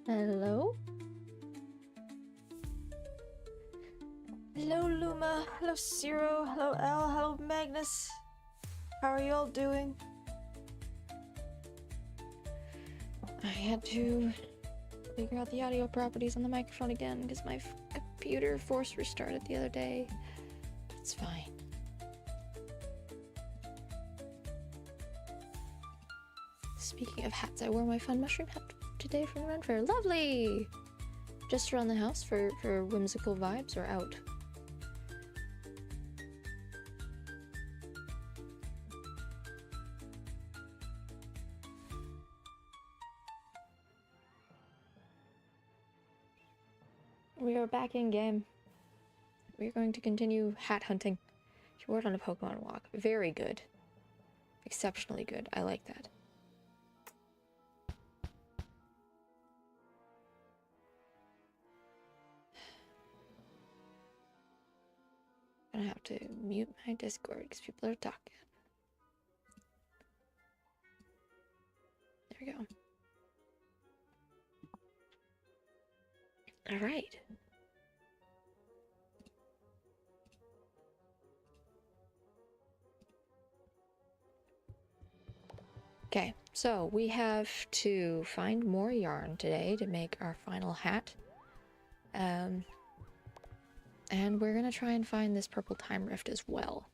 Hello? Hello Luma, hello Zero, hello L, hello Magnus. How are you all doing? I had to figure out the audio properties on the microphone again because my computer forced restarted the other day. It's fine. Speaking of hats, I wore my fun mushroom hat today from the Ren Fair. Lovely! Just around the house for whimsical vibes or out? We are back in game. We're going to continue hat hunting. She wore it on a Pokemon walk. Very good. Exceptionally good. I like that. I'm gonna have to mute my Discord because people are talking. There we go. All right. Okay, so we have to find more yarn today to make our final hat. And we're gonna try and find this purple time rift as well.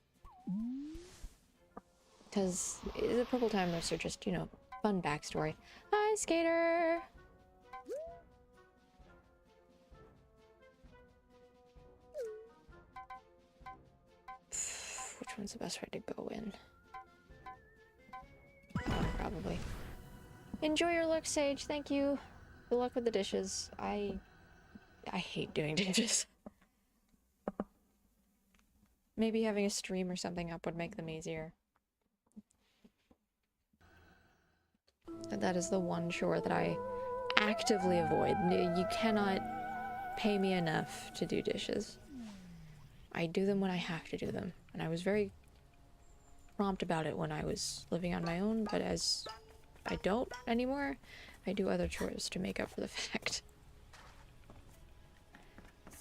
Because the purple time rifts are just, you know, fun backstory. Hi, Skater! Which one's the best way to go in? Probably. Enjoy your look, Sage. Thank you. Good luck with the dishes. I hate doing dishes. Maybe having a stream or something up would make them easier. And that is the one chore that I actively avoid. You cannot pay me enough to do dishes. I do them when I have to do them. And I was very prompt about it when I was living on my own, but as I don't anymore, I do other chores to make up for the fact.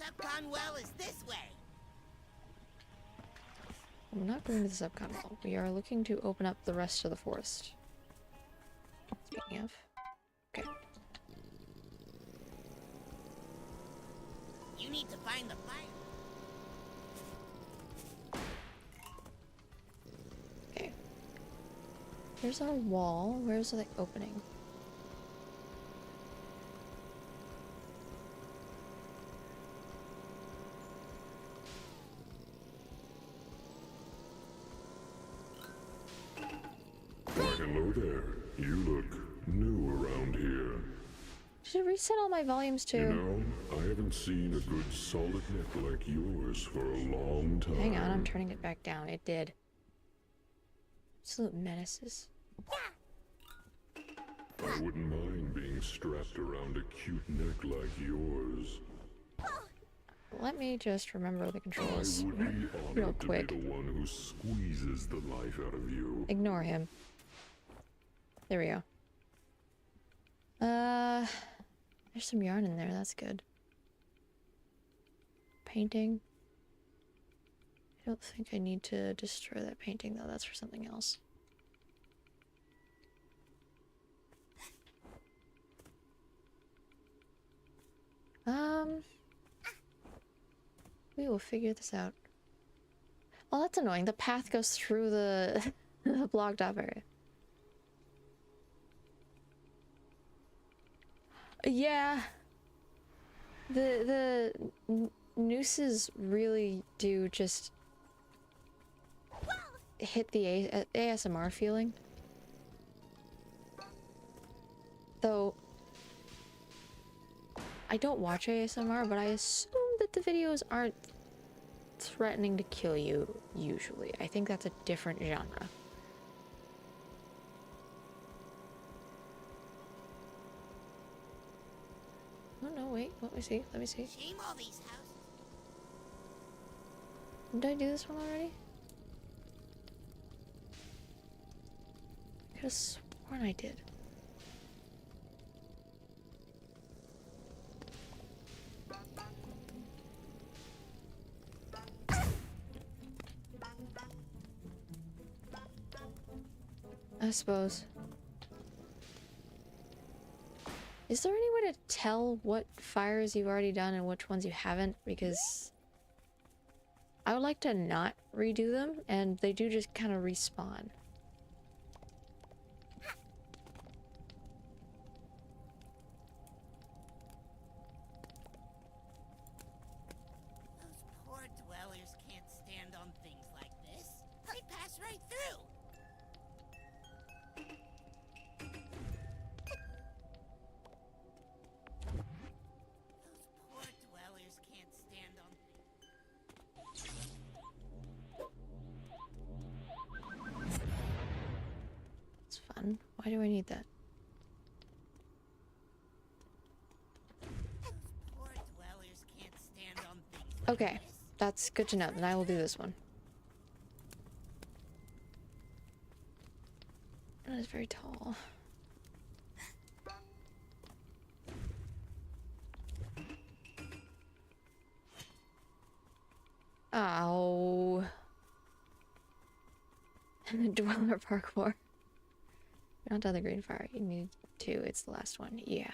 Subcon well is this way. I'm not going to the subcon well. We are looking to open up the rest of the forest. Speaking of. Okay. You need to find the fire. Okay. Here's our wall. Where's the opening? Hello there. You look new around here. Should I reset all my volumes too? You know, I haven't seen a good solid neck like yours for a long time. Hang on, I'm turning it back down. It did. Absolute menaces. I wouldn't mind being strapped around a cute neck like yours. Let me just remember the controls I would be real honored to quick. be the one who squeezes the life out of you. Ignore him. There we go. There's some yarn in there, that's good. Painting. I don't think I need to destroy that painting though, that's for something else. We will figure this out. Oh, that's annoying. The path goes through the, the blocked off area. Yeah. The nooses really do just hit the ASMR feeling. Though I don't watch ASMR, but I assume that the videos aren't threatening to kill you usually. I think that's a different genre. Oh no, wait, let me see, let me see. Shame all these houses. Did I do this one already? I could have sworn I did. I suppose. Is there any way to tell what fires you've already done and which ones you haven't? Because I would like to not redo them, and they do just kind of respawn. Those poor dwellers can't stand on things like this. They pass right through. Those poor dwellers can't stand on It's fun. Why do I need that? poor dwellers can't stand on things like Okay, this. that's good to know. Then I will do this one. That is very tall. Ow. Dweller parkour. You're not done the green fire. You need two. It's the last one. Yeah.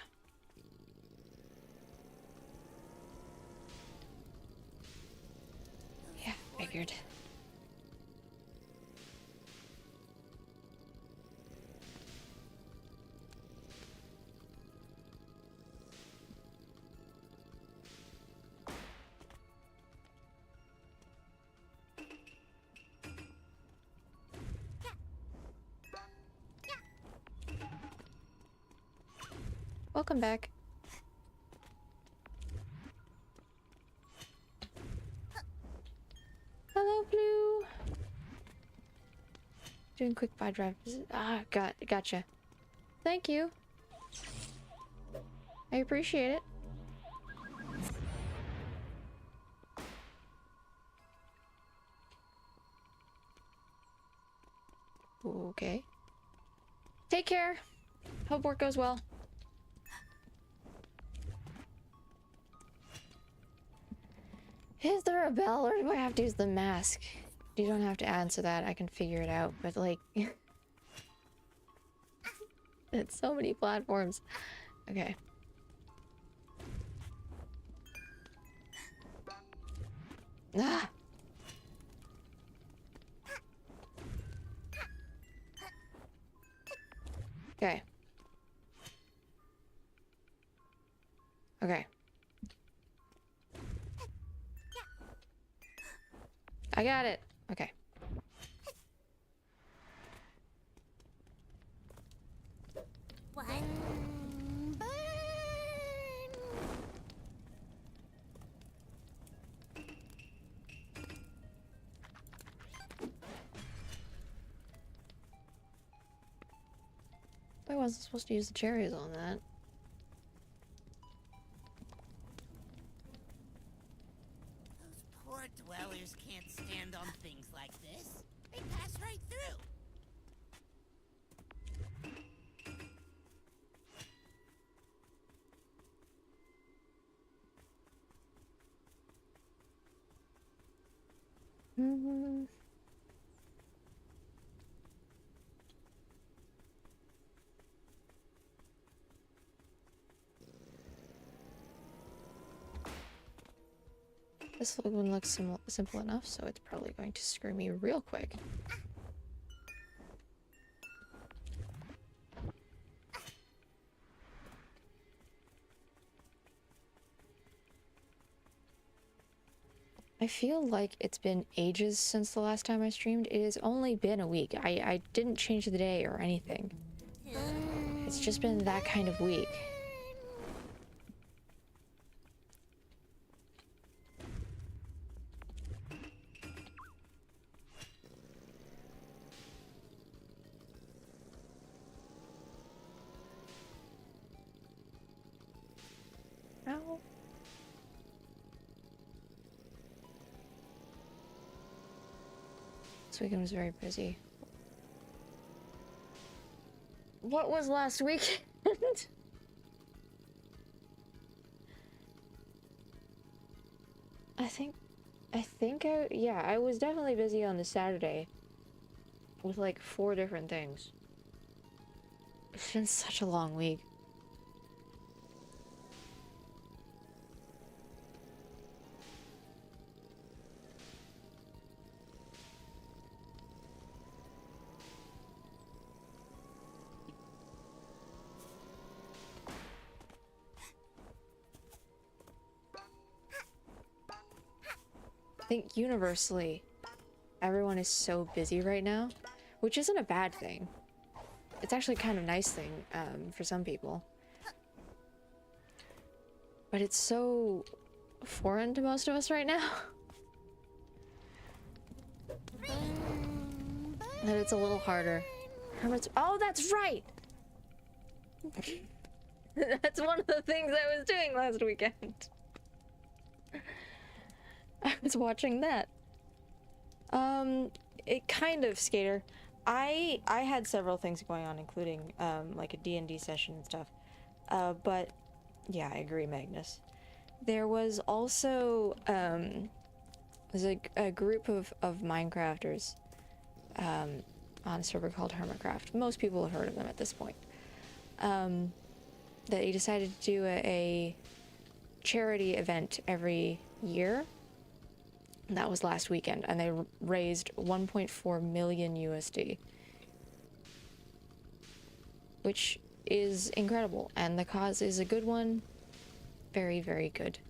Yeah, figured. Welcome back. Hello, Blue. Doing quick buy drive. Ah, gotcha. Thank you. I appreciate it. Okay. Take care. Hope work goes well. Is there a bell or do I have to use the mask? You don't have to answer that. I can figure it out. But like... it's so many platforms. Okay. Ah! Okay. Okay. I got it. Okay. One burn. I wasn't supposed to use the cherries on that. Those poor dwellers can't stand on things like this. They pass right through. Mm-hmm. This one looks simple enough, so it's probably going to screw me real quick. I feel like it's been ages since the last time I streamed. It has only been a week. I didn't change the day or anything. It's just been that kind of week. Ow. This weekend was very busy. What was last weekend? yeah, I was definitely busy on the Saturday with like 4 different things. It's been such a long week. I think universally, everyone is so busy right now, which isn't a bad thing. It's actually kind of a nice thing for some people. But it's so foreign to most of us right now that it's a little harder. Hermits. Oh, that's right! That's one of the things I was doing last weekend. I was watching that. It kind of, Skater. I had several things going on, including like a D&D session and stuff. But yeah, I agree, Magnus. There was also there's a group of Minecrafters on a server called Hermitcraft. Most people have heard of them at this point. That he decided to do a charity event every year. And that was last weekend, and they raised 1.4 million USD, which is incredible, and the cause is a good one. Very, very good.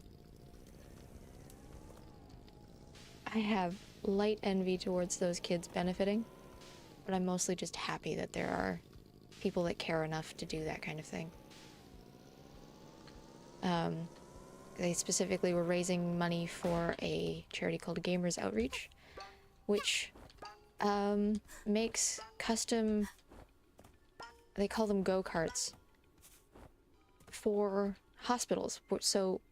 I have light envy towards those kids benefiting, but I'm mostly just happy that there are people that care enough to do that kind of thing. They specifically were raising money for a charity called Gamers Outreach, which makes custom, they call them go-karts, for hospitals. So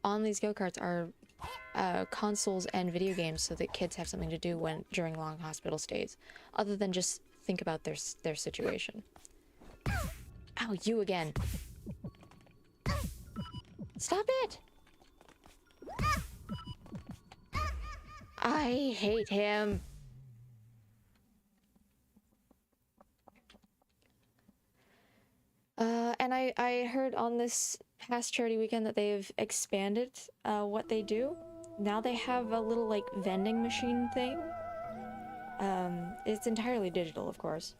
on these go-karts are consoles and video games so that kids have something to do during long hospital stays, other than just think about their situation. Ow, you again. Stop it! I hate him. And I heard on this past charity weekend that they've expanded what they do. Now they have a little like vending machine thing. It's entirely digital, of course.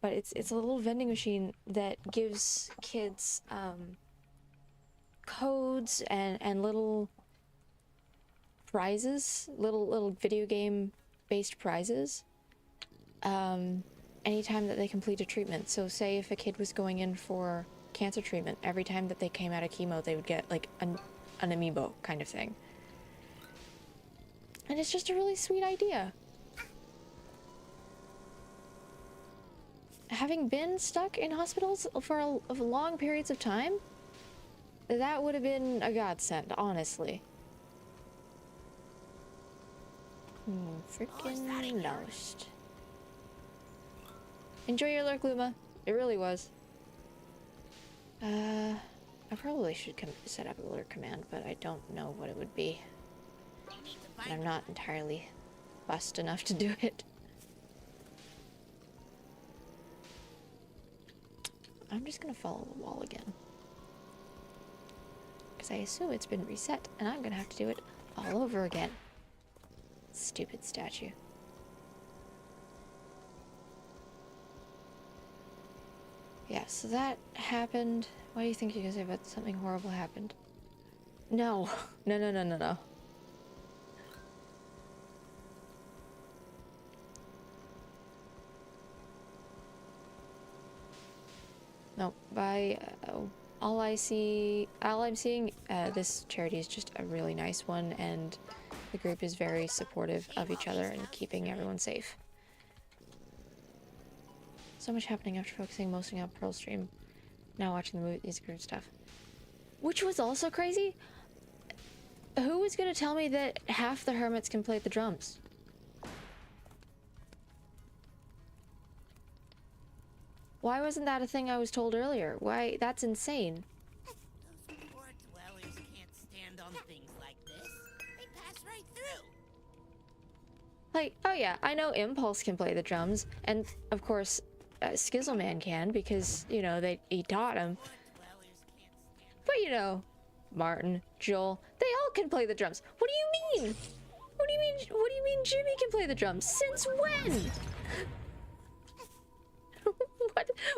But it's a little vending machine that gives kids codes and little prizes, little video game based prizes, anytime that they complete a treatment. So say if a kid was going in for cancer treatment, every time that they came out of chemo, they would get like an amiibo kind of thing. And it's just a really sweet idea. Having been stuck in hospitals for long periods of time, that would have been a godsend, honestly. Freaking lost. Enjoy your lurk, Luma. It really was. I probably should set up a lurk command, but I don't know what it would be. And I'm not entirely fussed enough to do it. I'm just gonna follow the wall again. Because I assume it's been reset, and I'm gonna have to do it all over again. Stupid statue. Yeah, so that happened. What do you think you can say about something horrible happened? No. No, no, no, no, no. No, all I'm seeing, this charity is just a really nice one, and the group is very supportive of each other and keeping everyone safe. So much happening after focusing mostly on Pearl stream. Now watching the movie, group stuff. Which was also crazy. Who was gonna tell me that half the hermits can play the drums? Why wasn't that a thing I was told earlier? Why? That's insane. Those poor dwellers can't stand on things like this. They pass right through. Like, oh yeah, I know Impulse can play the drums, and of course, Skizzleman can because, you know, he taught him. Poor dwellers can't stand But, you know, Martin, Joel, they all can play the drums. What do you mean? What do you mean? What do you mean Jimmy can play the drums? Since when?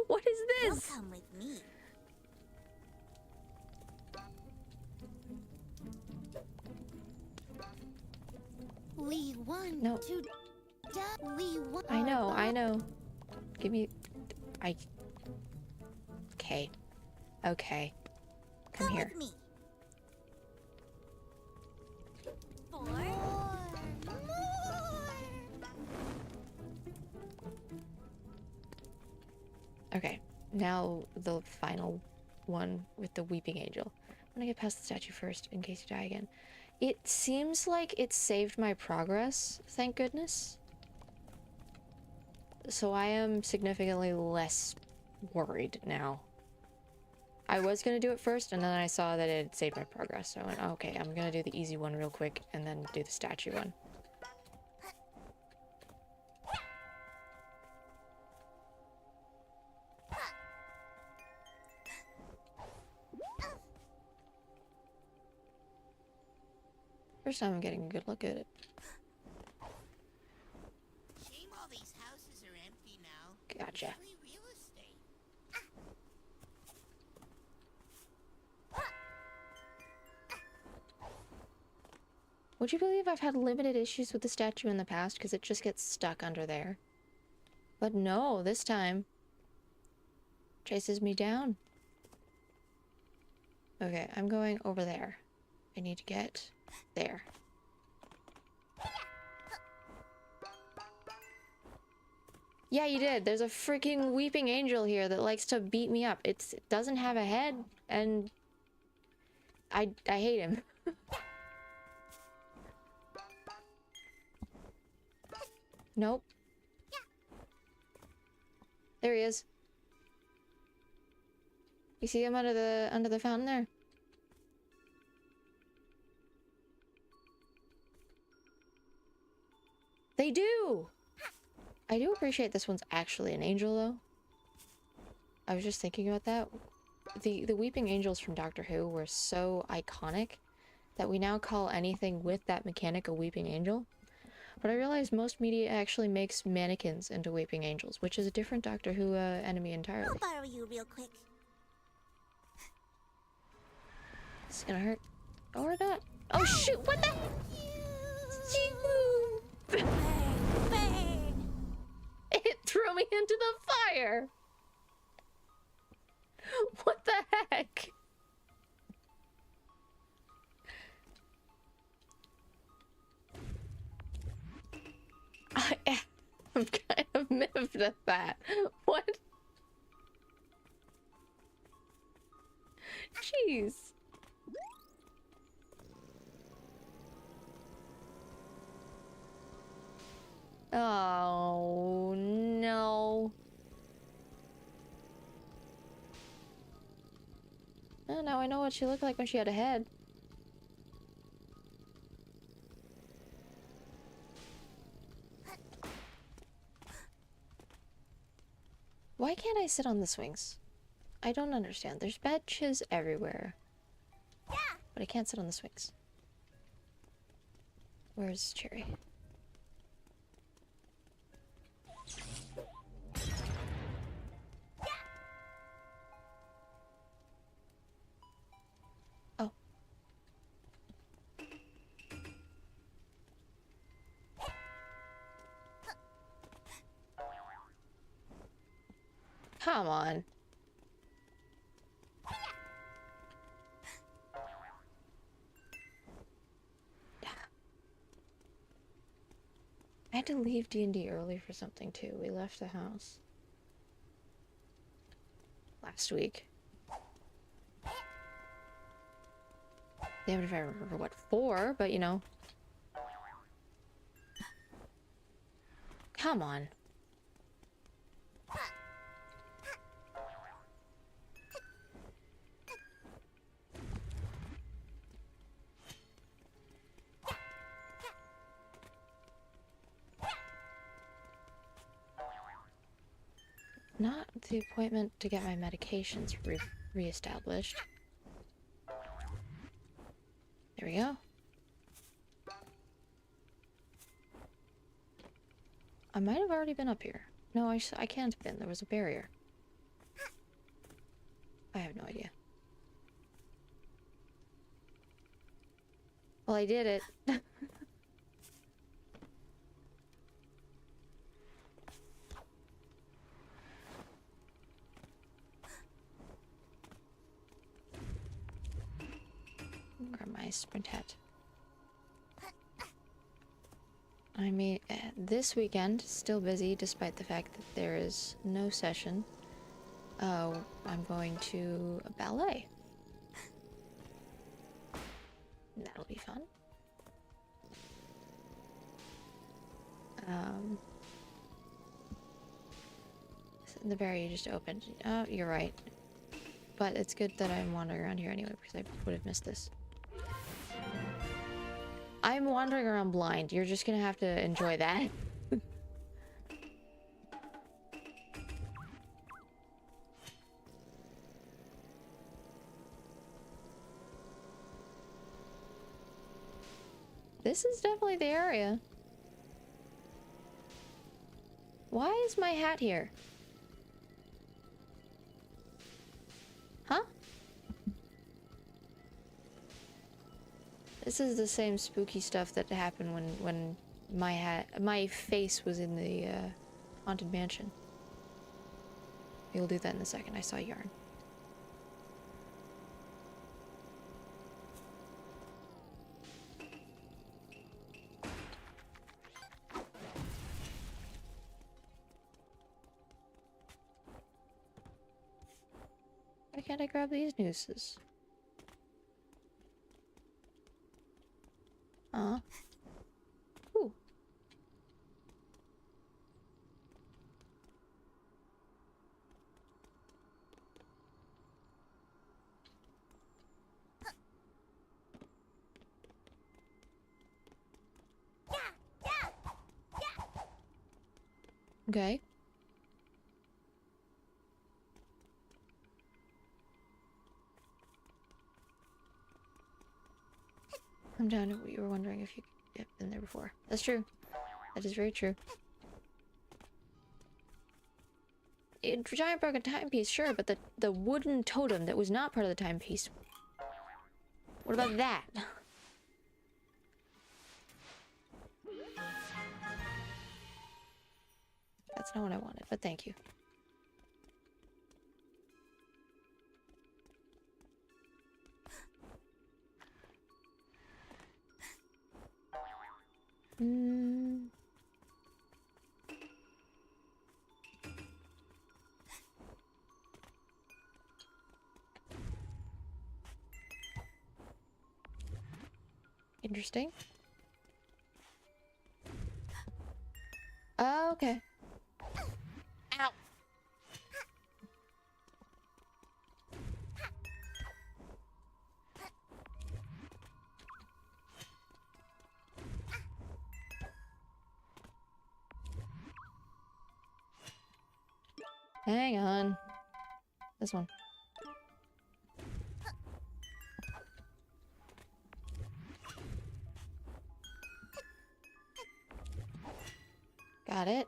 What is You'll this? come with me. We want No. to we want I know. Give me... Okay. Okay. Come here. With me. Okay. Now the final one with the weeping angel. I'm gonna get past the statue first in case you die again. It seems like it saved my progress, thank goodness. So I am significantly less worried now. I was gonna do it first, and then I saw that it saved my progress. So I went, okay, I'm gonna do the easy one real quick, and then do the statue one. First time I'm getting a good look at it. Shame all these houses are empty now. Gotcha. Free real estate. Would you believe I've had limited issues with the statue in the past because it just gets stuck under there? But no, this time chases me down. Okay, I'm going over there. I need to get there. Yeah, you did. There's a freaking weeping angel here that likes to beat me up. It doesn't have a head, and I hate him. Nope. There he is. You see him under the fountain there? They do! I do appreciate this one's actually an angel, though. I was just thinking about that. The weeping angels from Doctor Who were so iconic that we now call anything with that mechanic a weeping angel. But I realized most media actually makes mannequins into weeping angels, which is a different Doctor Who enemy entirely. I'll borrow you real quick. It's gonna hurt. Or not. Oh shoot, what the? Bang, bang. It threw me into the fire! What the heck? I am kind of miffed at that. What? Jeez. Oh, no. Oh, now I know what she looked like when she had a head. Why can't I sit on the swings? I don't understand. There's benches everywhere. But I can't sit on the swings. Where's Cherry? Oh. Come on. I had to leave D&D early for something too. We left the house last week. Damn it if I remember what for, but you know. Come on. Not the appointment to get my medications reestablished. There we go. I might have already been up here. No, I can't have been. There was a barrier. I have no idea. Well, I did it. Grab my sprint hat. I mean, this weekend, still busy despite the fact that there is no session. I'm going to a ballet. That'll be fun. The barrier just opened. Oh, you're right. But it's good that I'm wandering around here anyway, because I would have missed this. I'm wandering around blind. You're just gonna have to enjoy that. This is definitely the area. Why is my hat here? Huh? This is the same spooky stuff that happened when my face was in the haunted mansion. We'll do that in a second. I saw yarn. Why can't I grab these nooses? Ooh. Okay. I'm down to what you were wondering if you have been there before. That's true. That is very true. Giant broken timepiece, sure, but the wooden totem that was not part of the timepiece. What about that? That's not what I wanted, but thank you. Interesting. Oh, okay. Ow. Hang on. This one. Got it.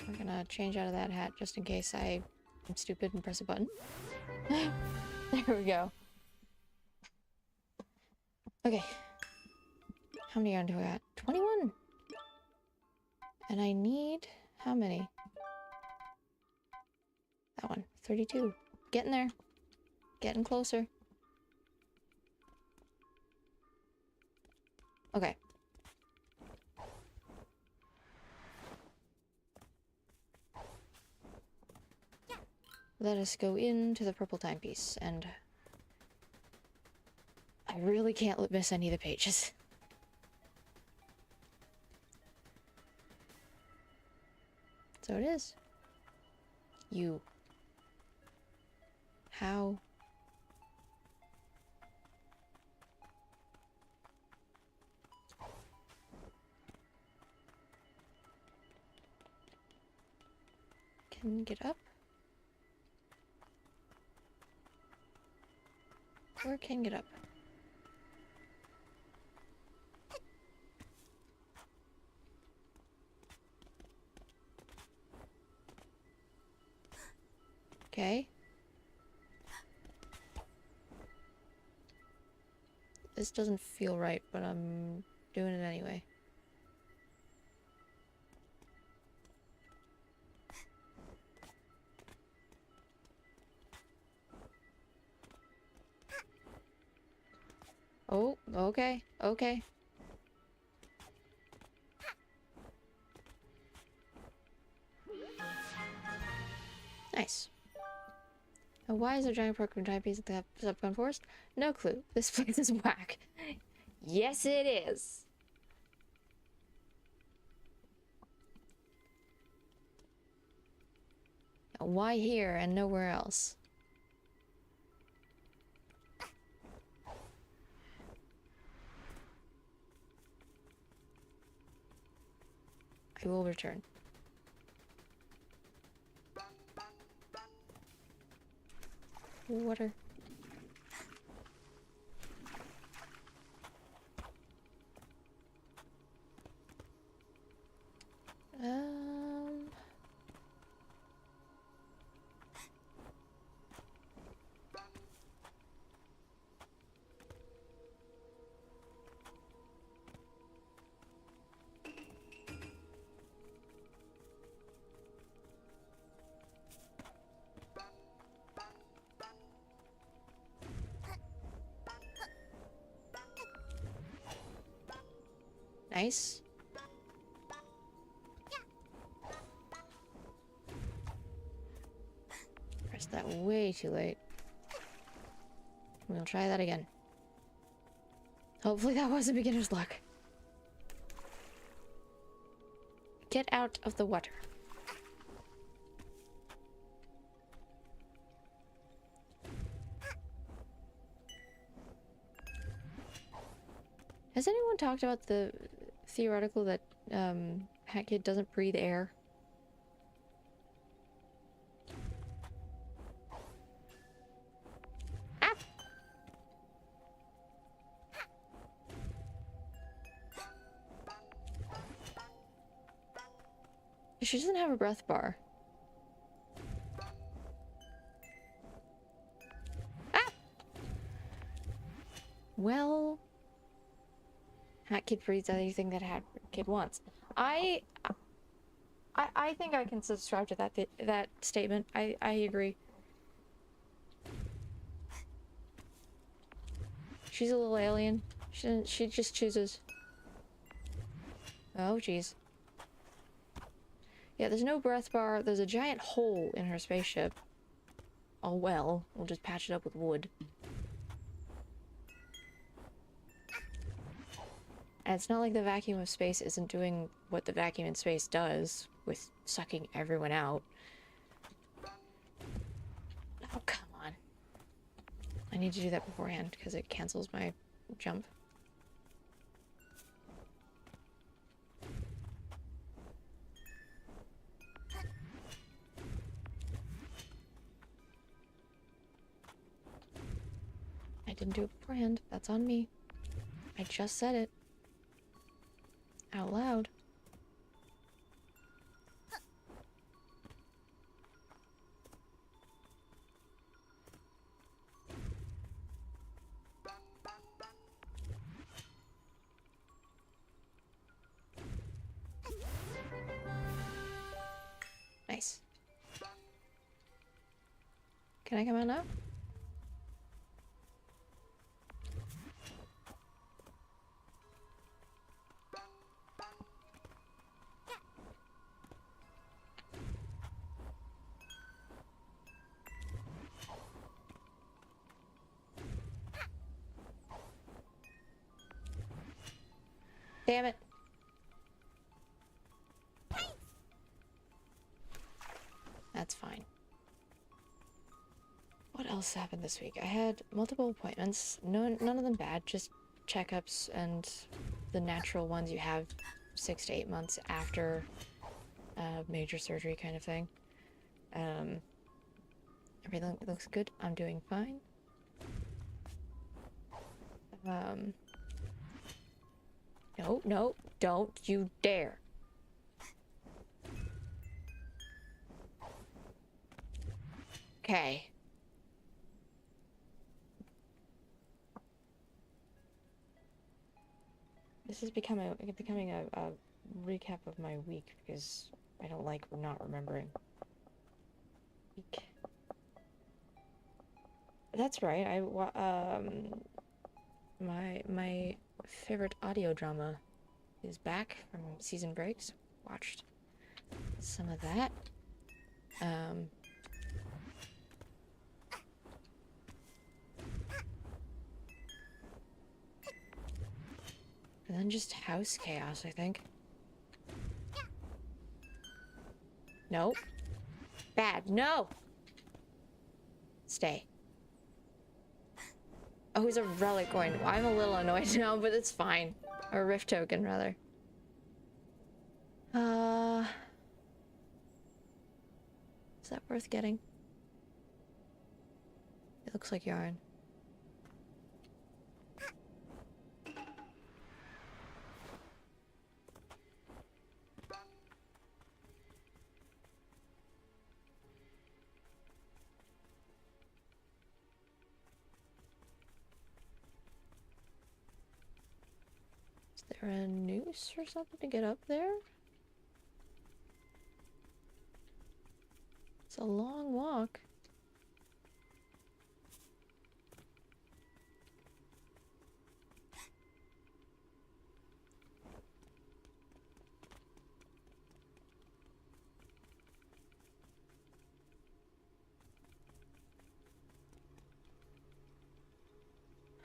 We're gonna change out of that hat just in case I'm stupid and press a button. There we go. Okay. How many yarn do I got? 21! And I need... how many? That one. 32. Getting there. Getting closer. Okay. Let us go into the purple timepiece, and I really can't miss any of the pages. So it is. You. How? can get up. Or can get up. Okay. This doesn't feel right, but I'm doing it anyway. Oh, okay, okay. Nice. Now, why is there a giant porcupine giant piece at the subcon forest? No clue. This place is whack. Yes, it is. Now, why here and nowhere else? I will return. Water. Nice. Pressed that way too late. We'll try that again. Hopefully that wasn't beginner's luck. Get out of the water. Has anyone talked about the theoretical that Hat Kid doesn't breathe air? Ah! She doesn't have a breath bar. Ah! Well... Hat Kid breathes anything that Hat Kid wants. I think I can subscribe to that statement. I agree. She's a little alien. She just chooses. Oh jeez. Yeah, there's no breath bar. There's a giant hole in her spaceship. Oh well, we'll just patch it up with wood. And it's not like the vacuum of space isn't doing what the vacuum in space does, with sucking everyone out. Oh, come on. I need to do that beforehand, because it cancels my jump. I didn't do it beforehand. That's on me. I just said it. Out loud. Nice. Can I come out now? Damn it. That's fine. What else happened this week? I had multiple appointments. None of them bad, just checkups and the natural ones you have 6 to 8 months after major surgery kind of thing. Everything looks good. I'm doing fine. No, no, don't you dare. Okay. This is becoming a recap of my week because I don't like not remembering. Week. That's right. My favorite audio drama is back from season breaks. Watched some of that. And then just house chaos, I think. Nope. Bad. No! Stay. Oh, he's a relic coin. I'm a little annoyed now, but it's fine. Or a rift token, rather. Is that worth getting? It looks like yarn. Is there a noose or something to get up there? It's a long walk.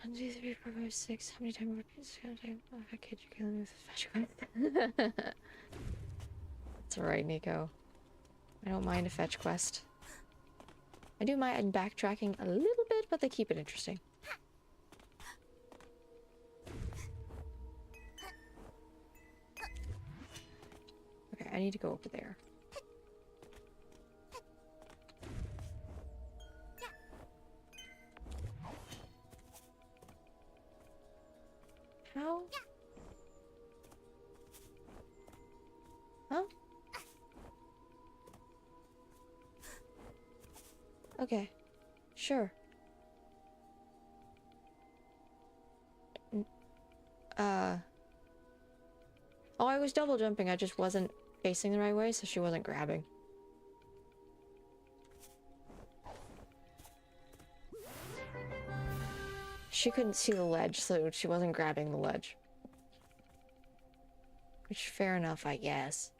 One, two, three, four, five, six. How many times more pieces can I take? Oh, okay, you're killing me with fetch quest. That's alright, Nico. I don't mind a fetch quest. I do mind backtracking a little bit, but they keep it interesting. Okay, I need to go over there. How? Huh? Okay. Sure. Oh, I was double jumping. I just wasn't facing the right way, so she wasn't grabbing. She couldn't see the ledge, so she wasn't grabbing the ledge. Which, fair enough, I guess.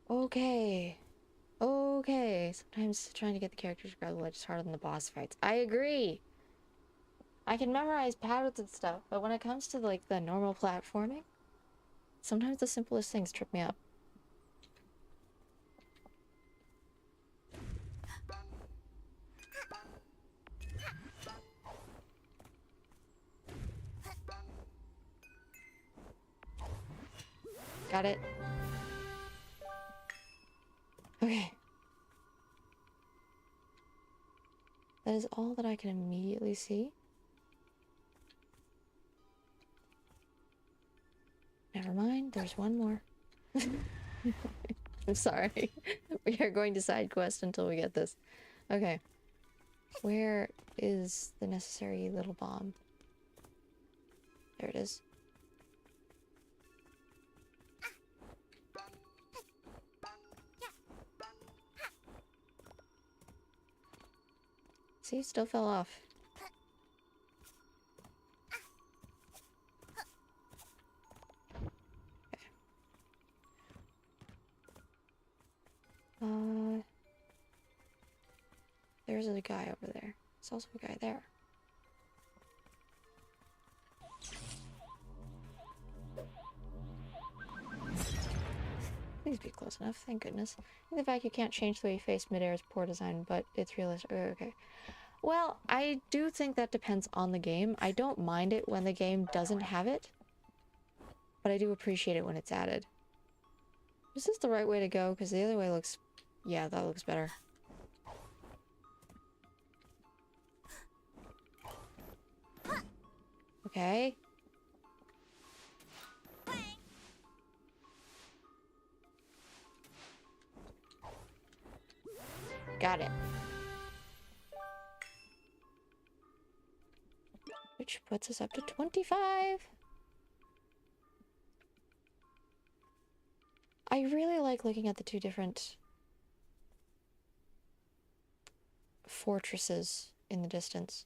Okay. Okay. Sometimes trying to get the characters to grab the ledge is harder than the boss fights. I agree. I can memorize patterns and stuff, but when it comes to like the normal platforming, sometimes the simplest things trip me up. Got it. Okay. That is all that I can immediately see. Never mind, there's one more. I'm sorry. We are going to side quest until we get this. Okay. Where is the necessary little bomb? There it is. See, still fell off. There's a guy over there. There's also a guy there. Please be close enough, thank goodness. And the fact you can't change the way you face midair is poor design, but it's realistic. Okay. Well, I do think that depends on the game. I don't mind it when the game doesn't have it, but I do appreciate it when it's added. Is this the right way to go? Because the other way looks... Yeah, that looks better. Okay. Got it. Which puts us up to 25. I really like looking at the two different fortresses in the distance.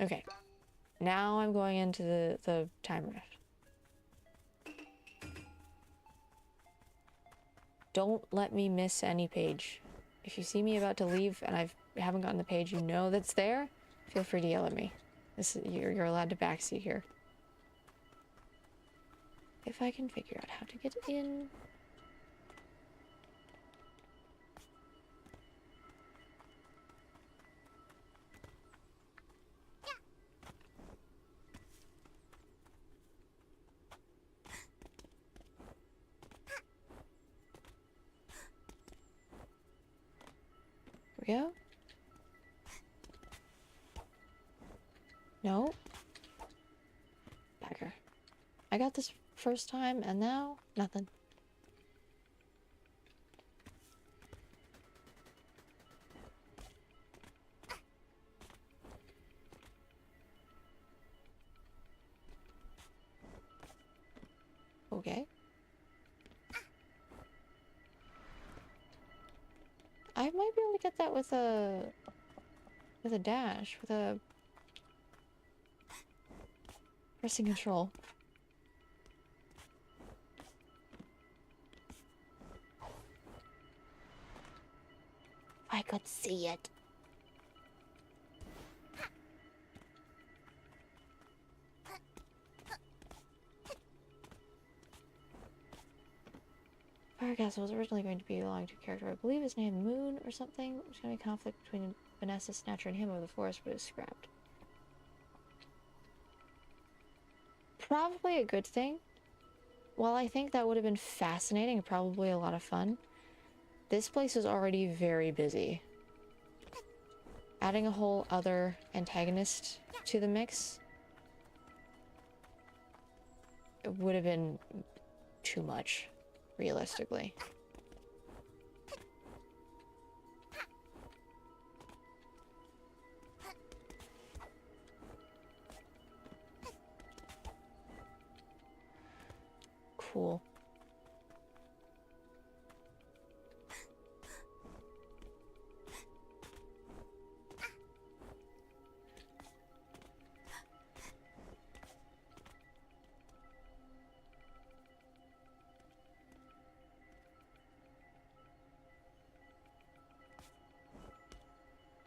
Okay. Now I'm going into the time rift. Don't let me miss any page. If you see me about to leave and I haven't gotten the page you know that's there, feel free to yell at me. You're allowed to backseat here. If I can figure out how to get in. Here we go. No. Bagger. I got this first time and now nothing. Okay. I might be able to get that with a dash, with a pressing control. I could see it. Firecastle was originally going to belong to a character, I believe his name Moon or something. There's going to be conflict between Vanessa, Snatcher, and him over the forest, but it was scrapped. Probably a good thing. While I think that would have been fascinating and probably a lot of fun, this place is already very busy. Adding a whole other antagonist to the mix would have been too much, realistically. Cool.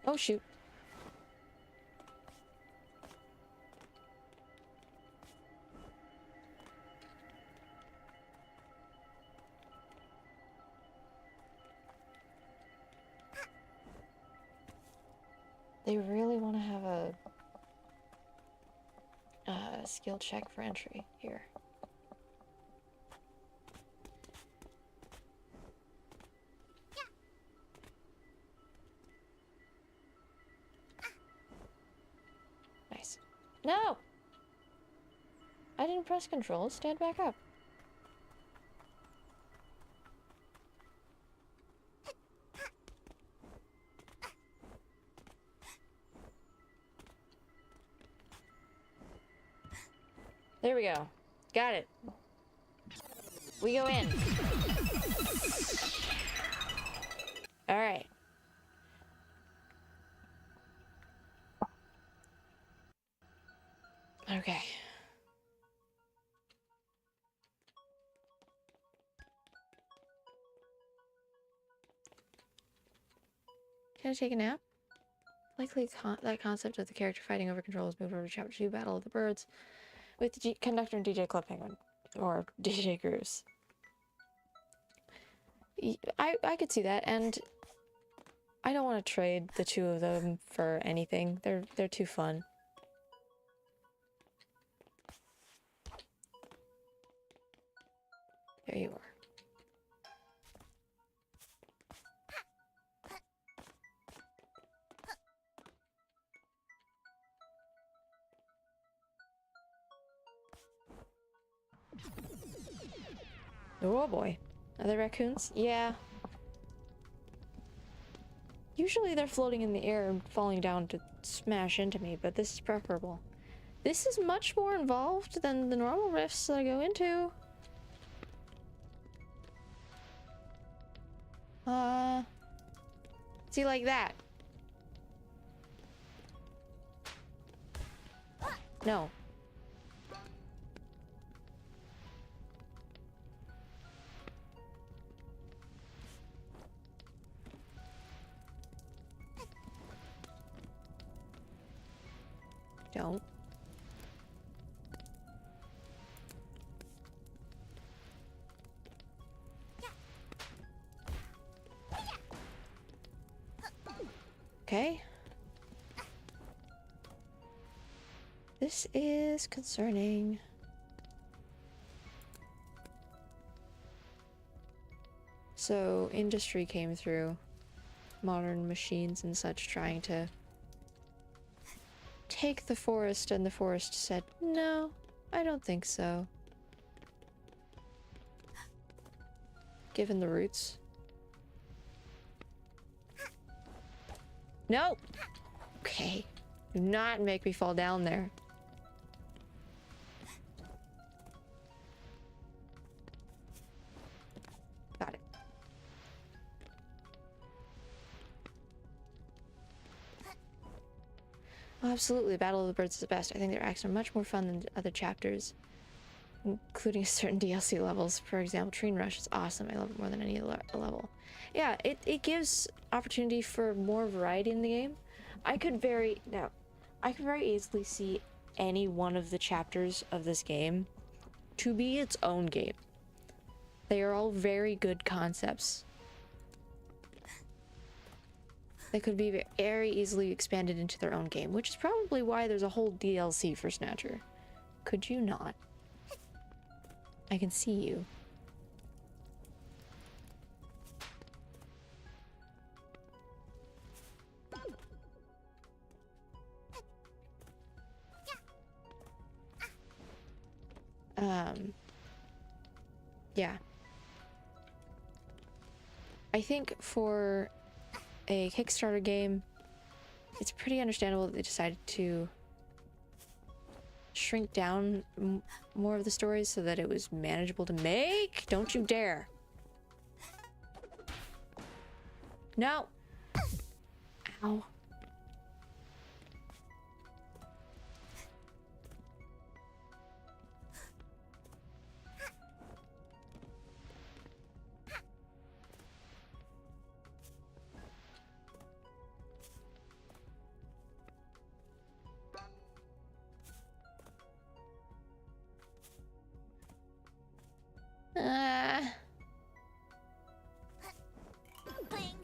Oh, shoot. They really want to have a skill check for entry here. Nice. No! I didn't press control. Stand back up. There we go. Got it. We go in. All right. Okay. gonna take a nap. Likely that concept of the character fighting over control is moved over to Chapter 2, Battle of the Birds, with the conductor and DJ Club Penguin, or DJ Grooves. I could see that, and I don't want to trade the two of them for anything. They're too fun. There you are. Oh boy. Are they raccoons? Yeah. Usually they're floating in the air and falling down to smash into me, but this is preferable. This is much more involved than the normal rifts that I go into. See, like that. No. Don't. Okay. This is concerning. So, industry came through. Modern machines and such trying to take the forest, and the forest said, no, I don't think so. Given the roots. No! Okay. Do not make me fall down there. Got it. Oh, absolutely, Battle of the Birds is the best. I think their acts are much more fun than other chapters, including certain DLC levels. For example, Train Rush is awesome. I love it more than any other level. Yeah, it gives opportunity for more variety in the game. I could very easily see any one of the chapters of this game to be its own game. They are all very good concepts. They could be very easily expanded into their own game, which is probably why there's a whole DLC for Snatcher. Could you not? I can see you. Yeah. I think for a Kickstarter game, it's pretty understandable that they decided to shrink down more of the stories so that it was manageable to make. Don't you dare. No. Ow. Bling.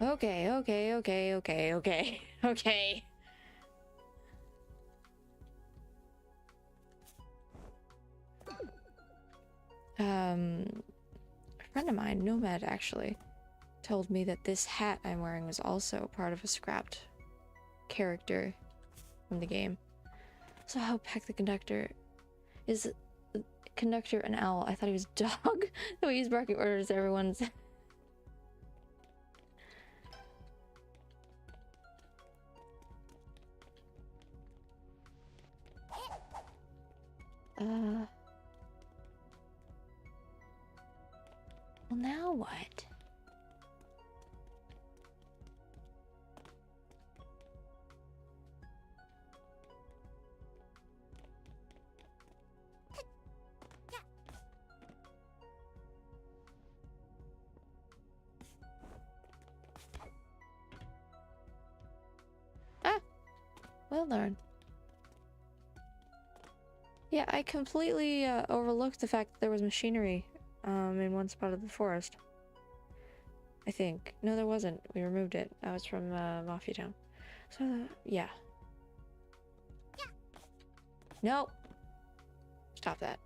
Okay. Okay. A friend of mine, Nomad, actually, told me that this hat I'm wearing was also part of a scrapped character from the game. So how Peck the conductor is conductor an owl? I thought he was a dog. The way he's barking orders to everyone's. Well, now what? Well darn. Yeah, I completely overlooked the fact that there was machinery in one spot of the forest. I think. No, there wasn't. We removed it. That was from Mafia Town. So, yeah. No! Stop that.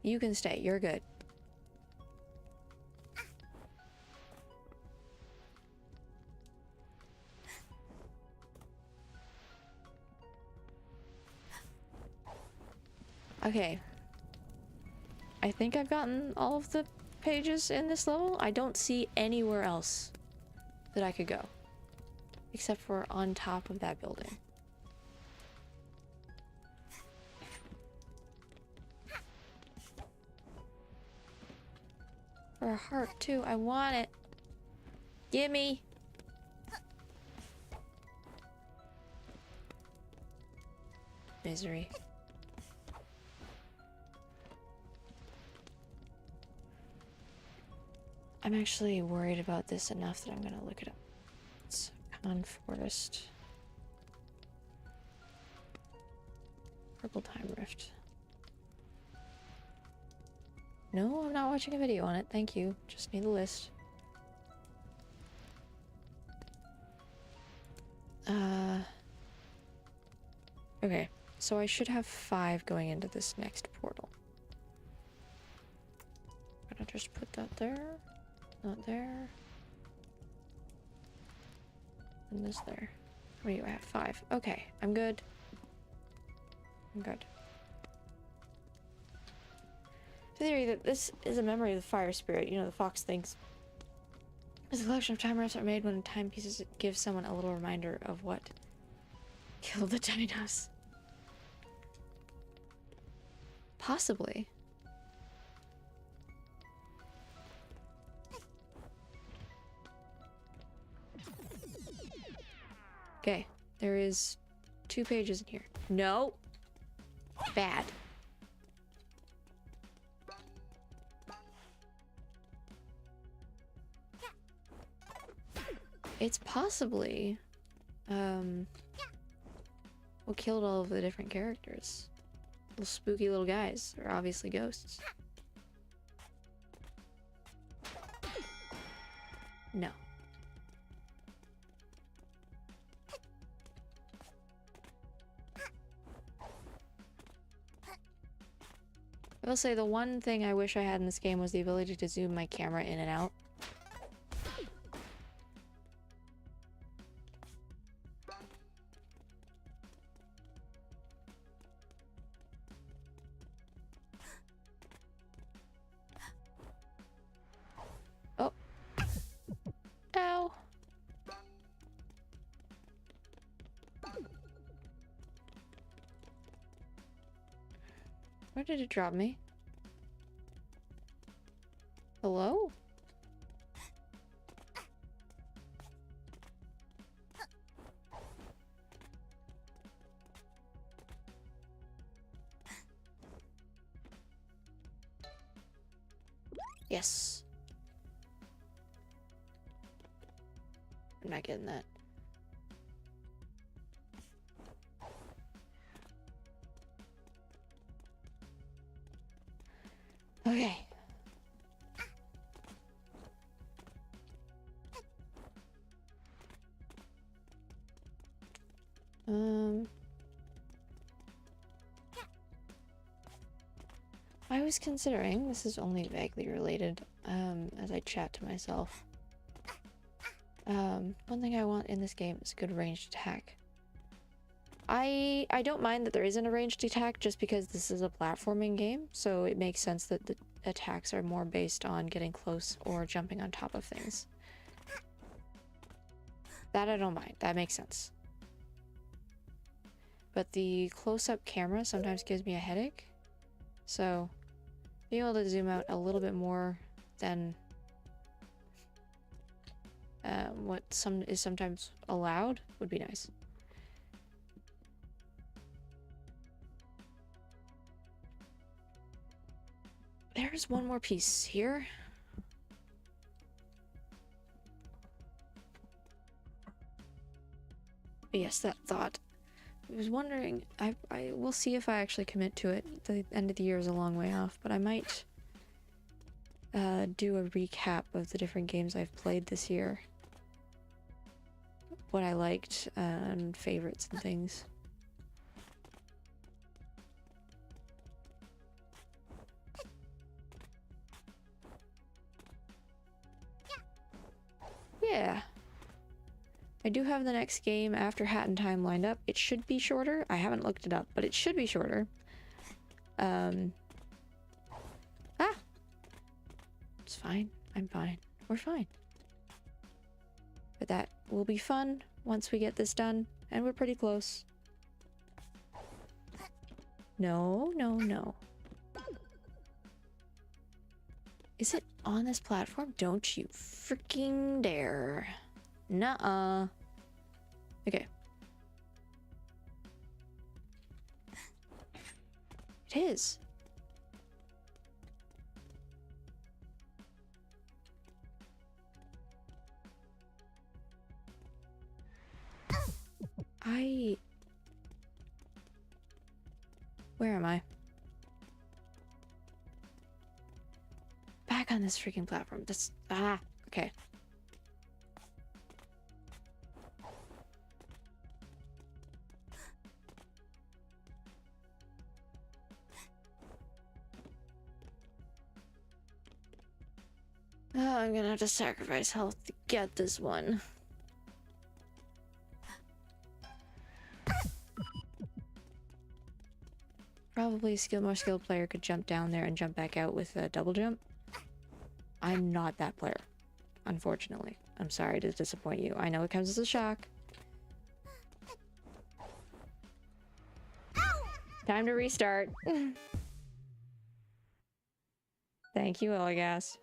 You can stay. You're good. Okay. I think I've gotten all of the pages in this level. I don't see anywhere else that I could go. Except for on top of that building. For a heart, too. I want it. Gimme! Misery. I'm actually worried about this enough that I'm gonna look it up. It's Con Forest. Purple Time Rift. No, I'm not watching a video on it. Thank you. Just need the list. Okay. So I should have 5 going into this next portal. I'm gonna just put that there. Not there. And this there. How many do I have? 5. Okay, I'm good. I'm good. The theory that this is a memory of the fire spirit, you know, the fox thinks. It's a collection of time wraps are made when timepieces give someone a little reminder of what killed the dinos. Possibly. Okay, there is 2 pages in here. No! Bad. It's possibly, what killed all of the different characters. Little spooky little guys. They're obviously ghosts. No. I will say the one thing I wish I had in this game was the ability to zoom my camera in and out. Oh. Ow. Where did it drop me? Hello? Yes. I'm not getting that. Okay. I was considering, this is only vaguely related, as I chat to myself. One thing I want in this game is a good ranged attack. I don't mind that there isn't a ranged attack just because this is a platforming game, so it makes sense that the attacks are more based on getting close or jumping on top of things. That I don't mind. That makes sense. But the close-up camera sometimes gives me a headache. So, being able to zoom out a little bit more than what is sometimes allowed would be nice. There's one more piece here. Yes, that thought. I was wondering, I will see if I actually commit to it. The end of the year is a long way off, but I might do a recap of the different games I've played this year. What I liked, and favorites and things. Yeah. I do have the next game after Hat in Time lined up. It should be shorter. I haven't looked it up, but it should be shorter. It's fine. I'm fine. We're fine. But that will be fun once we get this done, and we're pretty close. No, no, no. Is it on this platform? Don't you freaking dare. Nuh-uh. Okay. It is. Where am I? Back on this freaking platform. This... okay. Oh, I'm gonna have to sacrifice health to get this one. Probably a more skilled player could jump down there and jump back out with a double jump. I'm not that player, unfortunately. I'm sorry to disappoint you. I know it comes as a shock. Time to restart. Thank you, Eligas.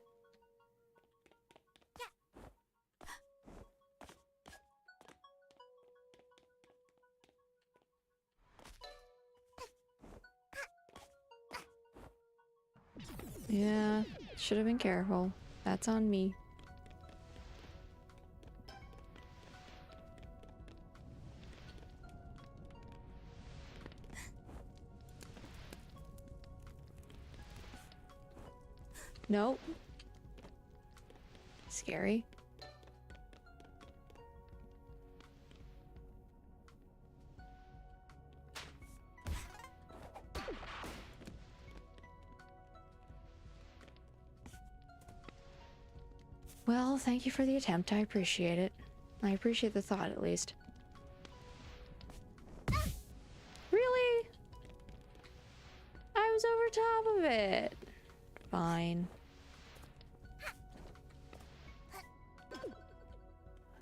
Yeah, should have been careful. That's on me. Nope. Scary. Well, thank you for the attempt. I appreciate it. I appreciate the thought, at least. Really? I was over top of it. Fine.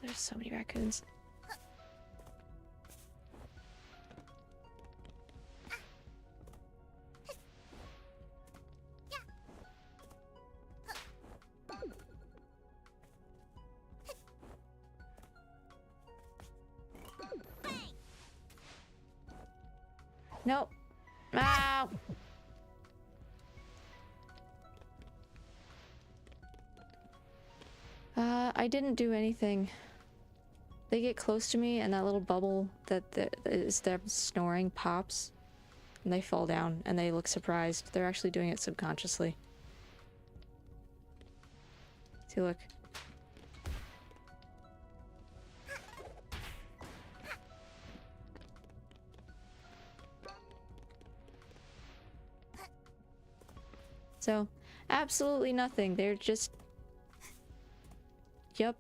There's so many raccoons. Nope. Ow! I didn't do anything. They get close to me and that little bubble that is them snoring pops. And they fall down and they look surprised. They're actually doing it subconsciously. See, look. So, absolutely nothing. They're just... Yup.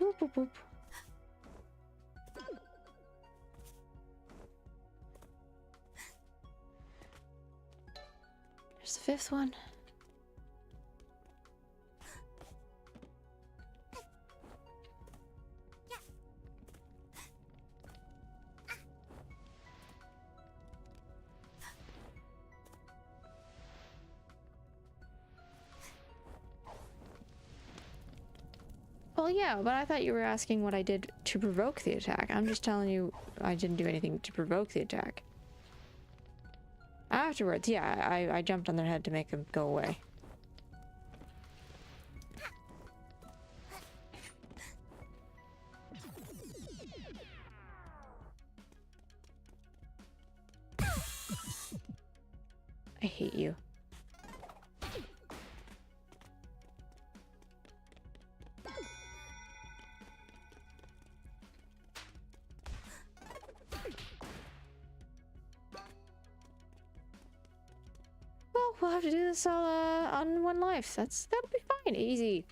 Boop, boop, boop. There's the fifth one. Well, yeah, but I thought you were asking what I did to provoke the attack. I'm just telling you I didn't do anything to provoke the attack. Ow! afterwards, yeah, I jumped on their head to make them go away. I hate you. Well, we'll have to do this all on one life. That'll be fine. Easy.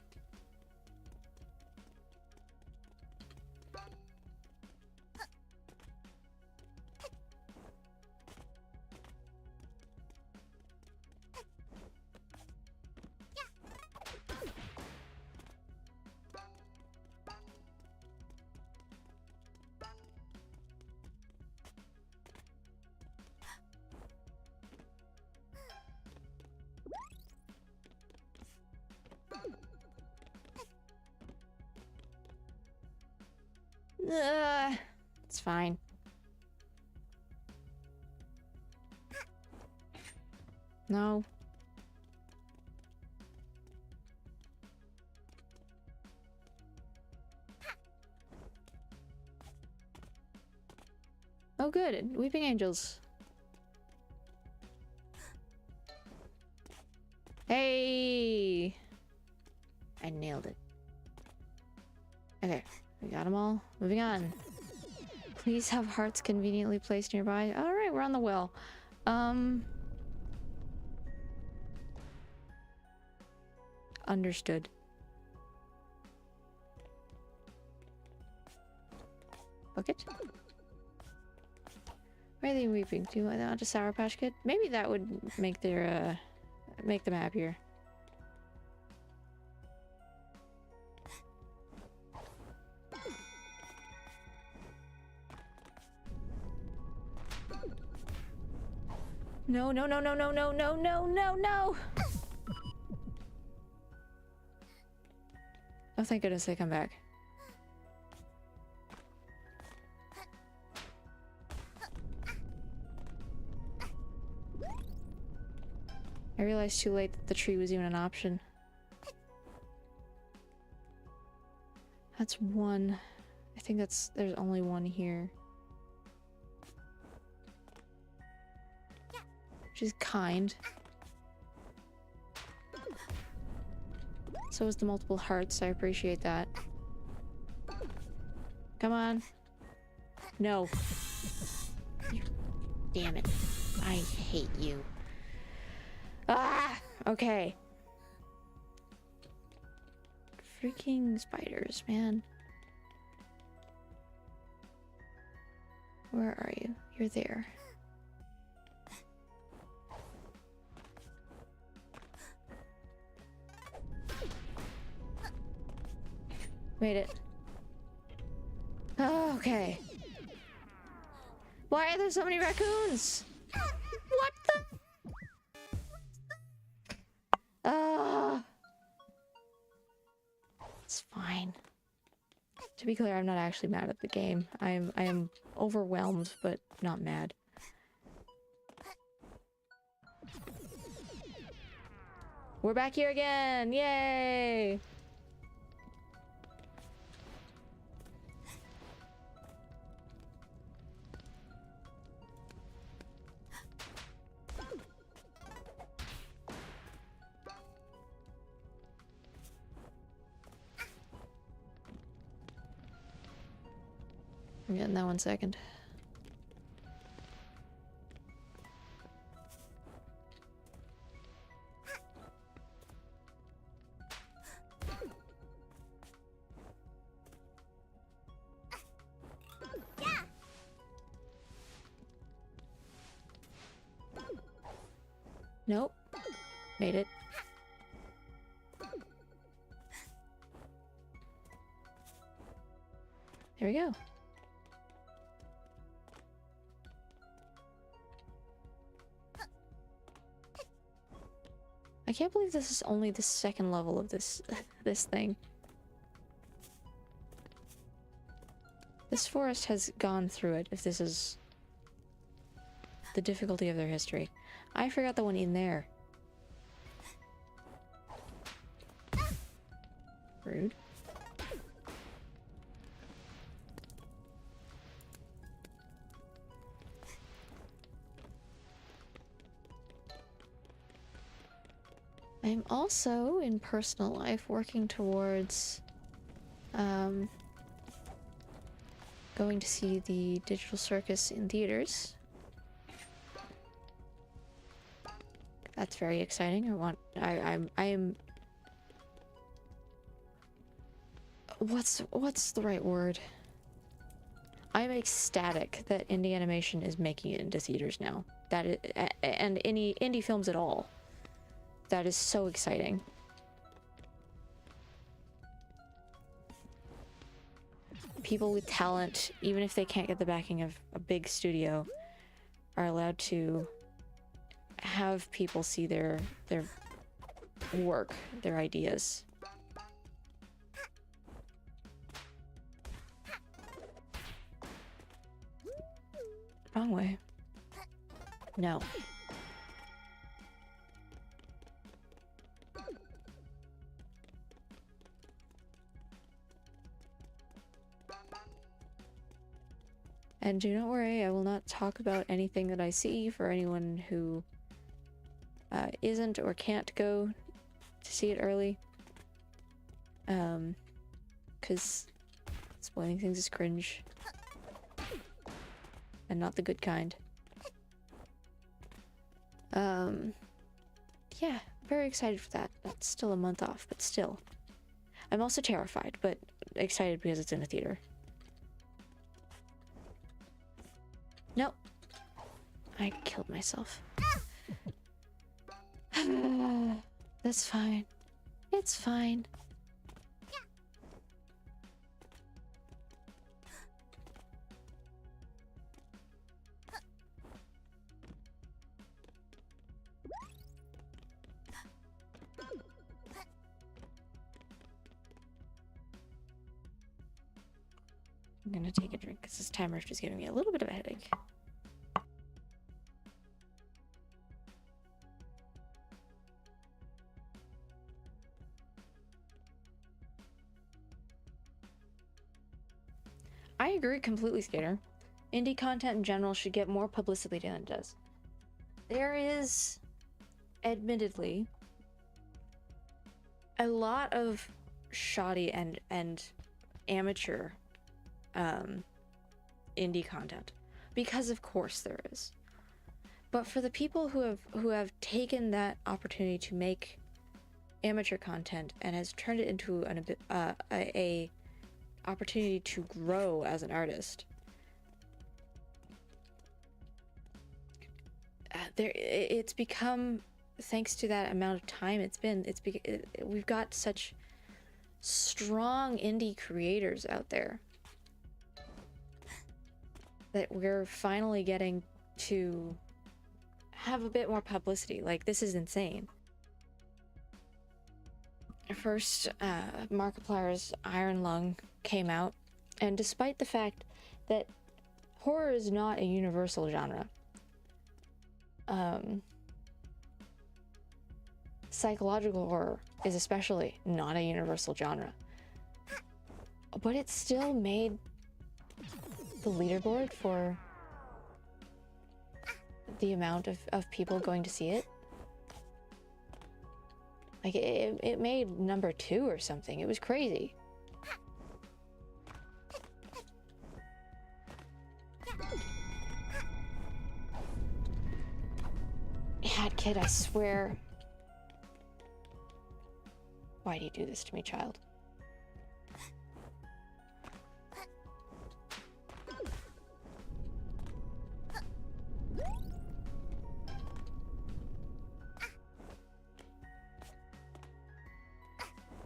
It's fine. No. Oh good, weeping angels. Hey! I nailed it. Okay, we got them all. Moving on. Please have hearts conveniently placed nearby. Alright, we're on the well. Understood. Bucket? Why are they weeping? Do you want a Sour Patch Kid? Maybe that would make their, make them happier. No, no, no, no, no, no, no, no, no, no! Oh, thank goodness they come back. I realized too late that the tree was even an option. That's one. I think there's only one here. Which is kind. So is the multiple hearts. I appreciate that. Come on. No. Damn it. I hate you. Ah! Okay. Freaking spiders, man. Where are you? You're there. Made it. Oh, okay. Why are there so many raccoons? What the? It's fine. To be clear, I'm not actually mad at the game. I am overwhelmed, but not mad. We're back here again! Yay! I'm getting that 1 second. Nope. Made it. There we go. I can't believe this is only the second level of this this thing. This forest has gone through it, if this is the difficulty of their history. I forgot the one in there. Rude. I'm also, in personal life, working towards going to see the Digital Circus in theaters. That's very exciting. I am what's the right word? I'm ecstatic that indie animation is making it into theaters now. That is, and any indie films at all. That is so exciting. People with talent, even if they can't get the backing of a big studio, are allowed to have people see their work, their ideas. Wrong way. No. And do not worry, I will not talk about anything that I see for anyone who isn't or can't go to see it early. Because spoiling things is cringe. And not the good kind. Yeah, very excited for that. That's still a month off, but still. I'm also terrified, but excited because it's in a theater. Nope. I killed myself. That's fine. It's fine. I'm gonna take a drink because this timer is just giving me a little bit of a headache. I agree completely, Skater. Indie content in general should get more publicity than it does. There is, admittedly, a lot of shoddy and amateur indie content, because of course there is. But for the people who have taken that opportunity to make amateur content and has turned it into a opportunity to grow as an artist, it's become, thanks to that amount of time we've got such strong indie creators out there that we're finally getting to have a bit more publicity. Like, this is insane. First, Markiplier's Iron Lung came out, and despite the fact that horror is not a universal genre, psychological horror is especially not a universal genre, but it still made the leaderboard for the amount of people going to see it. Like, it made number 2 or something. It was crazy. Yeah, kid, I swear. Why do you do this to me, child?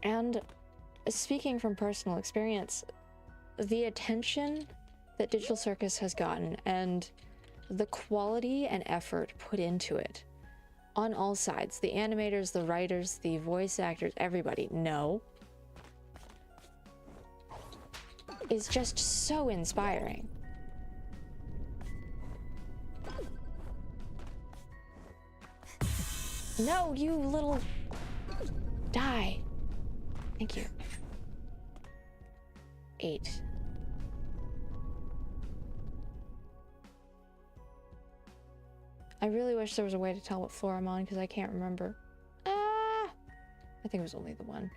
And speaking from personal experience, the attention that Digital Circus has gotten and the quality and effort put into it on all sides, the animators, the writers, the voice actors, everybody, is just so inspiring. No, you little... Die. Thank you. 8. I really wish there was a way to tell what floor I'm on, because I can't remember. Ah! I think it was only the one.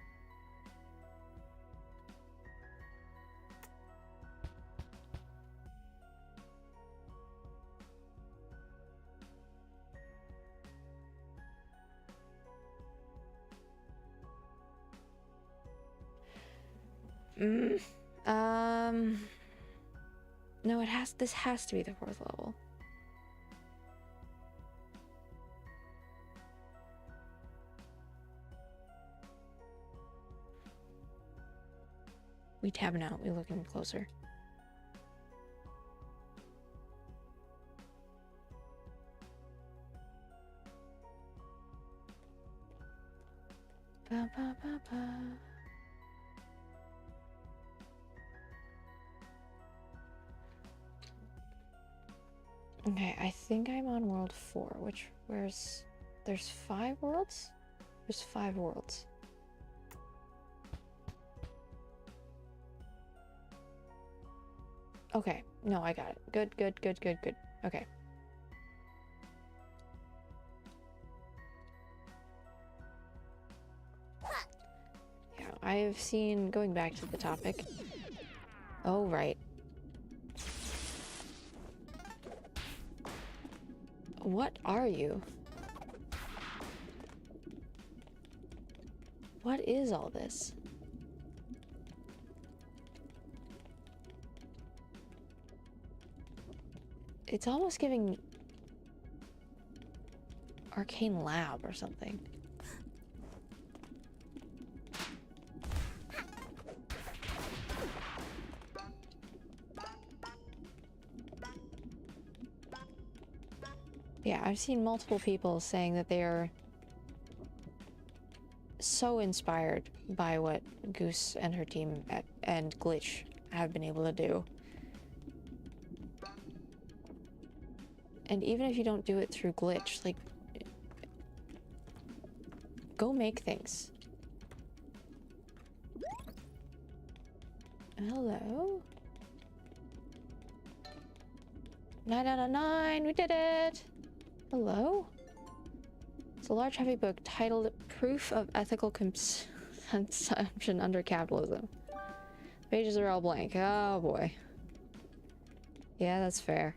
No, this has to be the 4th level. We tabbing out, we looking closer. Ba, ba, ba, ba. Okay, I think I'm on world 4, there's 5 worlds? There's 5 worlds. Okay, no, I got it. Good, good, good, good, good. Okay. Yeah, I have seen, going back to the topic. Oh, right. What are you? What is all this? It's almost giving arcane lab or something. Yeah, I've seen multiple people saying that they are so inspired by what Goose and her team and Glitch have been able to do. And even if you don't do it through Glitch, like, go make things. Hello? 9 out of 9, we did it! Hello? It's a large heavy book titled Proof of Ethical Consumption Under Capitalism. The pages are all blank. Oh boy. Yeah, that's fair.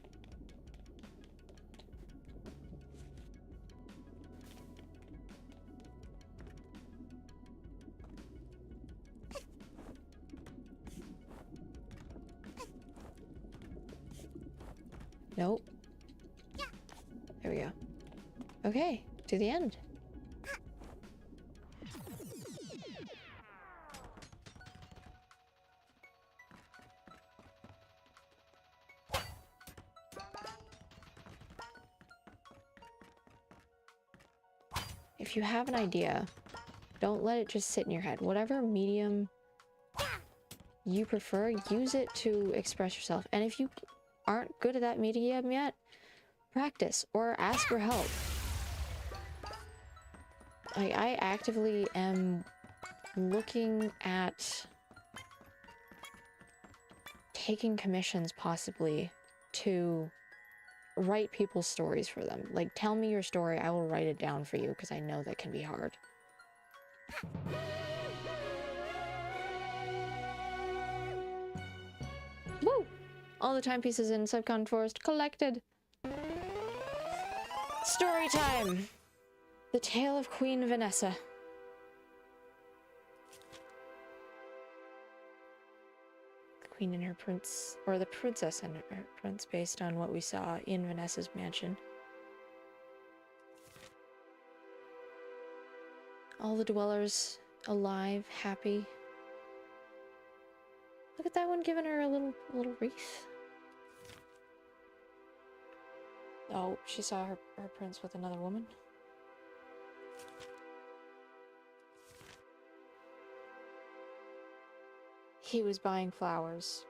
Nope. There we go. Okay, to the end. If you have an idea, don't let it just sit in your head. Whatever medium you prefer, use it to express yourself. And if you aren't good at that medium yet, practice or ask for help. I actively am looking at taking commissions possibly to write people's stories for them. Like, tell me your story, I will write it down for you, because I know that can be hard. Woo! All the timepieces in Subcon Forest collected. Story time! The Tale of Queen Vanessa. The queen and her prince, or the princess and her prince, based on what we saw in Vanessa's mansion. All the dwellers alive, happy. Look at that one giving her a little wreath. Oh, she saw her prince with another woman. He was buying flowers.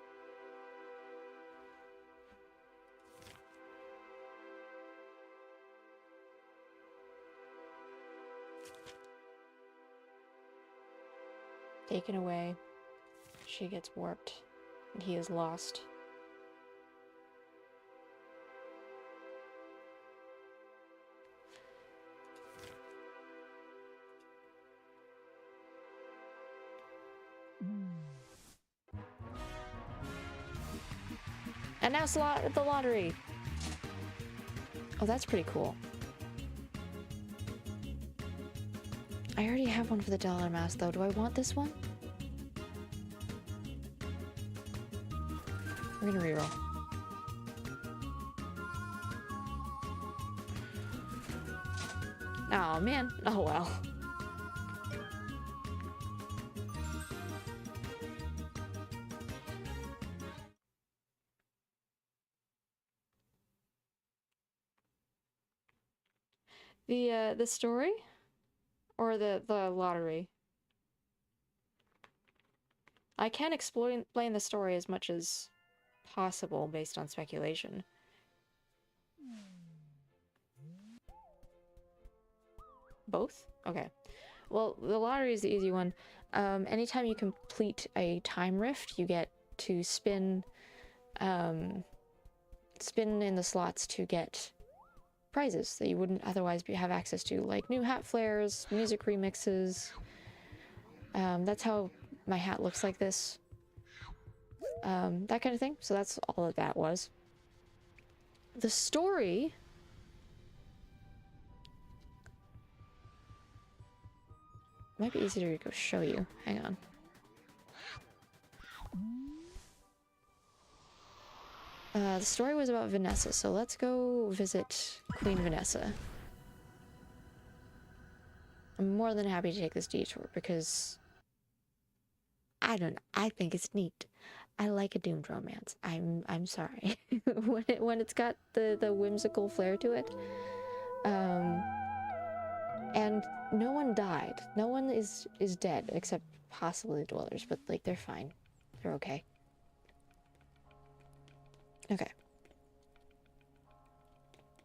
taken away. She gets warped, and he is lost. And now the lottery! Oh, that's pretty cool. I already have one for the dollar mask, though. Do I want this one? We're gonna reroll. Oh, man. Oh, well. The story? Or the lottery? I can explain the story as much as possible based on speculation. Both? Okay. Well, the lottery is the easy one. Anytime you complete a time rift, you get to spin in the slots to get prizes that you wouldn't otherwise have access to, like new hat flares, music remixes. That's how my hat looks like this. That kind of thing. So that's all that was. The story... might be easier to go show you. Hang on. The story was about Vanessa, so let's go visit Queen Vanessa. I'm more than happy to take this detour because I don't know, I think it's neat. I like a doomed romance. I'm sorry. when it's got the whimsical flair to it. And no one died. No one is dead except possibly the dwellers, but like they're fine. They're okay. Okay.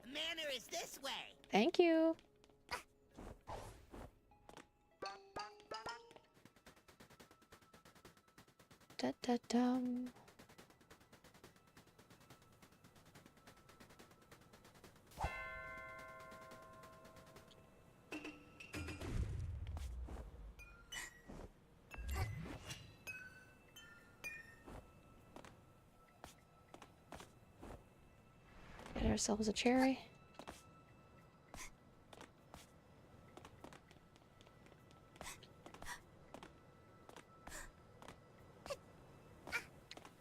The manor is this way. Thank you. Da da dum. Get ourselves a cherry.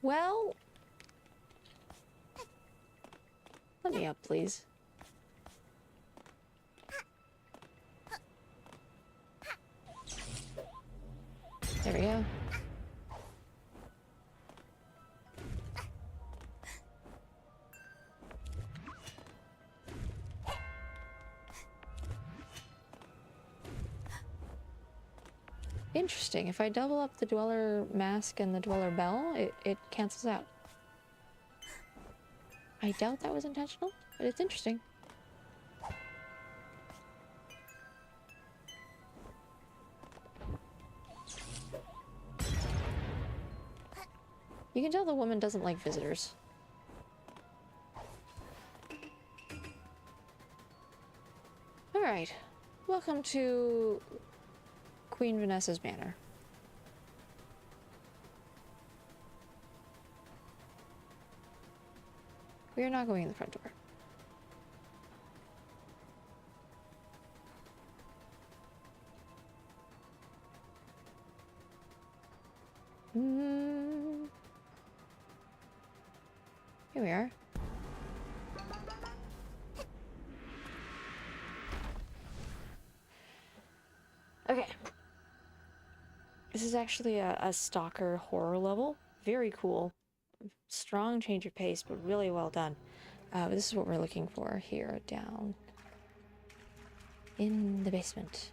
Well, let me up, please. There we go. Interesting. If I double up the Dweller Mask and the Dweller Bell, it cancels out. I doubt that was intentional, but it's interesting. You can tell the woman doesn't like visitors. Alright. Welcome to Queen Vanessa's manor. We are not going in the front door. Here we are. Okay. This is actually a stalker horror level. Very cool. Strong change of pace, but really well done. This is what we're looking for here, down in the basement.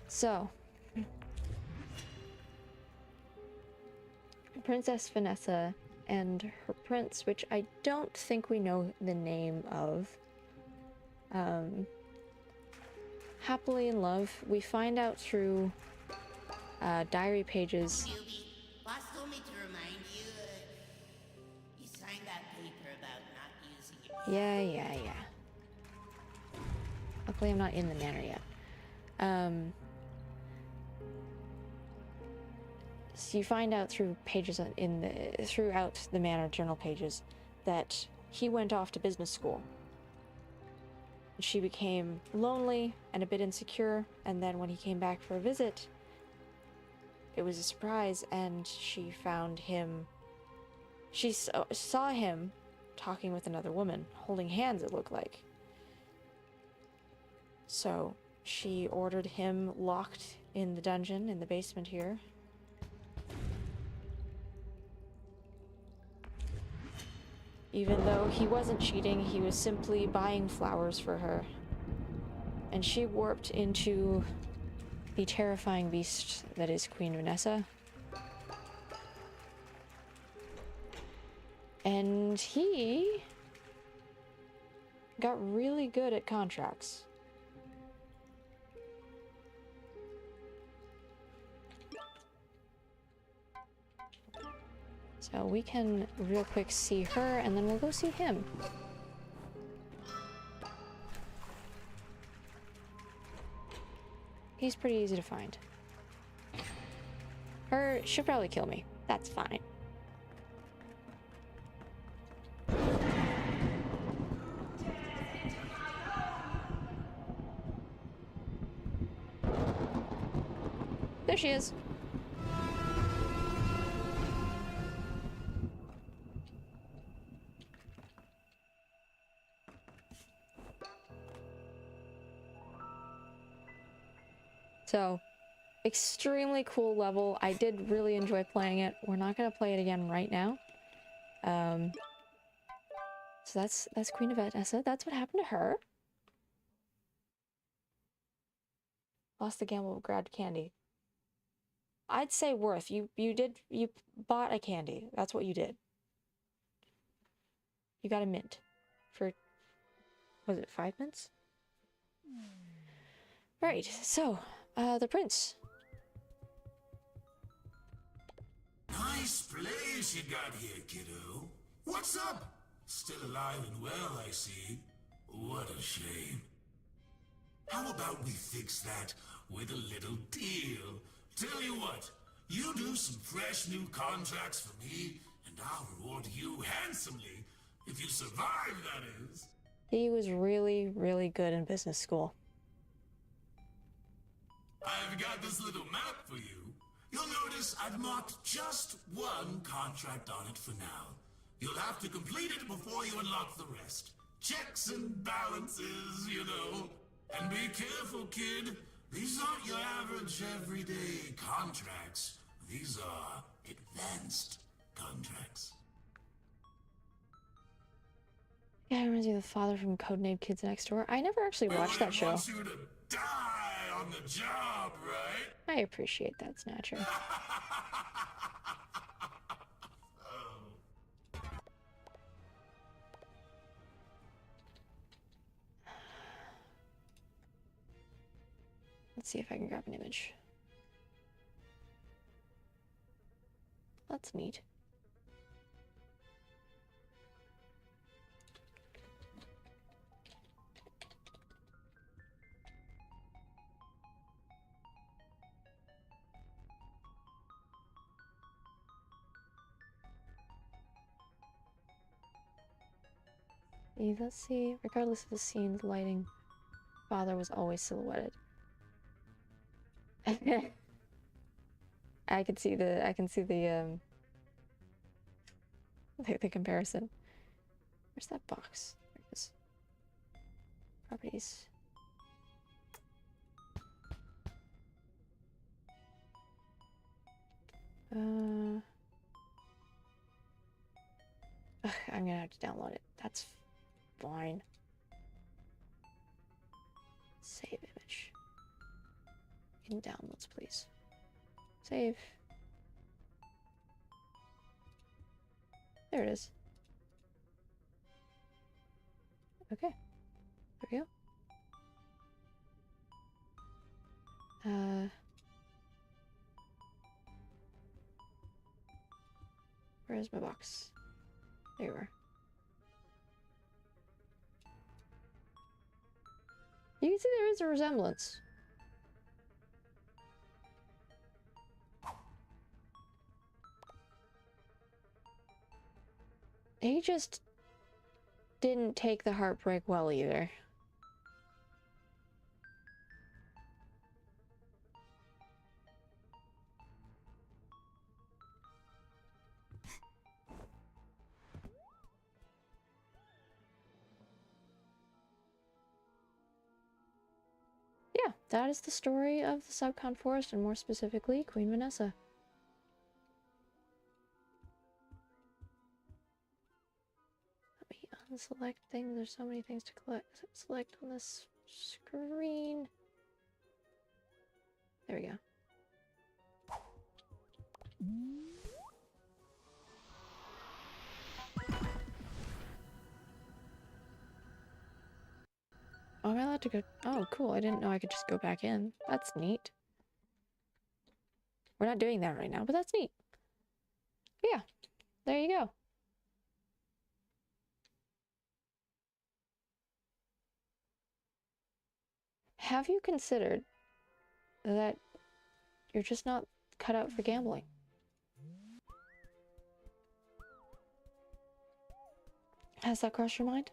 So, Princess Vanessa and her prince, which I don't think we know the name of. Happily in love. We find out through diary pages. Newbie, boss told me to remind you, you signed that paper about not using it. Yeah. Luckily, I'm not in the manor yet. So you find out through pages throughout the manor journal pages that he went off to business school. She became lonely and a bit insecure, and then when he came back for a visit, it was a surprise, and she found him. She saw him talking with another woman, holding hands, it looked like. So she ordered him locked in the dungeon in the basement here. Even though he wasn't cheating, he was simply buying flowers for her. And she warped into the terrifying beast that is Queen Vanessa. And he got really good at contracts. So we can real quick see her, and then we'll go see him. He's pretty easy to find. She'll probably kill me. That's fine. There she is. So, extremely cool level. I did really enjoy playing it. We're not gonna play it again right now. So that's Queen of Vanessa. That's what happened to her. Lost the gamble, grabbed candy. I'd say worth. You bought a candy. That's what you did. You got a mint for, was it 5 mints? Right. So, the prince. Nice place you got here, kiddo. What's up? Still alive and well, I see. What a shame. How about we fix that with a little deal? Tell you what, you do some fresh new contracts for me, and I'll reward you handsomely. If you survive, that is. He was really, really good in business school. I've got this little map for you. You'll notice I've marked just one contract on it for now. You'll have to complete it before you unlock the rest. Checks and balances, you know. And be careful, kid. These aren't your average everyday contracts. These are advanced contracts. Yeah, it reminds me of the father from Codename Kids Next Door. I never actually watched that show. I want you to die on the job, right? I appreciate that, Snatcher. Let's see if I can grab an image. That's neat. Let's see. Regardless of the scene's lighting, father was always silhouetted. I can see the comparison. Where's that box? There it is. Properties. Ugh, I'm gonna have to download it. That's fine. Save image. In downloads, please. Save. There it is. Okay. There we go. Where's my box? There you are. You can see there is a resemblance. He just didn't take the heartbreak well either. Yeah, that is the story of the Subcon Forest, and more specifically, Queen Vanessa. Let me unselect things. There's so many things to select on this screen. There we go. Oh, am I allowed to go? Oh, cool. I didn't know I could just go back in. That's neat. We're not doing that right now, but that's neat. But yeah, there you go. Have you considered that you're just not cut out for gambling? Has that crossed your mind?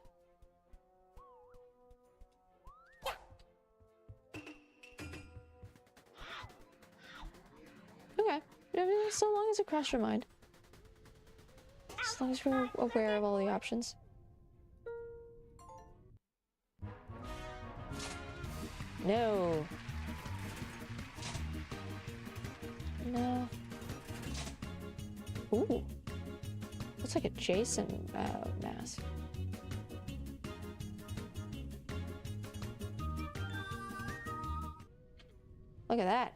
Okay. I mean, so long as it crossed your mind. As long as you're aware of all the options. No. No. Ooh. Looks like a Jason mask. Look at that.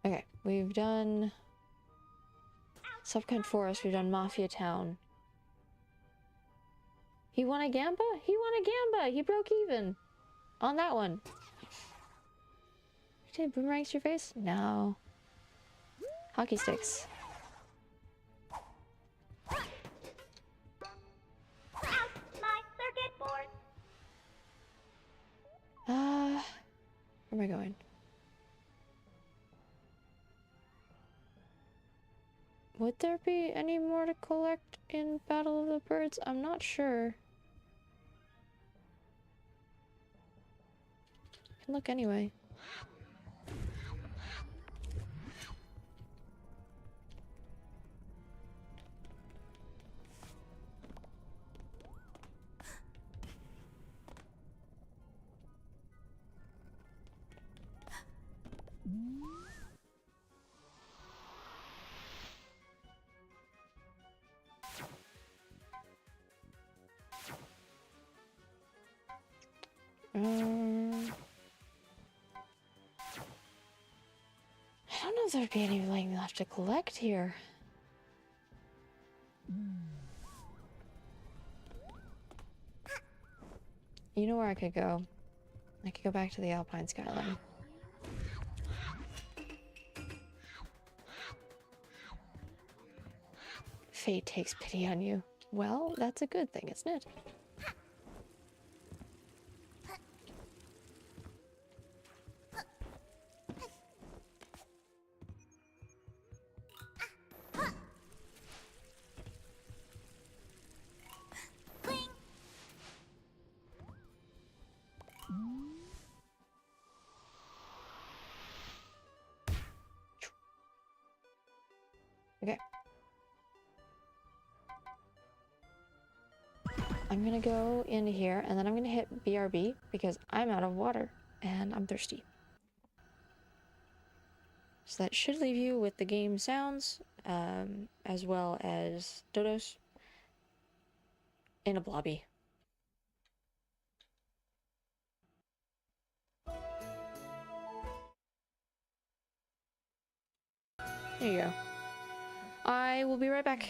Okay, we've done Subcon Forest, we've done Mafia Town. He won a gamba? He won a gamba! He broke even on that one. Did boomerangs to your face? No. Hockey sticks. My circuit board. Where am I going? Would there be any more to collect in Battle of the Birds? I'm not sure. I can look anyway. I don't know if there'd be anything left to collect here. You know where I could go? I could go back to the Alpine Skyline. Fate takes pity on you. Well, that's a good thing, isn't it? Okay. I'm gonna go into here, and then I'm gonna hit BRB, because I'm out of water, and I'm thirsty. So that should leave you with the game sounds, as well as dodos in a blobby. There you go. I will be right back.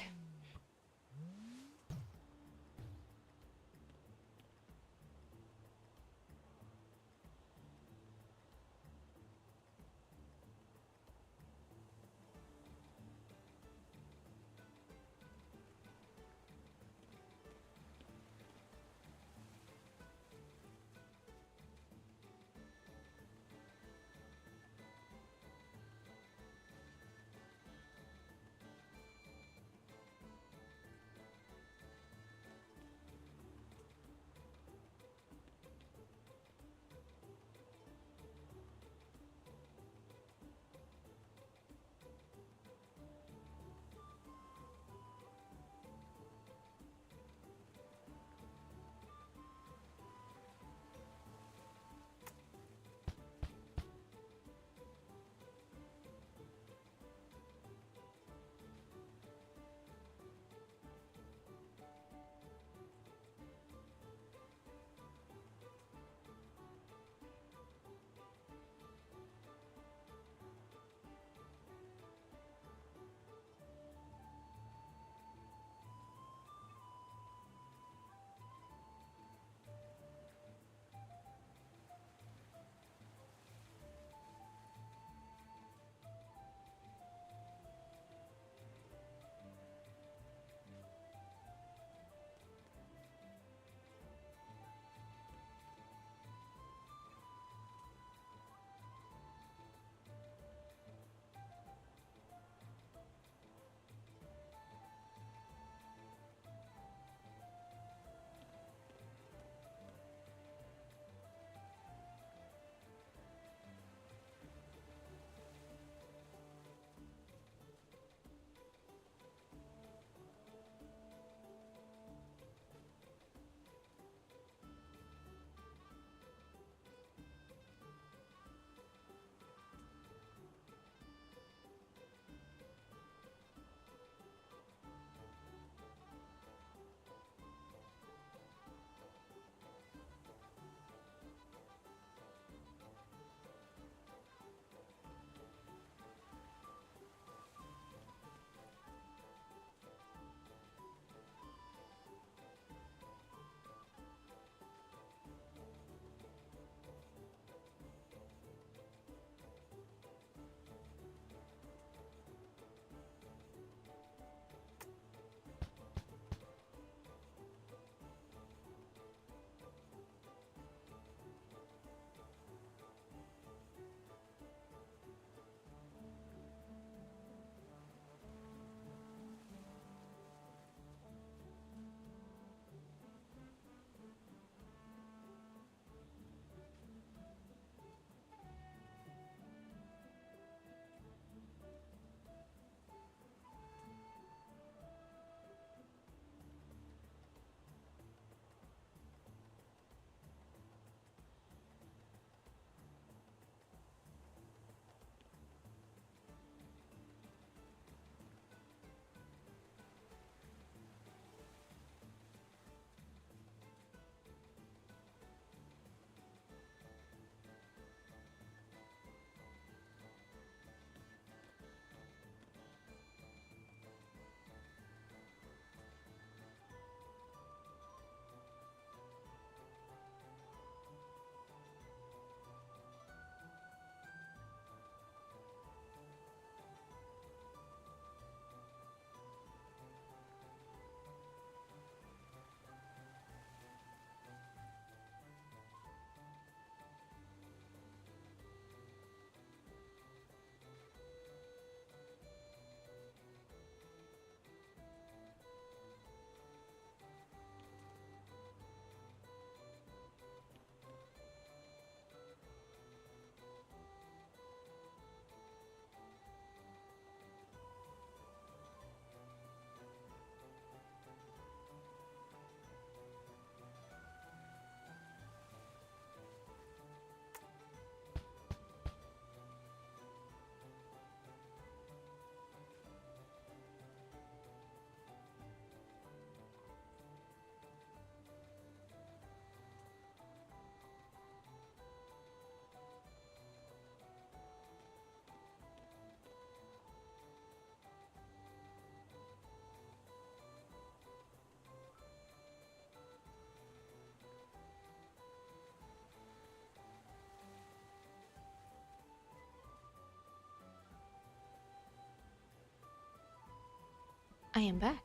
I am back.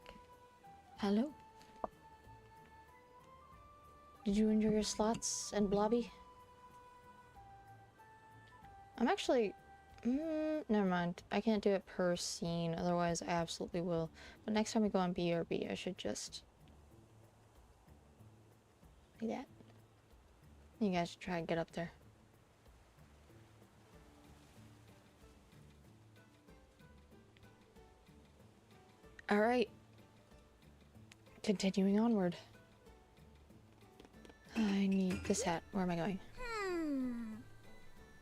Hello. Did you enjoy your slots and blobby? I'm actually... never mind. I can't do it per scene, otherwise I absolutely will. But next time we go on BRB, I should just... like that. You guys should try to get up there. Alright. Continuing onward. I need this hat. Where am I going?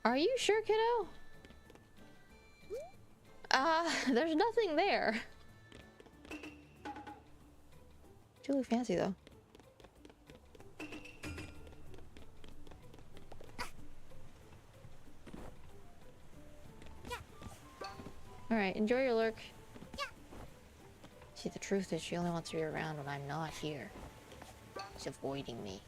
Are you sure, kiddo? There's nothing there. You look fancy, though. Alright, enjoy your lurk. See, the truth is she only wants to be around when I'm not here. She's avoiding me.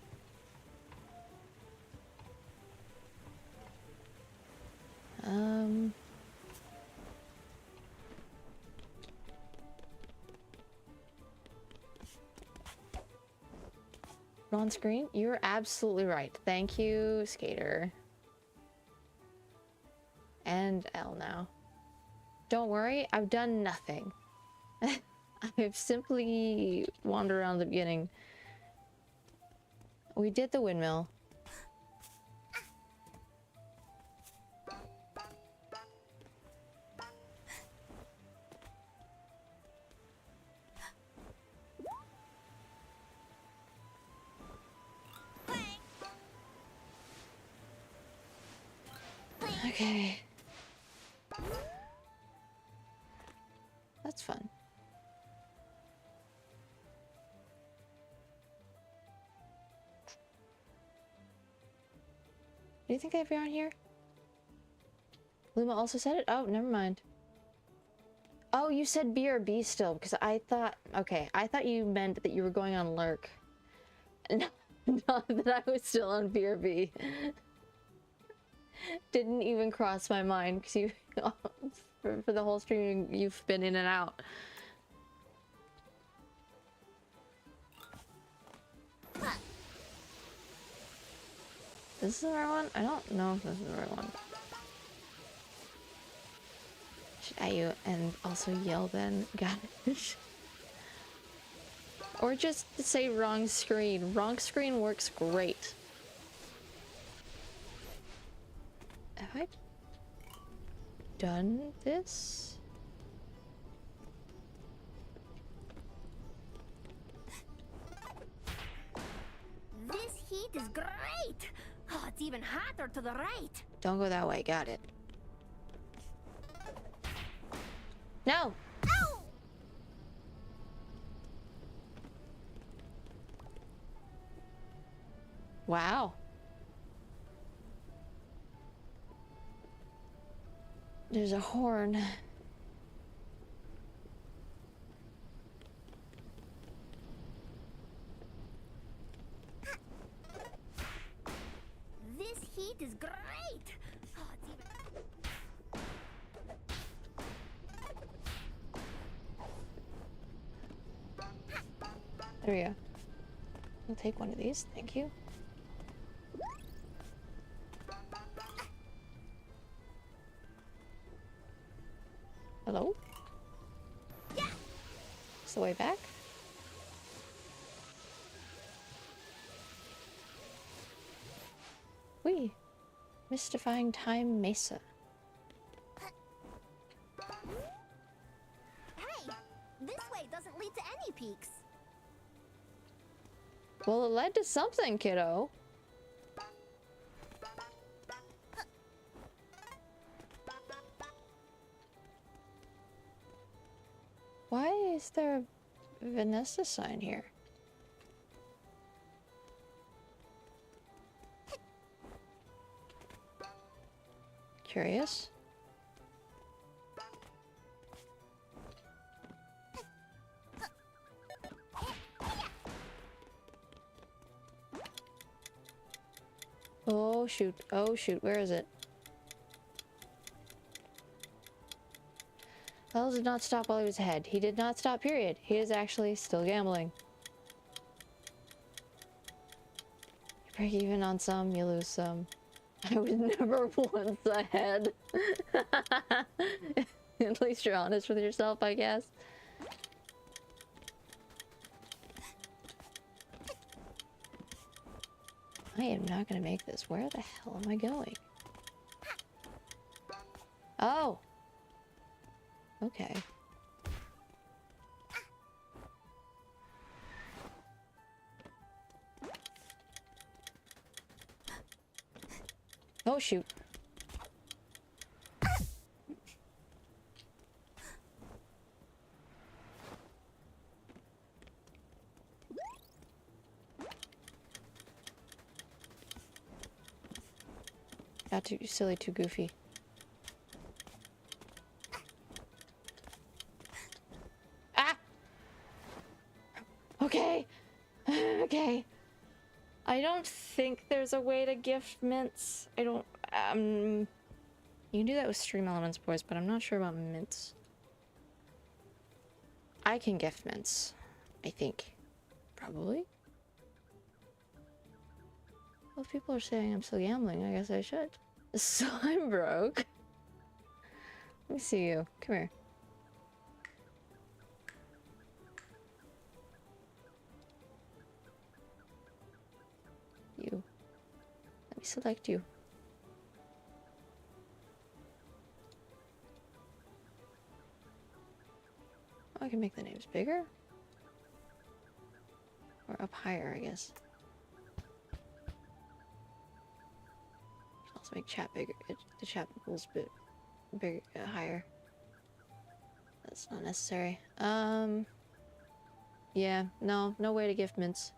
On screen? You're absolutely right. Thank you, Skater. And L now. Don't worry, I've done nothing. I've simply wandered around the beginning. We did the windmill. Okay. That's fun. Do you think they have around here? Luma also said it? Oh, never mind. Oh, you said BRB still, because I thought... Okay, I thought you meant that you were going on lurk. Not that I was still on BRB. Didn't even cross my mind, because you... for the whole stream, you've been in and out. Is this the right one? I don't know if this is the right one. Should I you and also yell then? Got it. Or just say wrong screen. Wrong screen works great. Have I done this? This heat is great! Oh, it's even hotter to the right. Don't go that way. Got it. No! Ow! Wow. There's a horn. This heat is great! Oh, it's even... There we go. I'll take one of these. Thank you. Hello? Yeah. It's the way back? Whee! Mystifying Time Mesa. Hey, this way doesn't lead to any peaks. Well, it led to something, kiddo. Why is there a Vanessa sign here? Curious. Oh shoot, oh shoot, where is it? Bell did not stop while he was ahead. He did not stop, period. He is actually still gambling. You break even on some, you lose some. I was never once ahead. At least you're honest with yourself, I guess. I am not gonna make this. Where the hell am I going? Oh! Okay. Oh, shoot. Got too silly, too goofy. Ah! Okay. Okay. I don't think there's a way to gift mints. I don't, you can do that with stream elements, boys, but I'm not sure about mints. I can gift mints, I think. Probably. Well, if people are saying I'm still gambling, I guess I should. So I'm broke. Let me see you. Come here. You. Let me select you. Oh, I can make the names bigger. Or up higher, I guess. Also make chat bigger. The chat bubbles bit bigger, higher. That's not necessary. Yeah, no way to gift mints.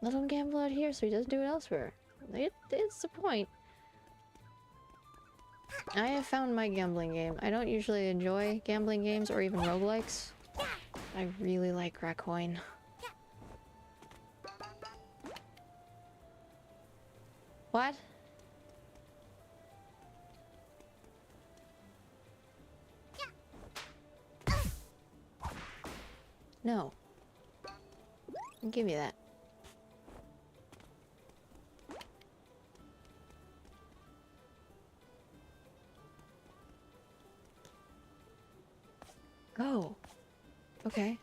Let him gamble out here so he doesn't do it elsewhere. It's the point. I have found my gambling game. I don't usually enjoy gambling games or even roguelikes. I really like Racoin. What? No. Give me that. Go. Okay.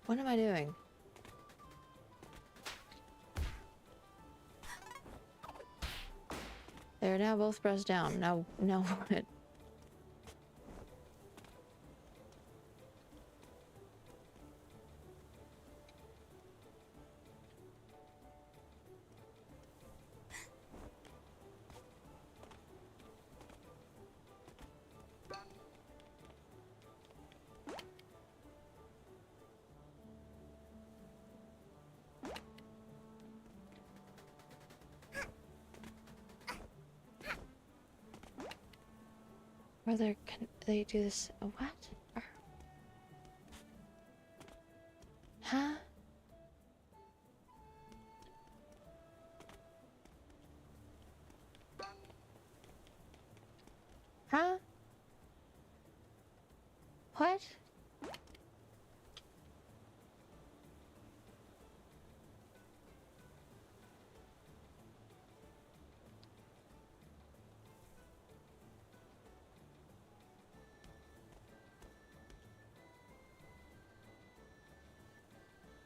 What am I doing? They're now both pressed down. Now what? Whether can they do this? What? Huh? Huh? What?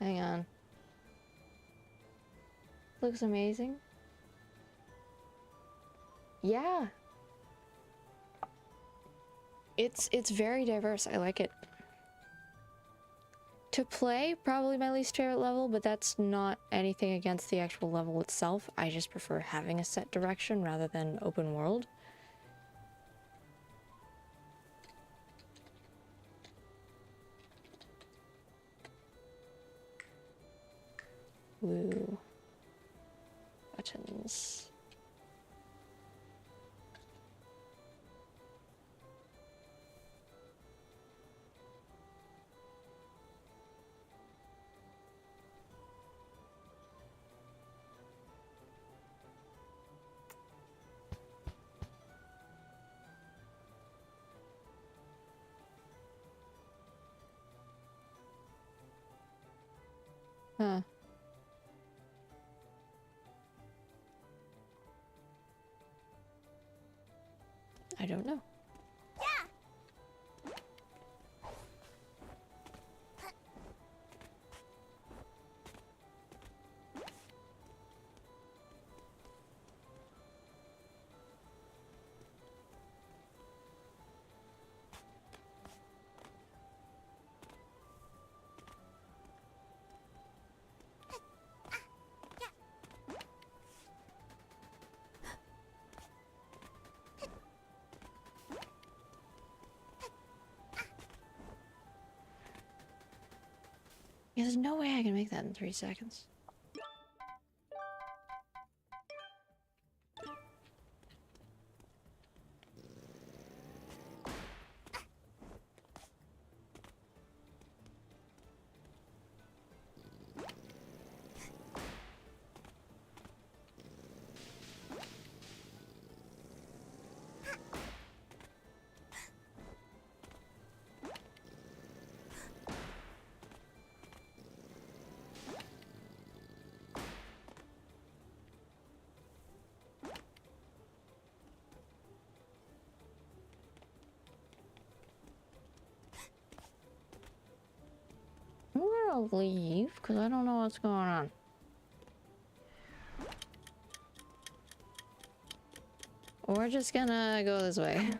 Hang on. Looks amazing. Yeah. It's very diverse. I like it. To play, probably my least favorite level, but that's not anything against the actual level itself. I just prefer having a set direction rather than open world. Blue buttons. Huh. I don't know. Yeah, there's no way I can make that in 3 seconds. I'm gonna leave because I don't know what's going on. We're just gonna go this way.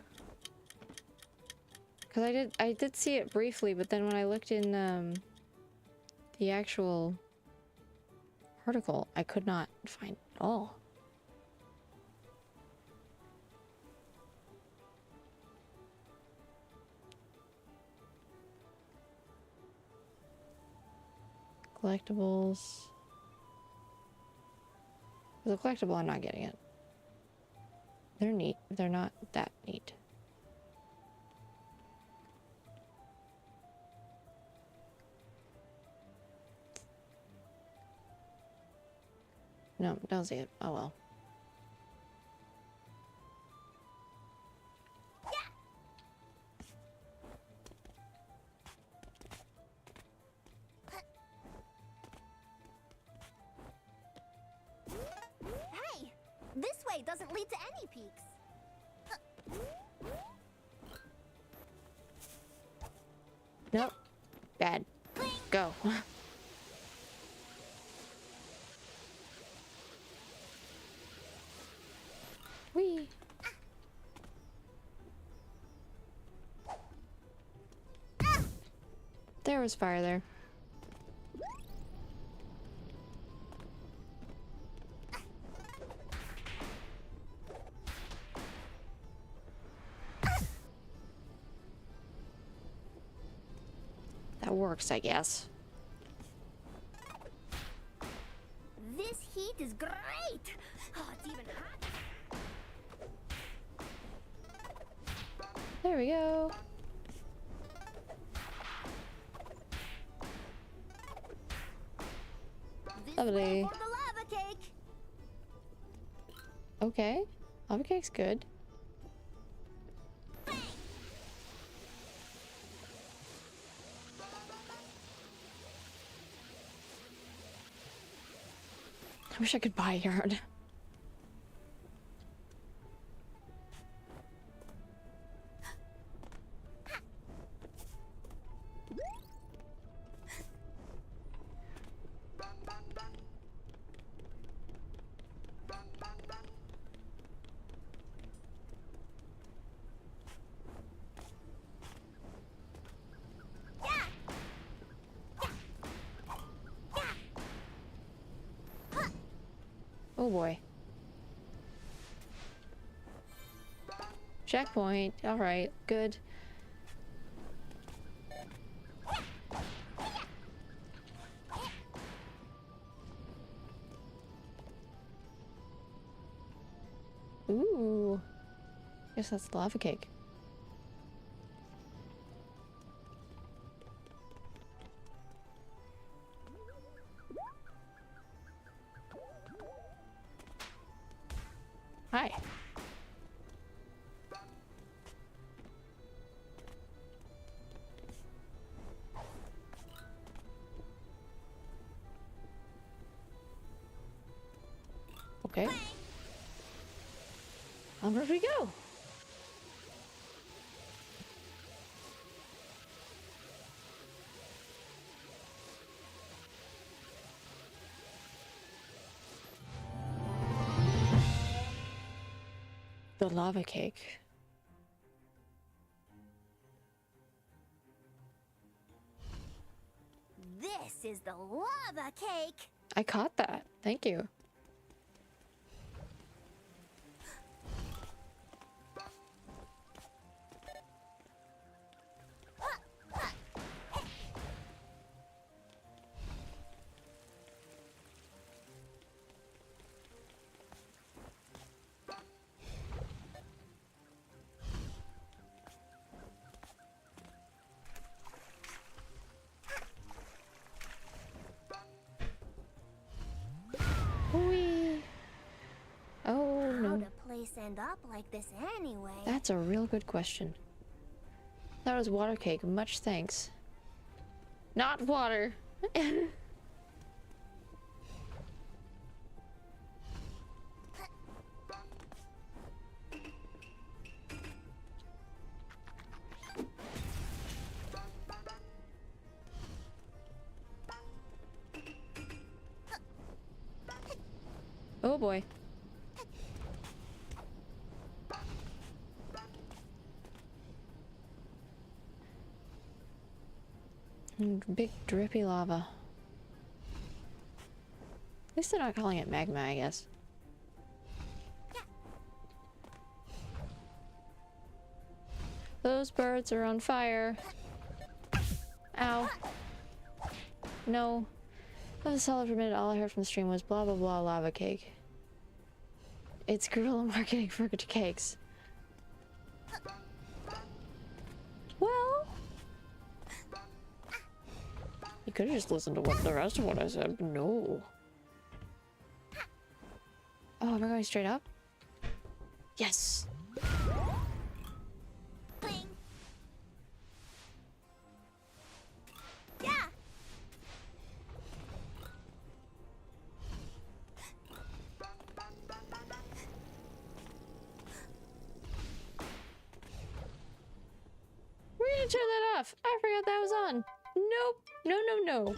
Cause I did see it briefly, but then when I looked in the actual article, I could not find it at all. Collectibles. The collectible, I'm not getting it. They're neat. They're not that neat. No, don't see it. Oh well. Hey, this way doesn't lead to any peaks. Nope. Bad. Go. Whee. There was fire there. That works, I guess. This heat is great. Oh, it's even hot. There we go. This Lovely. way for the lava cake. Okay. Lava cake's good. I wish I could buy a yard. Oh boy. Checkpoint. Alright, good. Ooh. Guess that's the lava cake. Hi. Okay. Where we go? The lava cake. This is the lava cake. I caught that. Thank you. Whee. Oh no. How'd a place end up like this anyway? That's a real good question. That was water cake. Much thanks. Not water. Oh boy. Big drippy lava. At least they're not calling it magma, I guess. Those birds are on fire. Ow. No. I was solid for a minute. All I heard from the stream was blah blah blah lava cake. It's guerrilla marketing for cakes. Well, you could have just listened to what the rest of what I said, but no. Oh, am I going straight up? Yes. Bing. Yeah. We're gonna turn that off. I forgot that was on. Nope. No, no, no.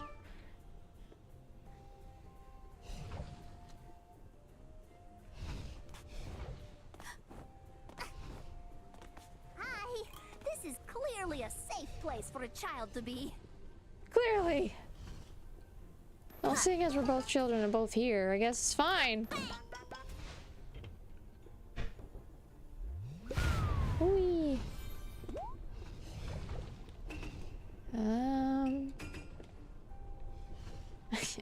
Hi. This is clearly a safe place for a child to be. Clearly. Well, seeing as we're both children and both here, I guess it's fine. Whee.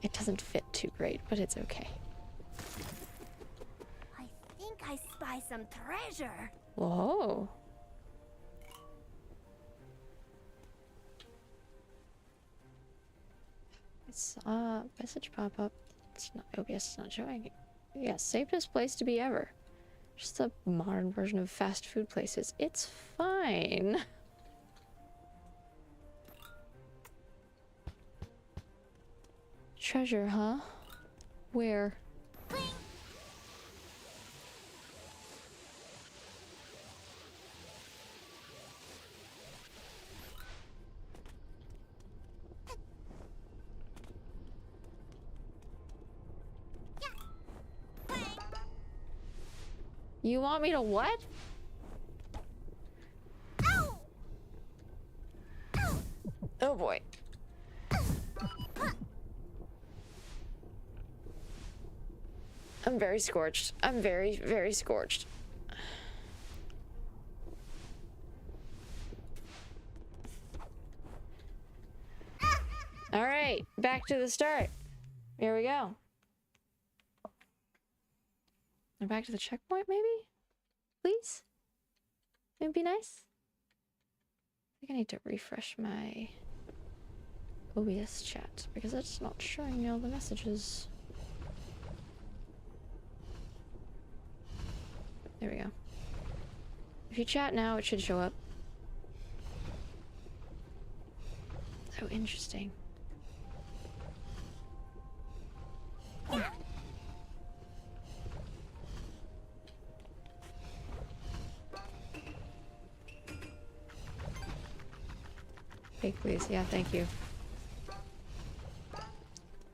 It doesn't fit too great, but it's okay. I think I spy some treasure. Whoa. It's message pop up. It's not OBS is not showing it. Yeah, safest place to be ever. Just a modern version of fast food places. It's fine. Treasure, huh? Where? You want me to what? Ow! Ow! Oh boy. I'm very scorched. I'm very, very scorched. All right, back to the start. Here we go. And back to the checkpoint, maybe? Please? It'd be nice. I think I need to refresh my OBS chat because it's not showing me all the messages. There we go. If you chat now, it should show up. Oh, interesting. Cake, please. Yeah, thank you.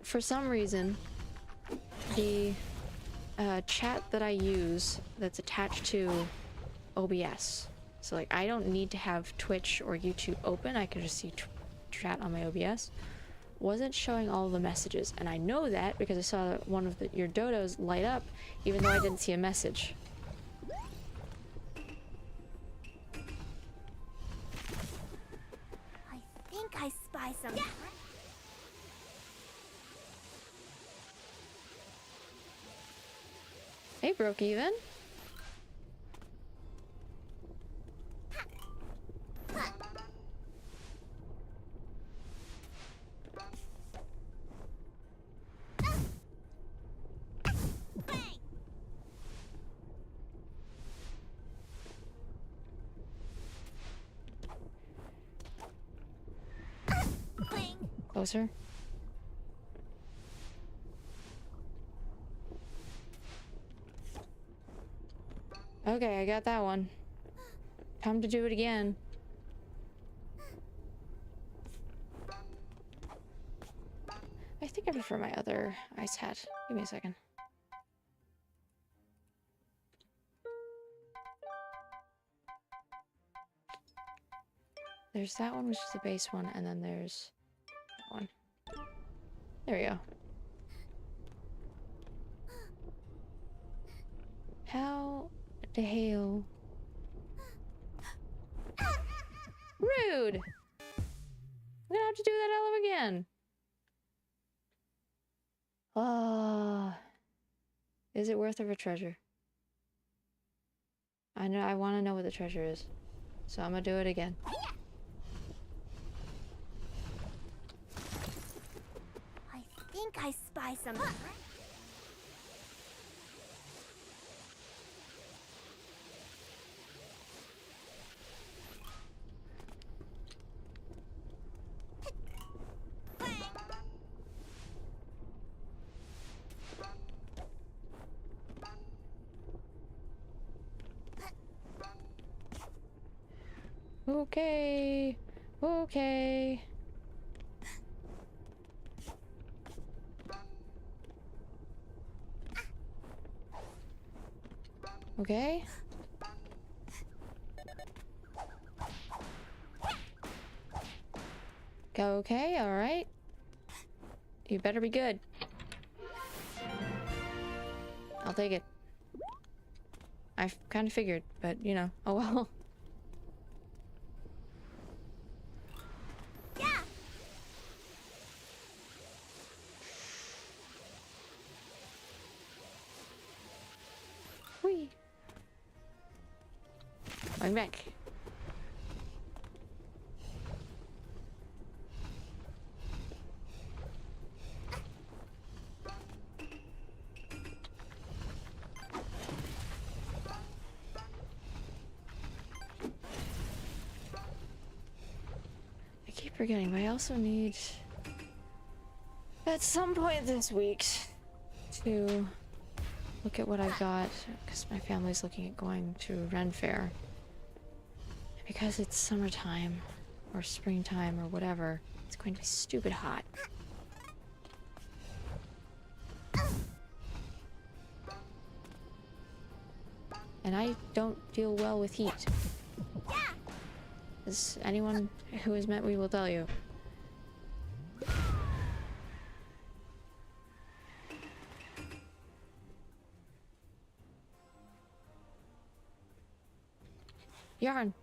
For some reason, the chat that I use that's attached to OBS. So like I don't need to have Twitch or YouTube open. I can just see chat on my OBS. Wasn't showing all the messages, and I know that because I saw one of your dodos light up even though I didn't see a message. I think I spy some. Hey, broke even. Closer. Okay, I got that one. Time to do it again. I think I prefer my other ice hat. Give me a second. There's that one, which is the base one, and then there's that one. There we go. How the hell? Rude! I'm gonna have to do that all over again. Ah, is it worth of a treasure? I know. I want to know what the treasure is, so I'm gonna do it again. I think I spy some. Okay. Okay. Okay. Okay, alright. You better be good. I'll take it. I kind of figured, but you know, oh well. Whee! I'm back. I keep forgetting, but I also need at some point this week to look at what I've got, because my family's looking at going to Ren Fair. Because it's summertime, or springtime, or whatever, it's going to be stupid hot. And I don't deal well with heat. As anyone who has met me will tell you. Yarn.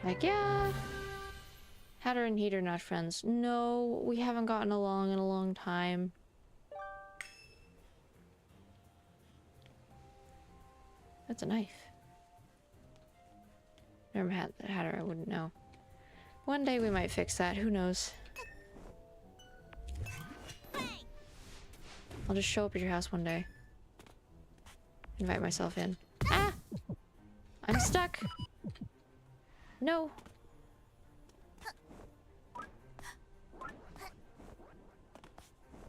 Like, yeah. Hatter and Heat are not friends. No, we haven't gotten along in a long time. That's a knife. Never had the Hatter, I wouldn't know. One day we might fix that, who knows? I'll just show up at your house one day. Invite myself in. Ah! I'm stuck! No!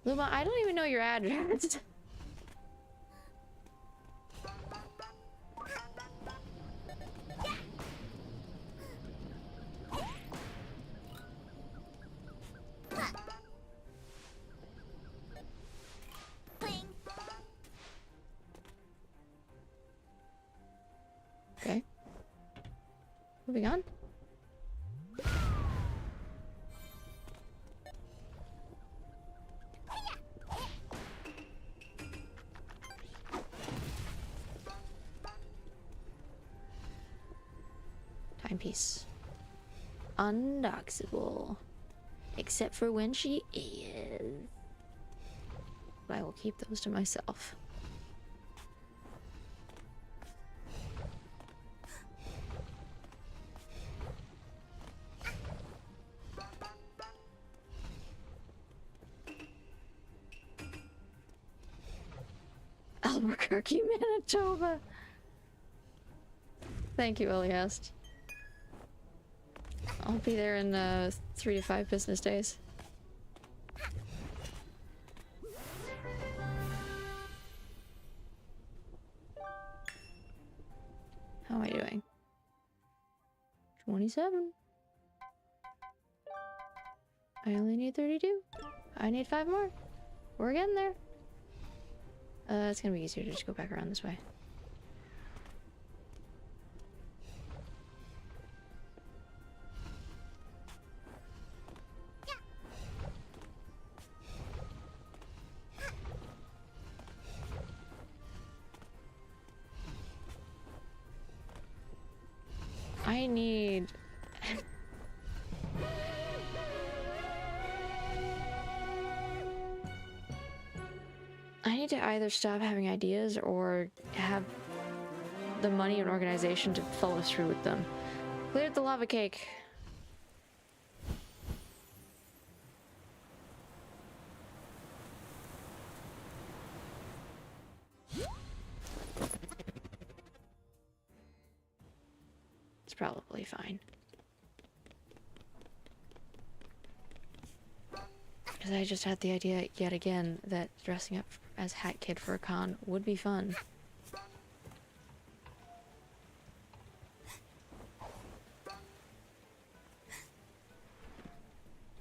Luma, I don't even know your address. Okay. Moving on. Timepiece. Undoxable. Except for when she is. But I will keep those to myself. Albuquerque, Manitoba. Thank you, Eliast. I'll be there in 3 to 5 business days. How am I doing? 27. I only need 32. I need 5 more. We're getting there. It's gonna be easier to just go back around this way. I need... I need to either stop having ideas or have the money and organization to follow through with them. Cleared the lava cake. It's probably fine. Because I just had the idea yet again that dressing up as Hat Kid for a con would be fun.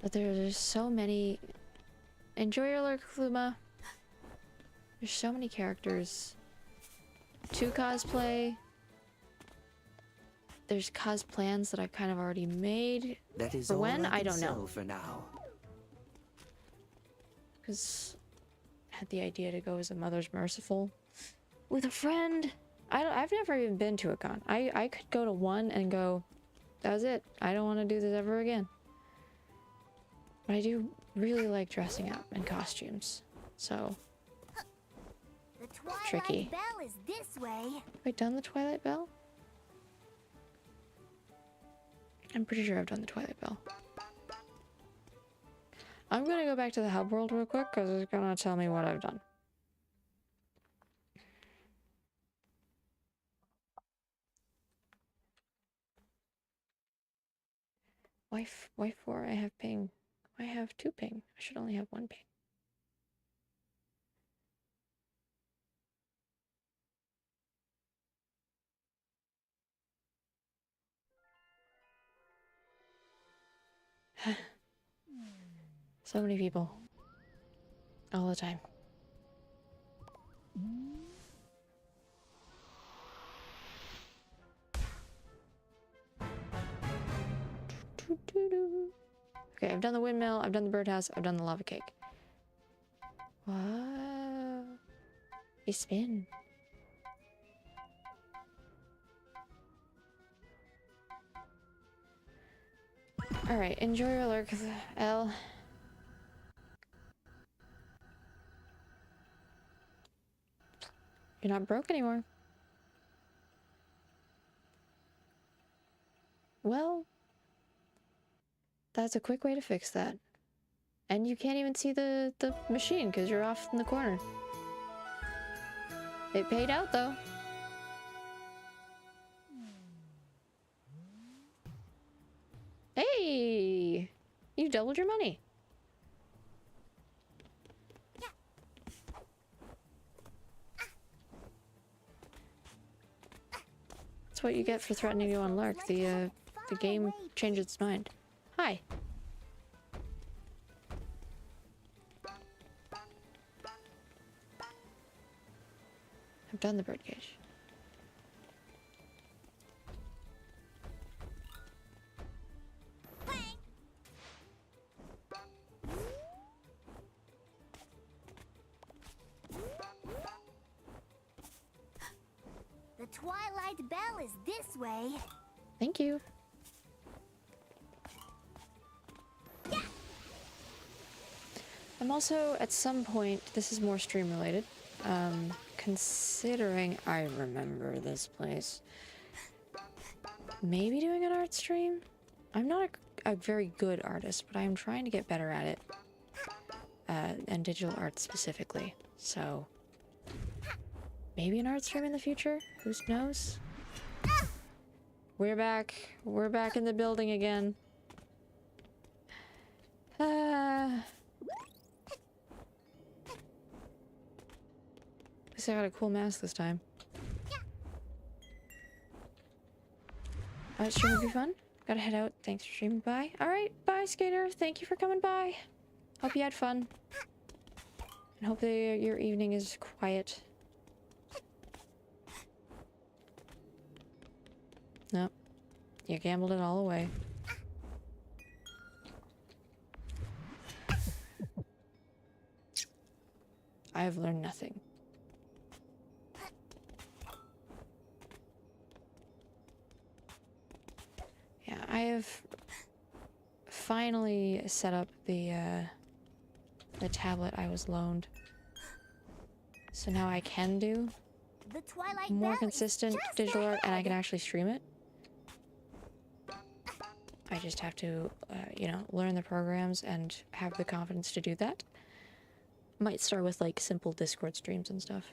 But there's so many... Enjoy your lurk, Luma. There's so many characters to cosplay. There's cosplans that I've kind of already made. That is For all when? I can don't know. sell for now. Because I had the idea to go as a Mother's Merciful with a friend. I've never even been to a con. I could go to one and go, that was it. I don't want to do this ever again. But I do really like dressing up in costumes. So, The Twilight tricky. Bell is this way. Have I done the Twilight Bell? I'm pretty sure I've done the Twilight Bell. I'm gonna go back to the hub world real quick because it's gonna tell me what I've done. Why 4? I have ping. I have 2 ping. I should only have 1 ping. So many people. All the time. Okay, I've done the windmill, I've done the birdhouse, I've done the lava cake. Wow. You spin. Alright, enjoy your lurk, L. You're not broke anymore. Well, that's a quick way to fix that. And you can't even see the machine because you're off in the corner. It paid out though. Hey! You doubled your money. what you get for threatening to unlurk. The game changes its mind. Hi. I've done the birdcage. The Twilight Bell is this way. Thank you. I'm also, at some point, this is more stream related, considering I remember this place, maybe doing an art stream? I'm not a very good artist, but I am trying to get better at it, and digital art specifically, so maybe an art stream in the future? Who knows? We're back. We're back in the building again. At least I got a cool mask this time. Art stream would be fun. Gotta head out. Thanks for streaming. Bye. Alright, bye, Skater. Thank you for coming by. Hope you had fun. And hope that your evening is quiet. Nope. You gambled it all away. I have learned nothing. Yeah, I have finally set up the tablet I was loaned. So now I can do The Twilight more Bell consistent is just digital art, and I ahead. can actually stream it. I just have to, you know, learn the programs and have the confidence to do that. Might start with like simple Discord streams and stuff.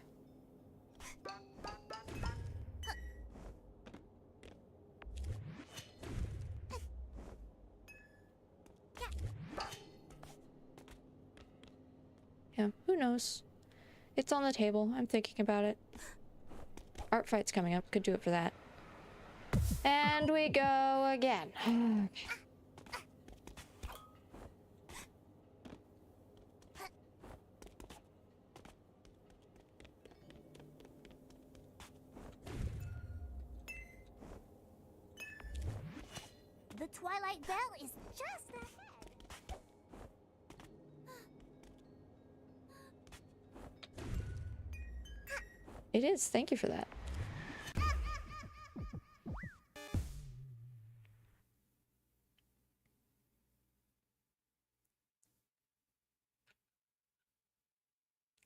Yeah, who knows? It's on the table. I'm thinking about it. Art fight's coming up. Could do it for that. And we go again. The Twilight Bell is just ahead. It is. Thank you for that.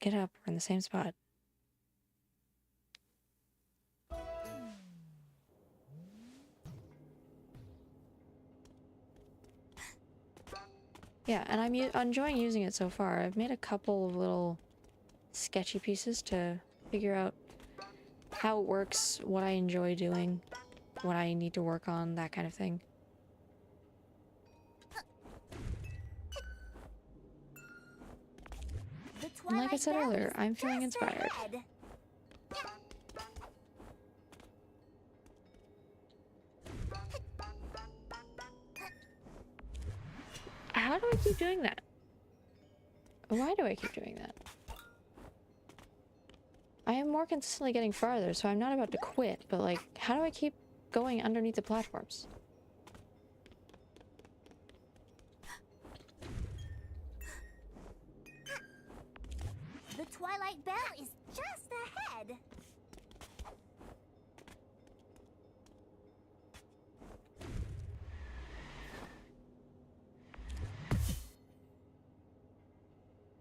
Get up. We're in the same spot. Yeah, and I'm enjoying using it so far. I've made a couple of little sketchy pieces to figure out how it works, what I enjoy doing, what I need to work on, that kind of thing. The And like I Twilight said Bell earlier, is I'm feeling just inspired. ahead. How do I keep doing that? Why do I keep doing that? I am more consistently getting farther, so I'm not about to quit, but like, how do I keep going underneath the platforms? The Twilight Bell is just ahead.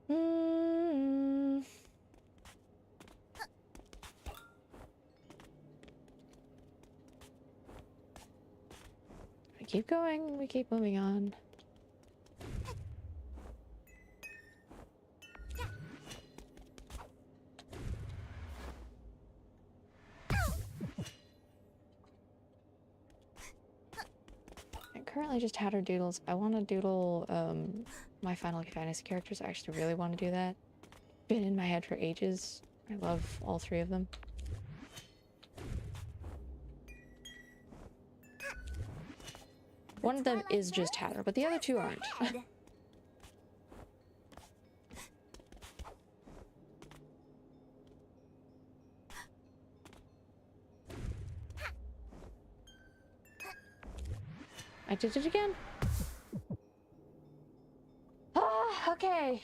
Mm. We keep going, we keep moving on. I'm currently just Hatter Doodles. I want to doodle my Final Fantasy characters. I actually really want to do that. Been in my head for ages. I love all three of them. One of them is just Hatter, but the other two aren't. I did it again. Ah, okay.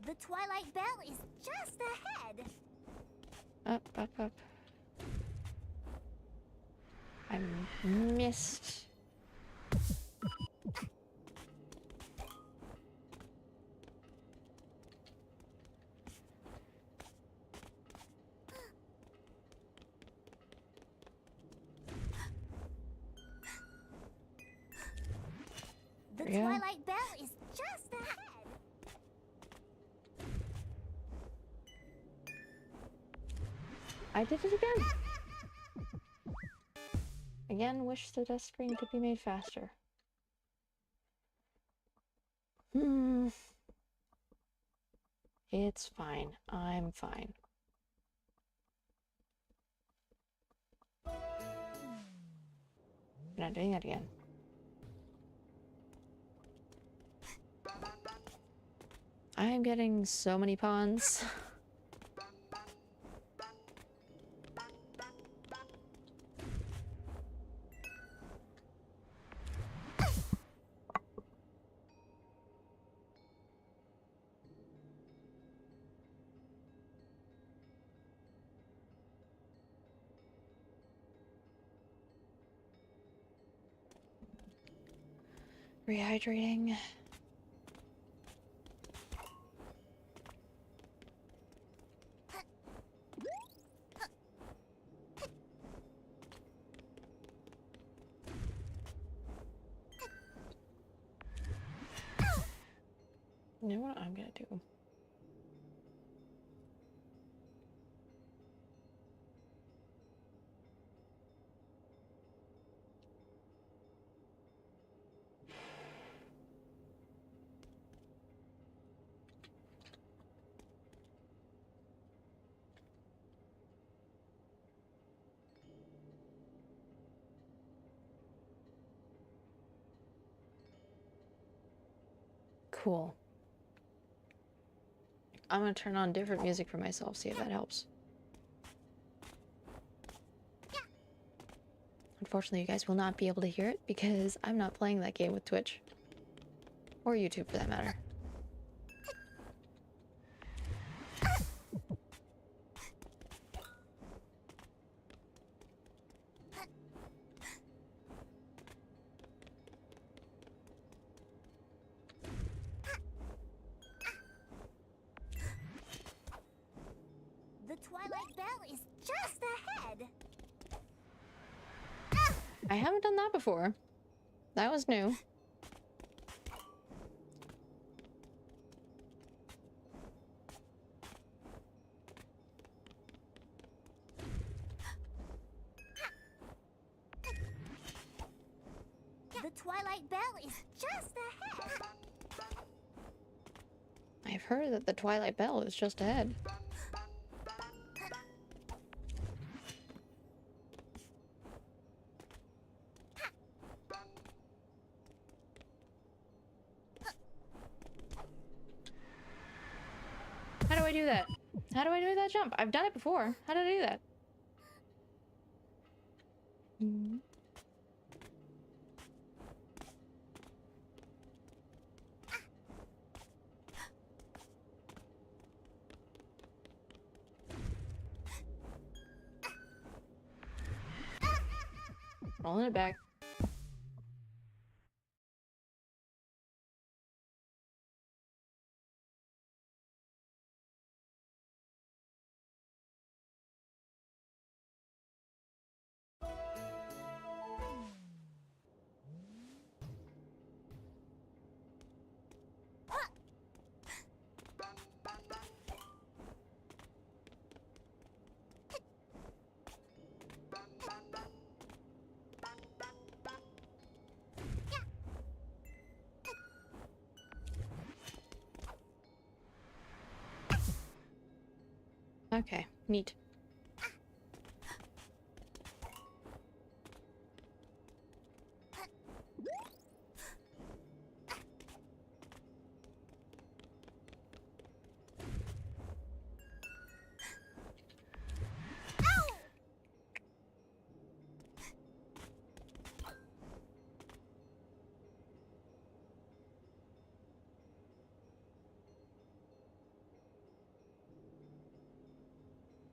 The Twilight Bell is just ahead. Up, up, up. I missed. The There you go. Twilight Bell is just ahead. I did it again. Again, wish the death screen could be made faster. It's fine. I'm fine. We're not doing that again. I am getting so many pawns. Rehydrating. You know what I'm gonna do? Cool. I'm gonna turn on different music for myself, see if that helps. Unfortunately, you guys will not be able to hear it because I'm not playing that game with Twitch. Or YouTube, for that matter. The Twilight Bell is just ahead. I haven't done that before. That was new. The Twilight Bell is just ahead. I've heard that the Twilight Bell is just ahead. How do I do that? How do I do that jump? I've done it before. How did I do that? Rolling it back. Okay, neat.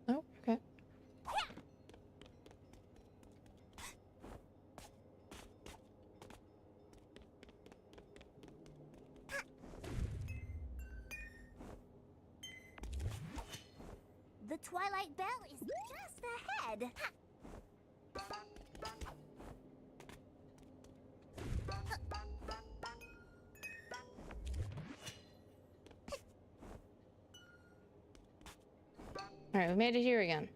Oh, okay. The Twilight Bell is just ahead. Alright, we made it here again.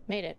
Made it.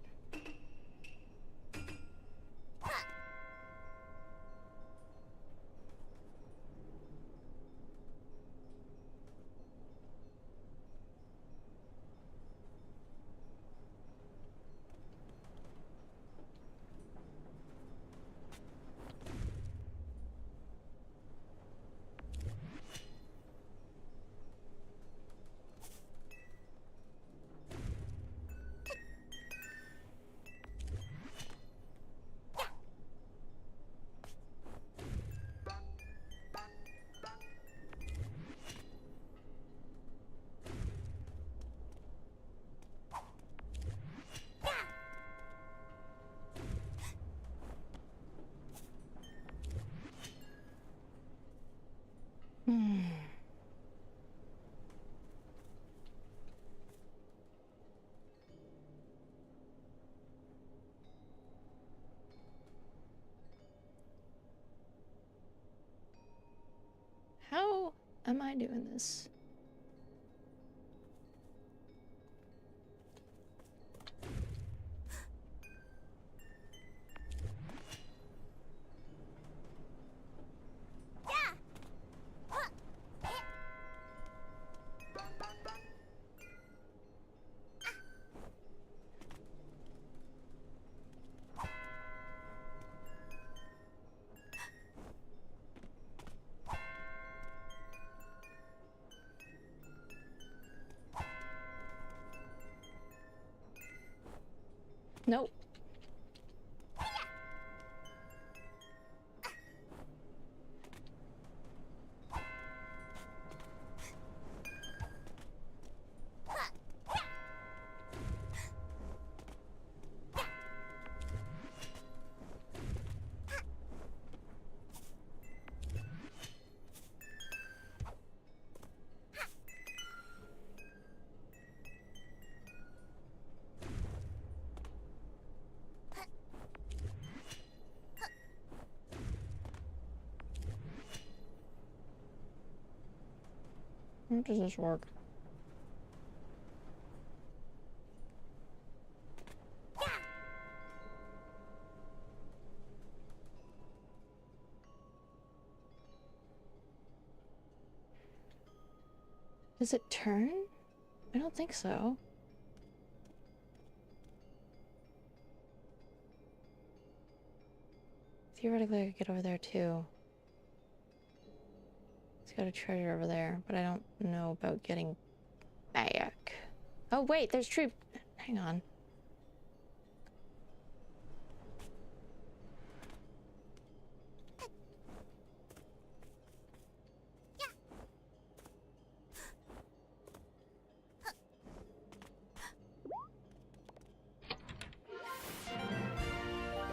How am I doing this? Nope. How does this work? Does it turn? I don't think so. Theoretically, I could get over there too. It's got a treasure over there, but I don't know about getting back. Oh wait, there's tree. Hang on.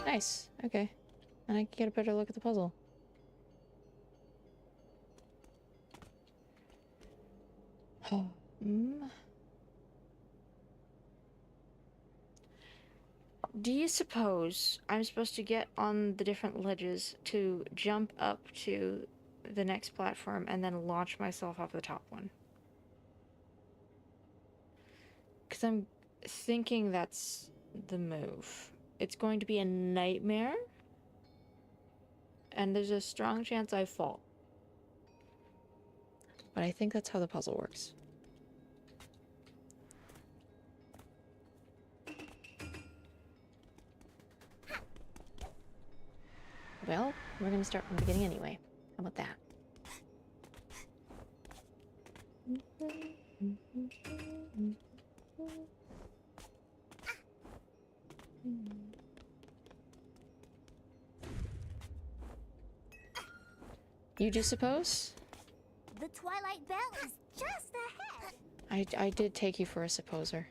Nice. Okay. And I can get a better look at the puzzle. Do you suppose I'm supposed to get on the different ledges to jump up to the next platform and then launch myself off the top one? Because I'm thinking that's the move. It's going to be a nightmare, and there's a strong chance I fall. But I think that's how the puzzle works. Well, we're gonna start from the beginning anyway. How about that? You do suppose? The Twilight Bell is just ahead. I did take you for a supposer.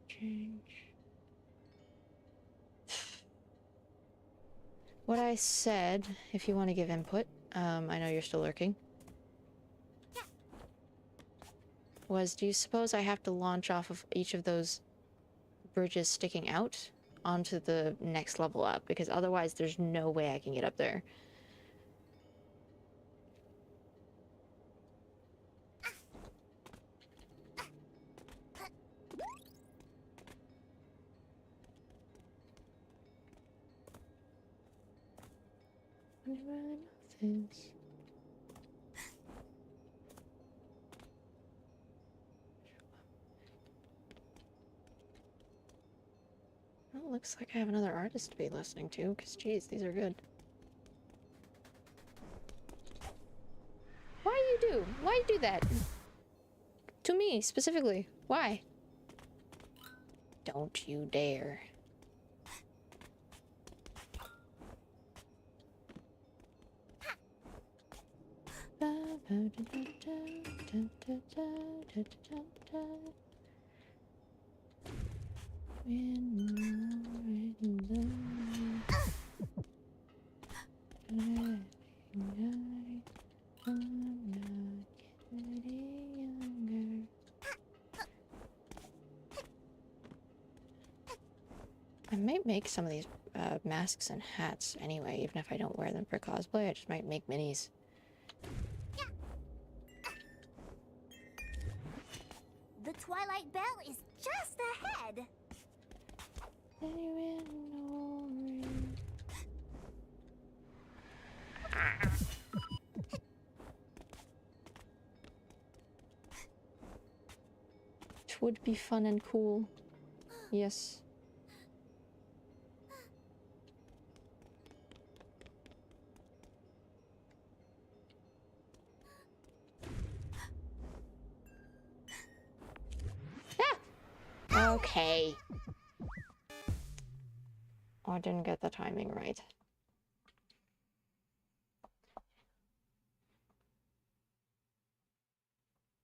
Change. What I said, if you want to give input, I know you're still lurking, was, do you suppose I have to launch off of each of those bridges sticking out onto the next level up? Because otherwise there's no way I can get up there. Well, looks like I have another artist to be listening to, because geez, these are good. Why you do? Why you do that? To me, specifically. Why? Don't you dare. I might make some of these masks and hats anyway, even if I don't wear them for cosplay. I just might make minis. The Twilight Bell is just ahead. It would be fun and cool. Yes. Ah! Okay. Oh, I didn't get the timing right.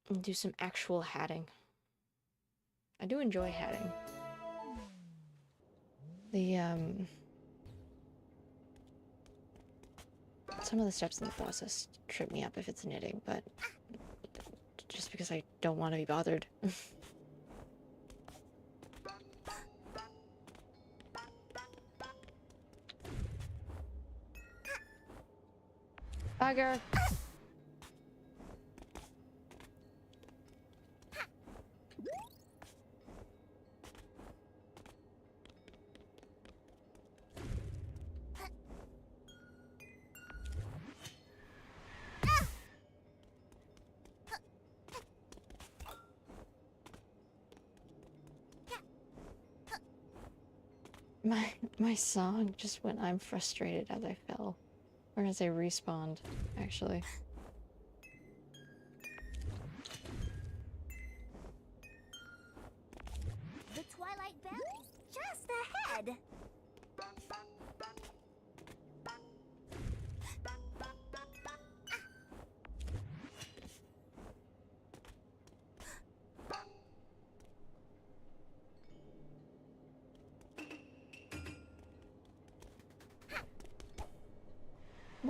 And do some actual hatting. I do enjoy hatting. Some of the steps in the process trip me up if it's knitting, but just because I don't want to be bothered. Bugger! My song just when I'm frustrated as I fell. Or as I respawned, actually. The Twilight Bell is just ahead.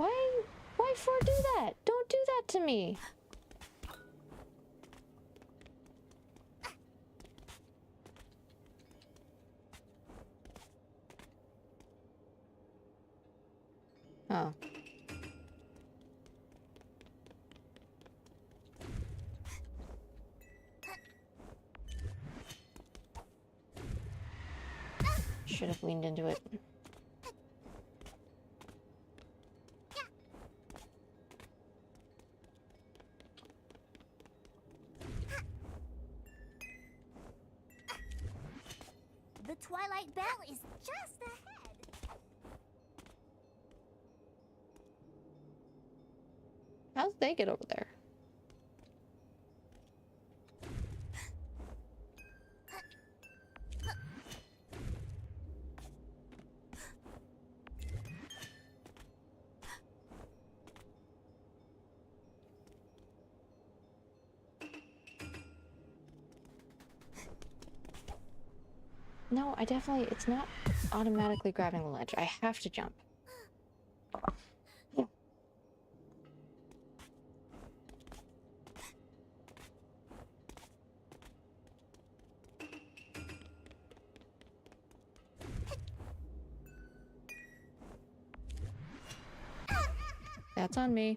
Why for do that? Don't do that to me. Oh. Should have leaned into it. The Twilight Bell is just ahead. How'd they get over there? No, I definitely, it's not automatically grabbing the ledge. I have to jump. That's on me.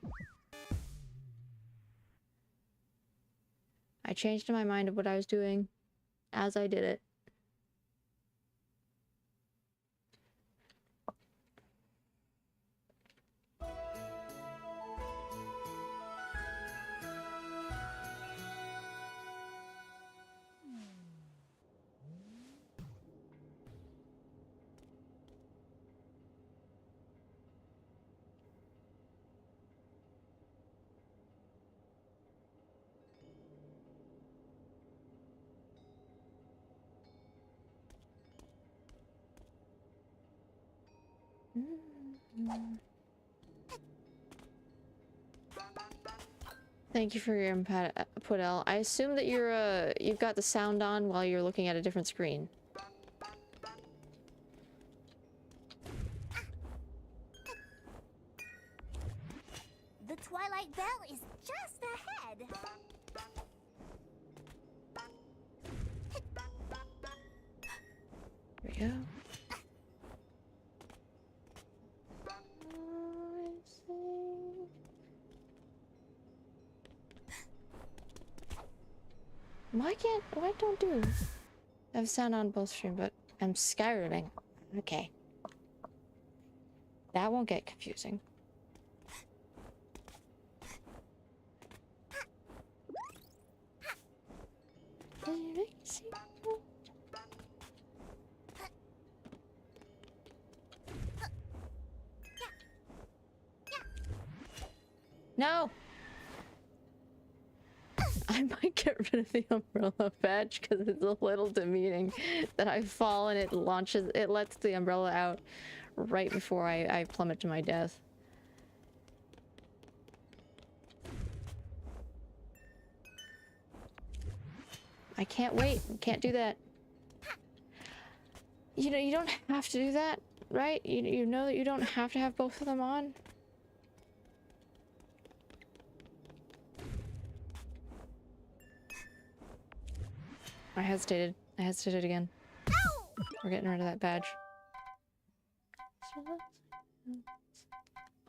I changed my mind of what I was doing as I did it. Thank you for your input, L. I assume that you've got the sound on while you're looking at a different screen. The Twilight Bell is just ahead. There we go. Why don't do? I have sound on both stream, but I'm Skyriming. Okay. That won't get confusing. No! I might get rid of the umbrella badge because it's a little demeaning that I fall and it lets the umbrella out right before I plummet to my death. I can't wait. Can't do that. You know, you don't have to do that, right? You know that you don't have to have both of them on? I hesitated. I hesitated again. We're getting rid of that badge.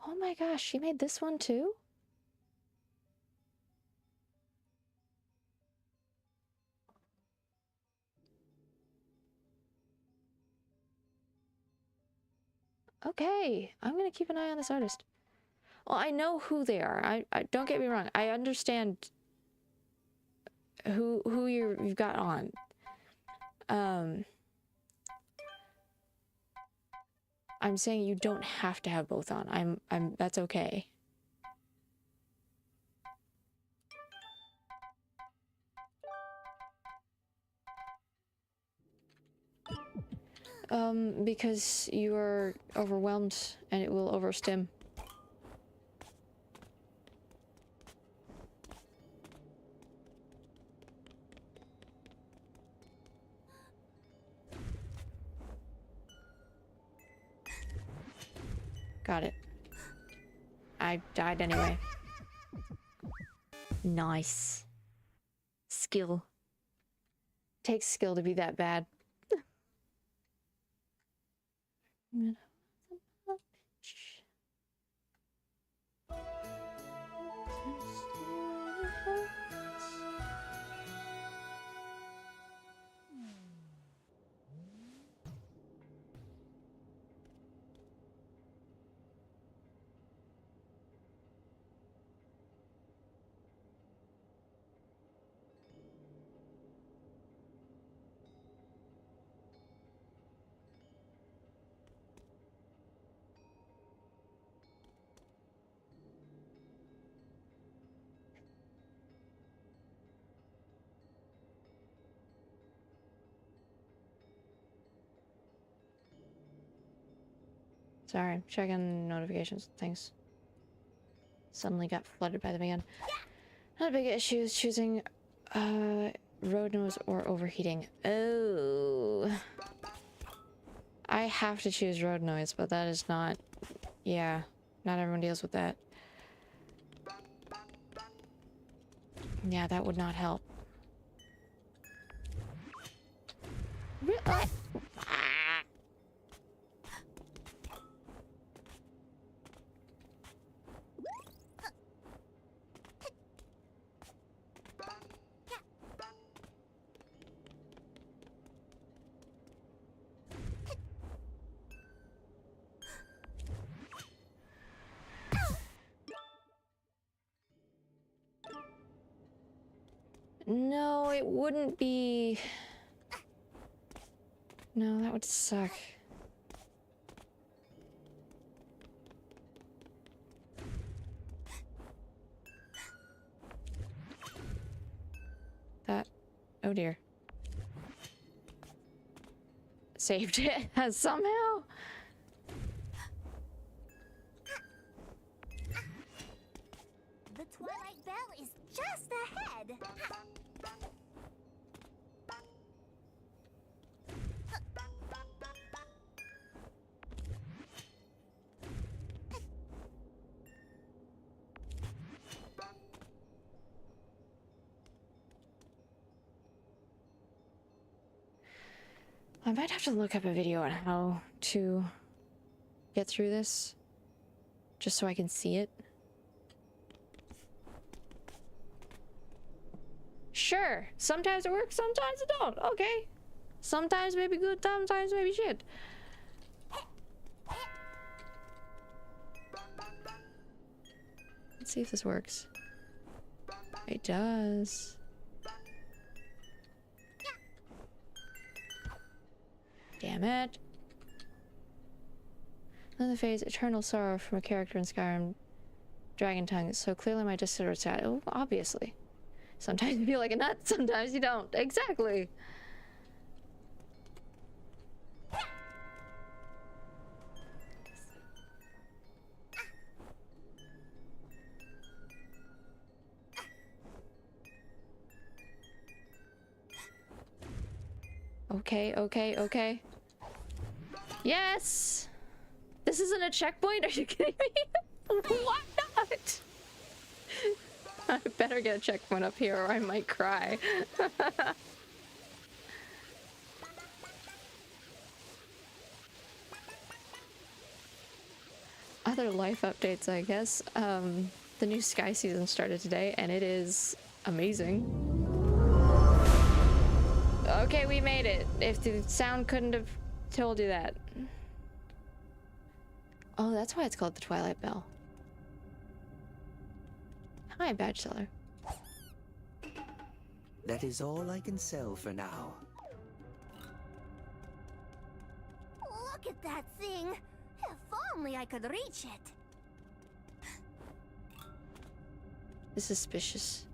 Oh my gosh, she made this one too? Okay, I'm gonna keep an eye on this artist. Well, I know who they are. I don't get me wrong. I understand who you've got on. I'm saying you don't have to have both on. That's okay. Because you are overwhelmed and it will overstim. Got it. I died anyway. Nice. Skill. Takes skill to be that bad. Sorry, checking notifications. Thanks. Suddenly got flooded by them again. Not a big issue is choosing road nose or overheating. Oh. I have to choose road noise, but that is not... Yeah, not everyone deals with that. Yeah, that would not help. Ah. No, it wouldn't be... No, that would suck. That... Oh dear. Saved it somehow? The Twilight Bell is just ahead. I might have to look up a video on how to get through this, just so I can see it. Sure, sometimes it works, sometimes it don't. Okay. Sometimes maybe good, sometimes maybe shit. Let's see if this works. It does. Damn it. Then the phase eternal sorrow from a character in Skyrim Dragon Tongue. So clearly my disorders sad. Oh, obviously. Sometimes you feel like a nut, sometimes you don't. Exactly. Okay, okay, okay. Yes! This isn't a checkpoint? Are you kidding me? Why not? I better get a checkpoint up here or I might cry. Other life updates, I guess. The new Sky season started today and it is amazing. Okay, we made it. If the sound couldn't have told you that. Oh, that's why it's called the Twilight Bell. Hi, badge seller. That is all I can sell for now. Look at that thing. If only I could reach it. It's suspicious.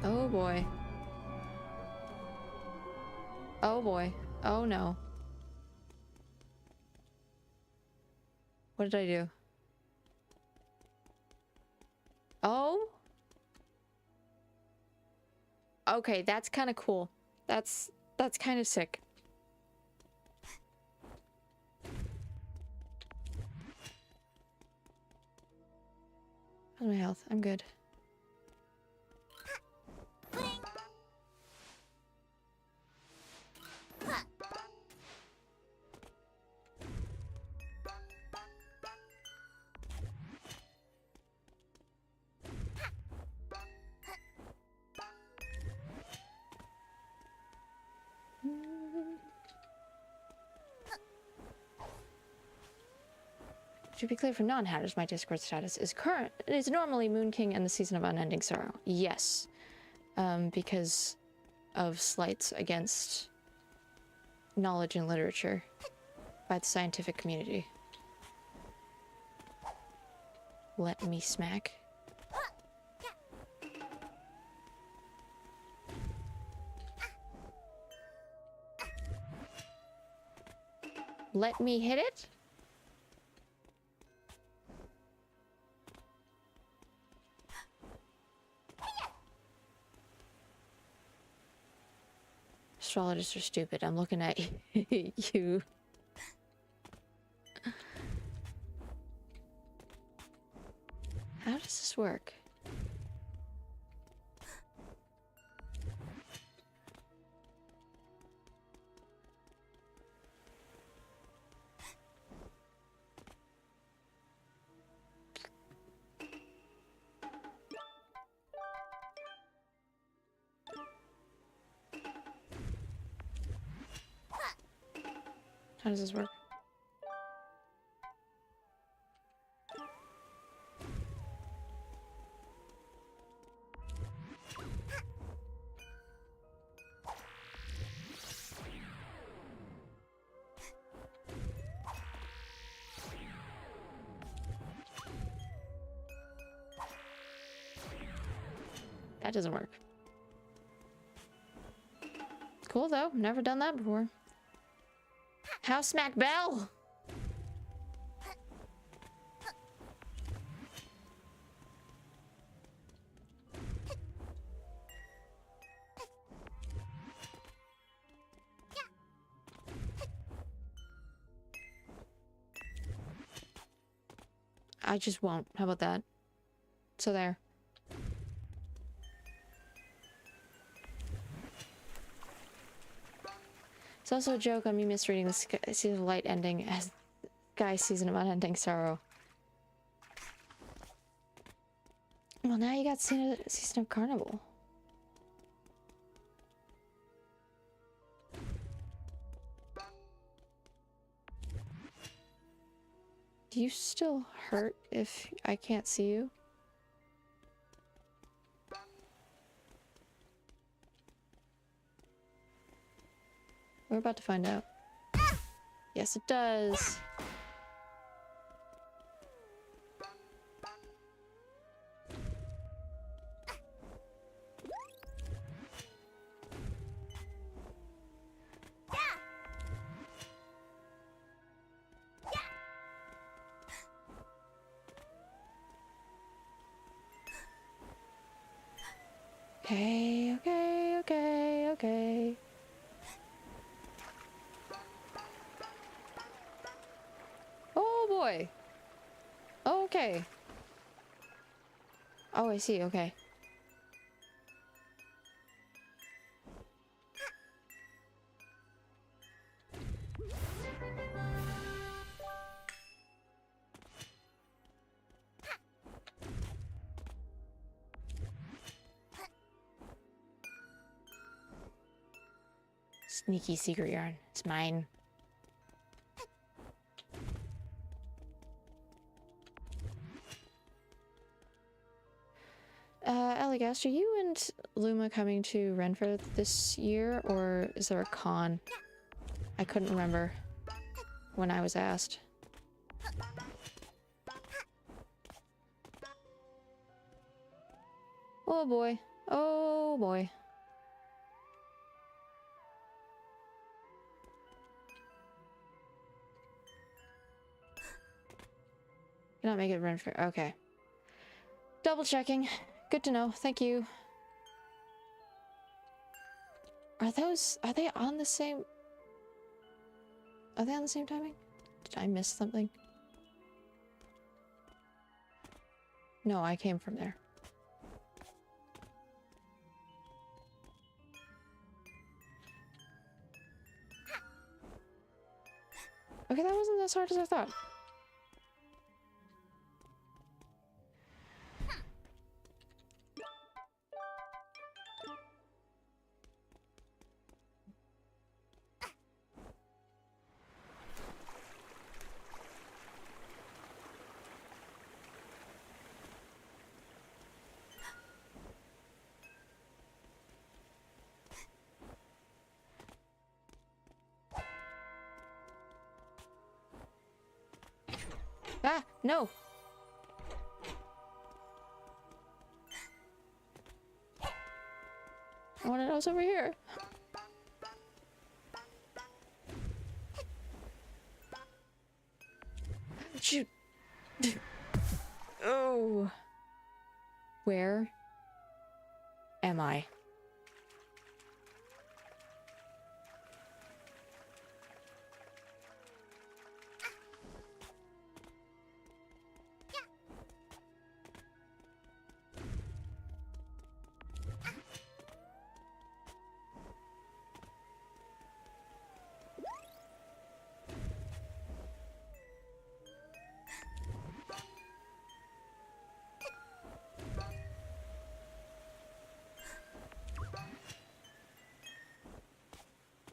Oh boy. Oh boy. Oh no. What did I do? Oh? Okay, that's kind of cool. That's kind of sick. How's my health? I'm good. To be clear for non-hatters, my Discord status is normally Moon King and the Season of Unending Sorrow. Yes. Because of slights against knowledge and literature by the scientific community. Let me smack. Let me hit it? Astrologists are stupid. I'm looking at you. How does this work? How does this work? That doesn't work. Cool though, never done that before. House smack bell! I just won't. How about that? So there. It's also a joke on me misreading the Season of Light ending as Sky Season of Unending Sorrow. Well, now you got Season of Carnival. Do you still hurt if I can't see you? We're about to find out. Yes, it does. Okay, okay, okay, okay. Oh boy. Okay. Oh, I see, okay. Sneaky secret yarn. It's mine. Ellie, are you and Luma coming to Renford this year, or is there a con? I couldn't remember when I was asked. Oh boy. Oh boy. Cannot make it Renford. Okay. Double checking. Good to know. Thank you. Are they on the same... Are they on the same timing? Did I miss something? No, I came from there. Okay, that wasn't as hard as I thought. Ah, no! I wanted else over here. Shoot. Oh. Where am I?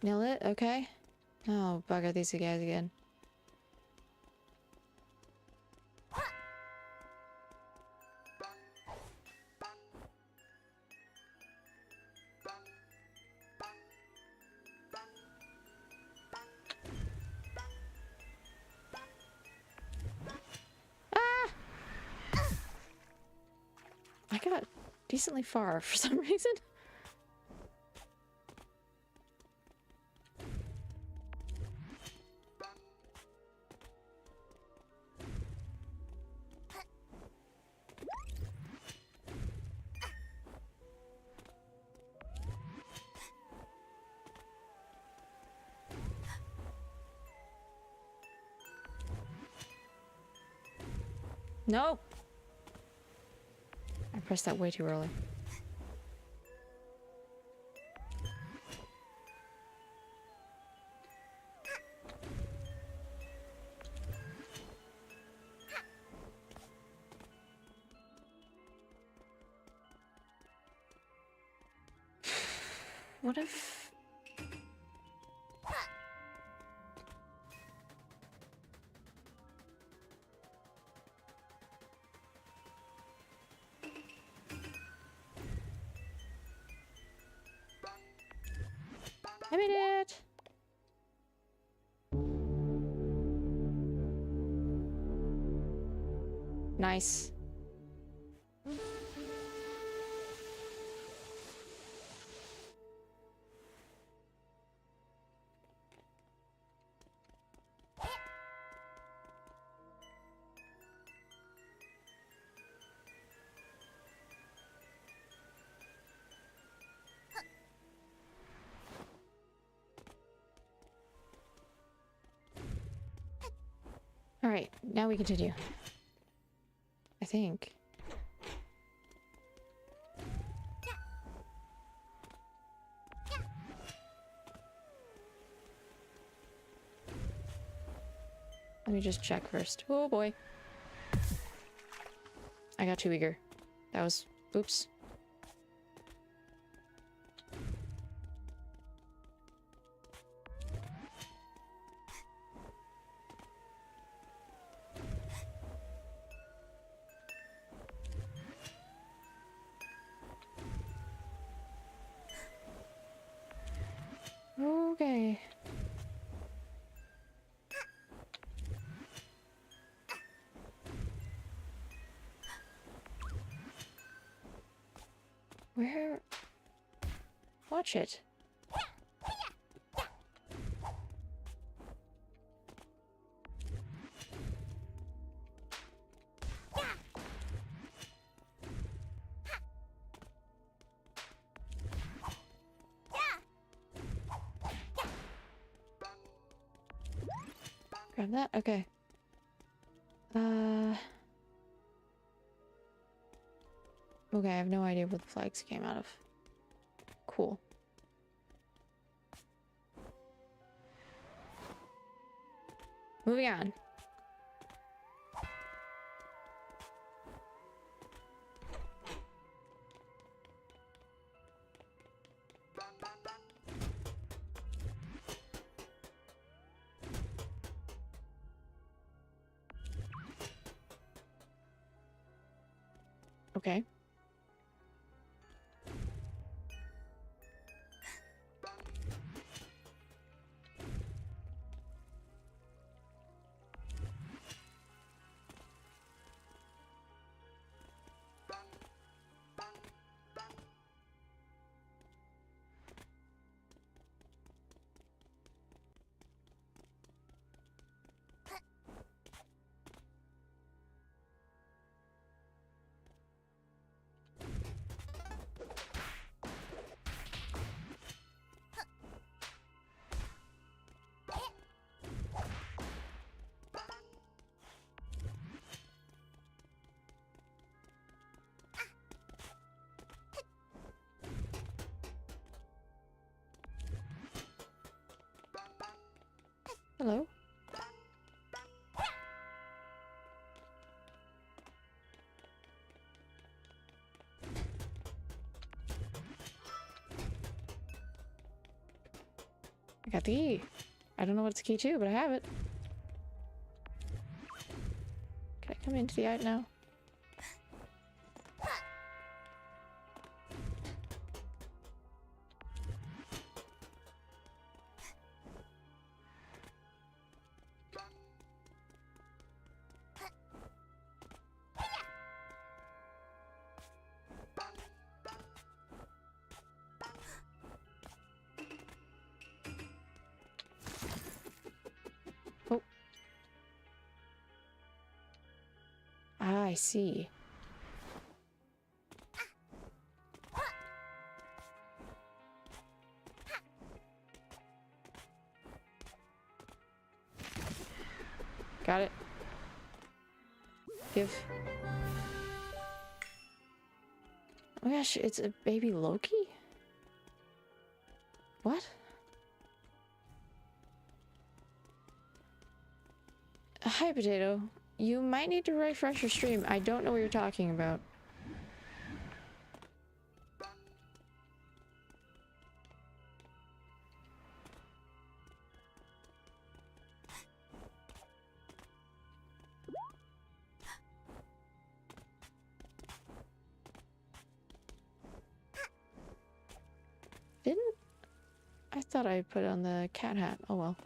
Nailed it? Okay. Oh, bugger these guys again. Ah! I got decently far for some reason. No! I pressed that way too early. What if... I made it! Nice. Alright, now we continue. I think. Let me just check first. Oh boy. I got too eager. That was... oops. Okay. Where? Watch it. Grab that? Okay. Okay, I have no idea where the flags came out of. Cool. Moving on. Okay. Hello? I got the key. I don't know what it's a key to, but I have it. Can I come into the art now? Oh. Ah, I see. Got it. Give. Oh my gosh, it's a baby Loki? What? Hi, Potato. You might need to refresh your stream. I don't know what you're talking about. Didn't? I thought I put on the cat hat. Oh well.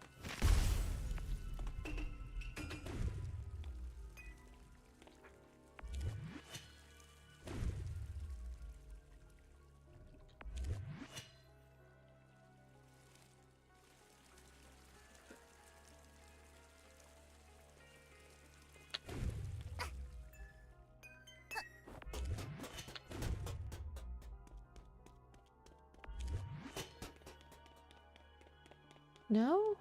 No?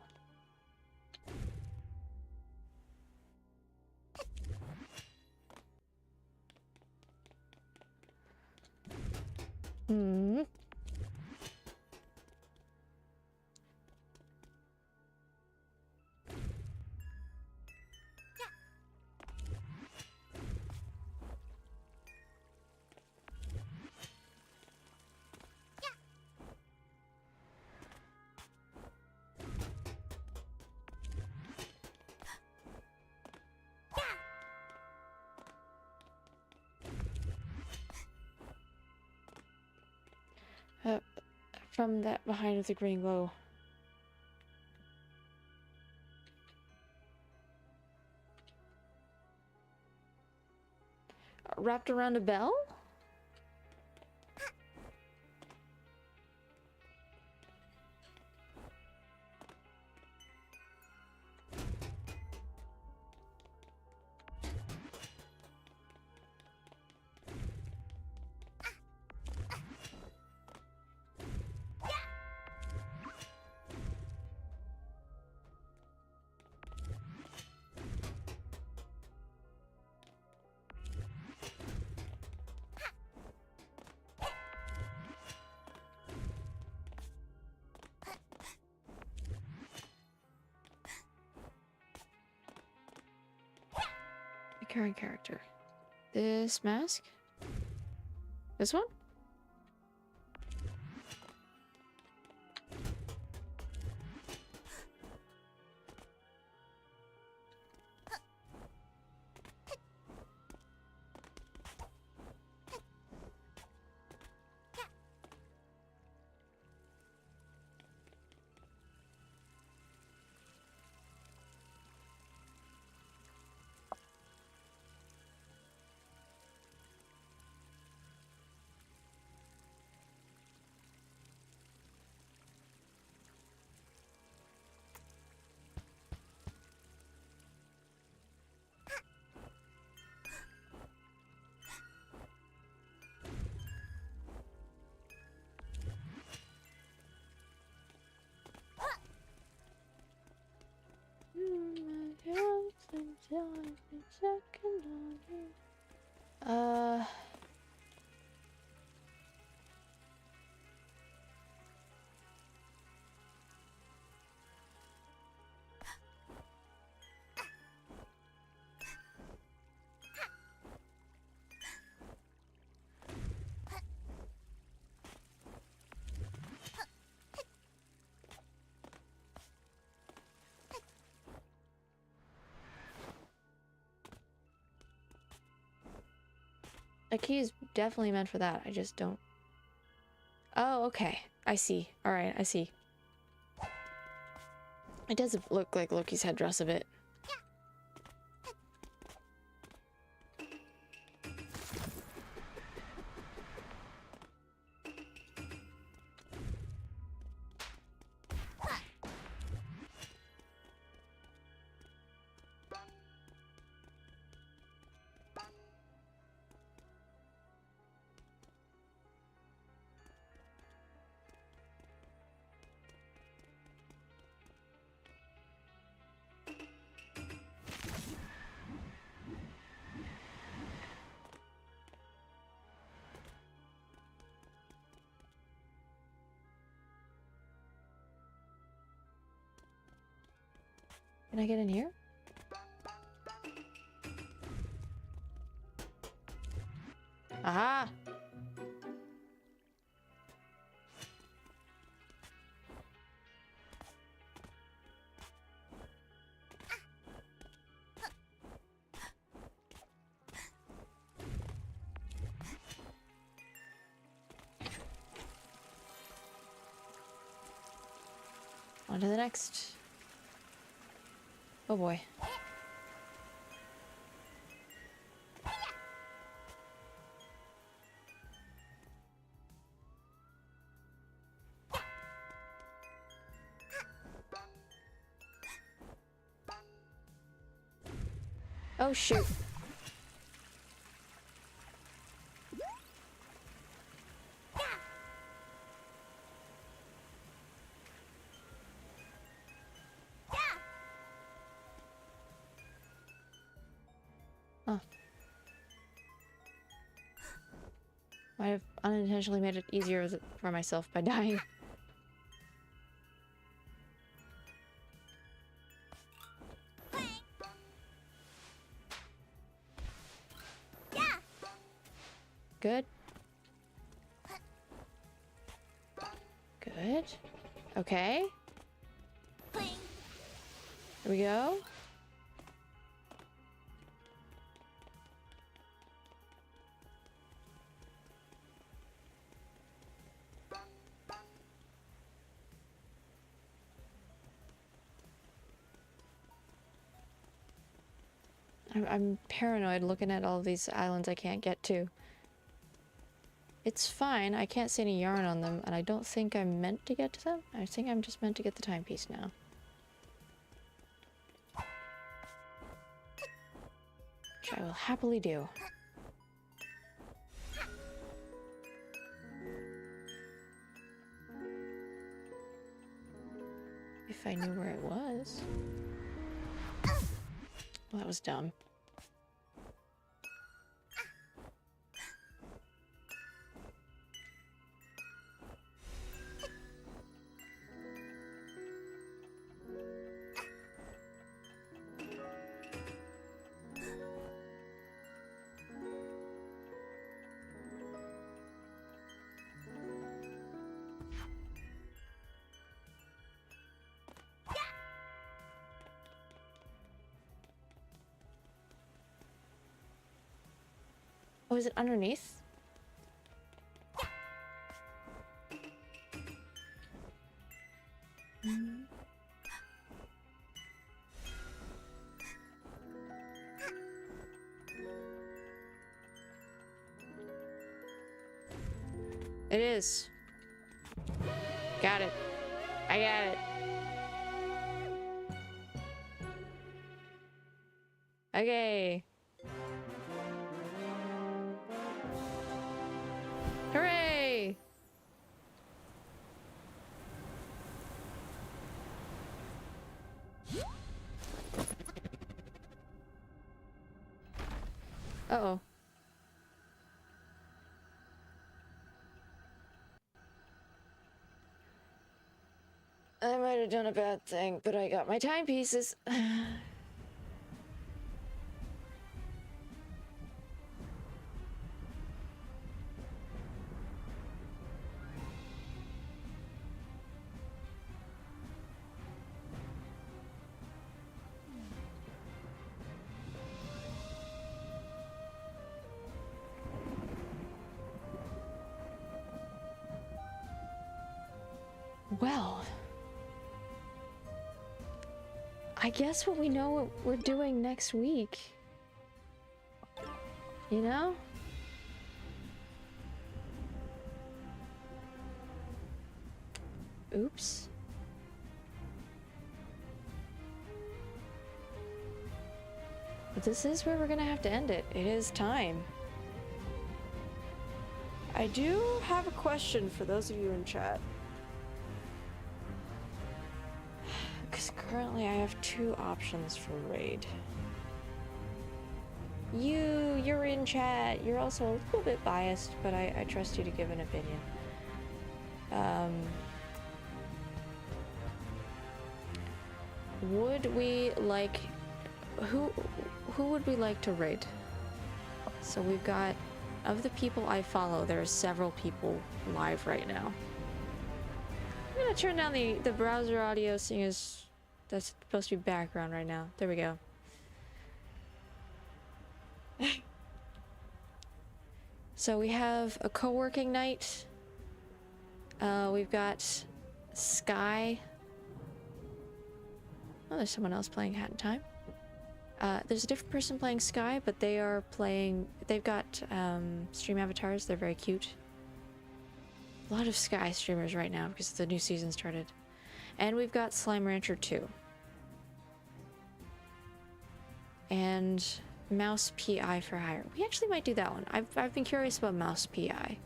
Hmm. From that behind with the green glow. Wrapped around a bell? Current character. This mask? This one? Uh... A key is definitely meant for that. I just don't... Oh, okay. I see. Alright, I see. It does look like Loki's headdress a bit. Can I get in here? Aha! On to the next. Oh boy. Oh shoot. Huh. Might have unintentionally made it easier for myself by dying. Good. Good. Okay. Here we go. I'm paranoid looking at all these islands I can't get to. It's fine, I can't see any yarn on them, and I don't think I'm meant to get to them. I think I'm just meant to get the timepiece now. Which I will happily do. If I knew where it was. Well, that was dumb. Oh, is it underneath? It is. Got it. I got it. Okay. Hooray! Uh-oh. I might have done a bad thing, but I got my timepieces. Well, I guess we know what we're doing next week. You know? Oops. But this is where we're gonna have to end it. It is time. I do have a question for those of you in chat. Because currently I have two options for raid. You're in chat. You're also a little bit biased, but I trust you to give an opinion. Would we like... Who would we like to raid? So we've got... Of the people I follow, there are several people live right now. I'm gonna turn down the browser audio, seeing as that's supposed to be background right now. There we go. So we have a co-working night. We've got Sky. Oh, there's someone else playing Hat in Time. There's a different person playing Sky, but they are playing... They've got stream avatars. They're very cute. A lot of Sky streamers right now because the new season started. And we've got Slime Rancher 2. And Mouse PI for Hire. We actually might do that one. I've been curious about Mouse PI.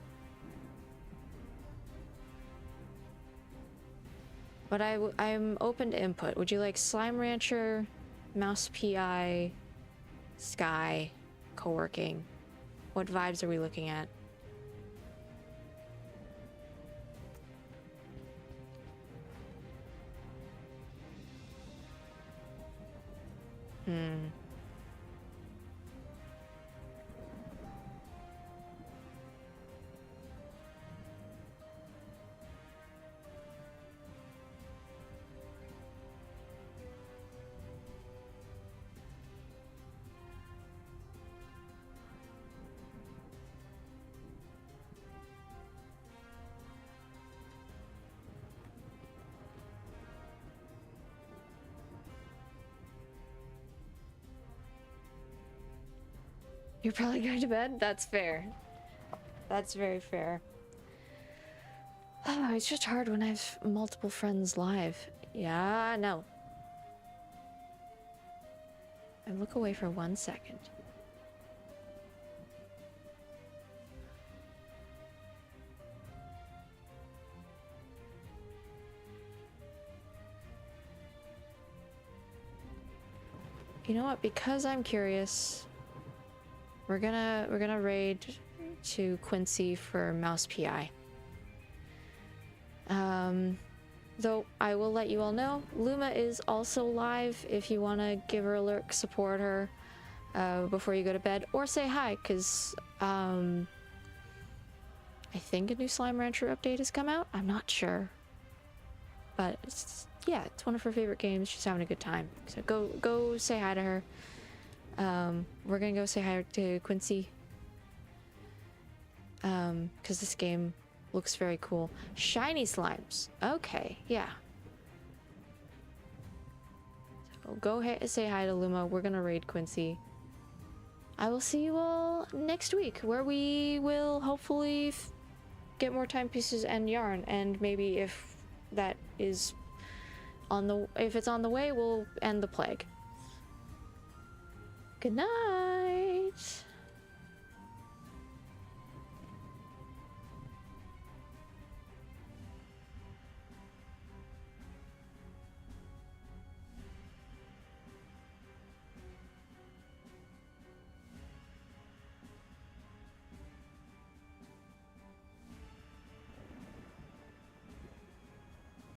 But I'm open to input. Would you like Slime Rancher, Mouse PI, Sky, co-working? What vibes are we looking at? You're probably going to bed? That's fair. That's very fair. Oh, it's just hard when I have multiple friends live. Yeah, no. I look away for 1 second. You know what? Because I'm curious, we're gonna raid to Quincy for Mouse PI. Though I will let you all know, Luma is also live if you want to give her a lurk, support her before you go to bed, or say hi, because I I think a new Slime Rancher update has come out. I'm not sure. But yeah, it's one of her favorite games. She's having a good time. So go say hi to her. We're gonna go say hi to Quincy. Because this game looks very cool. Shiny slimes. Okay, yeah. So go ahead, say hi to Luma. We're gonna raid Quincy. I will see you all next week, where we will hopefully get more timepieces and yarn, and maybe if that is if it's on the way, we'll end the plague. Good night.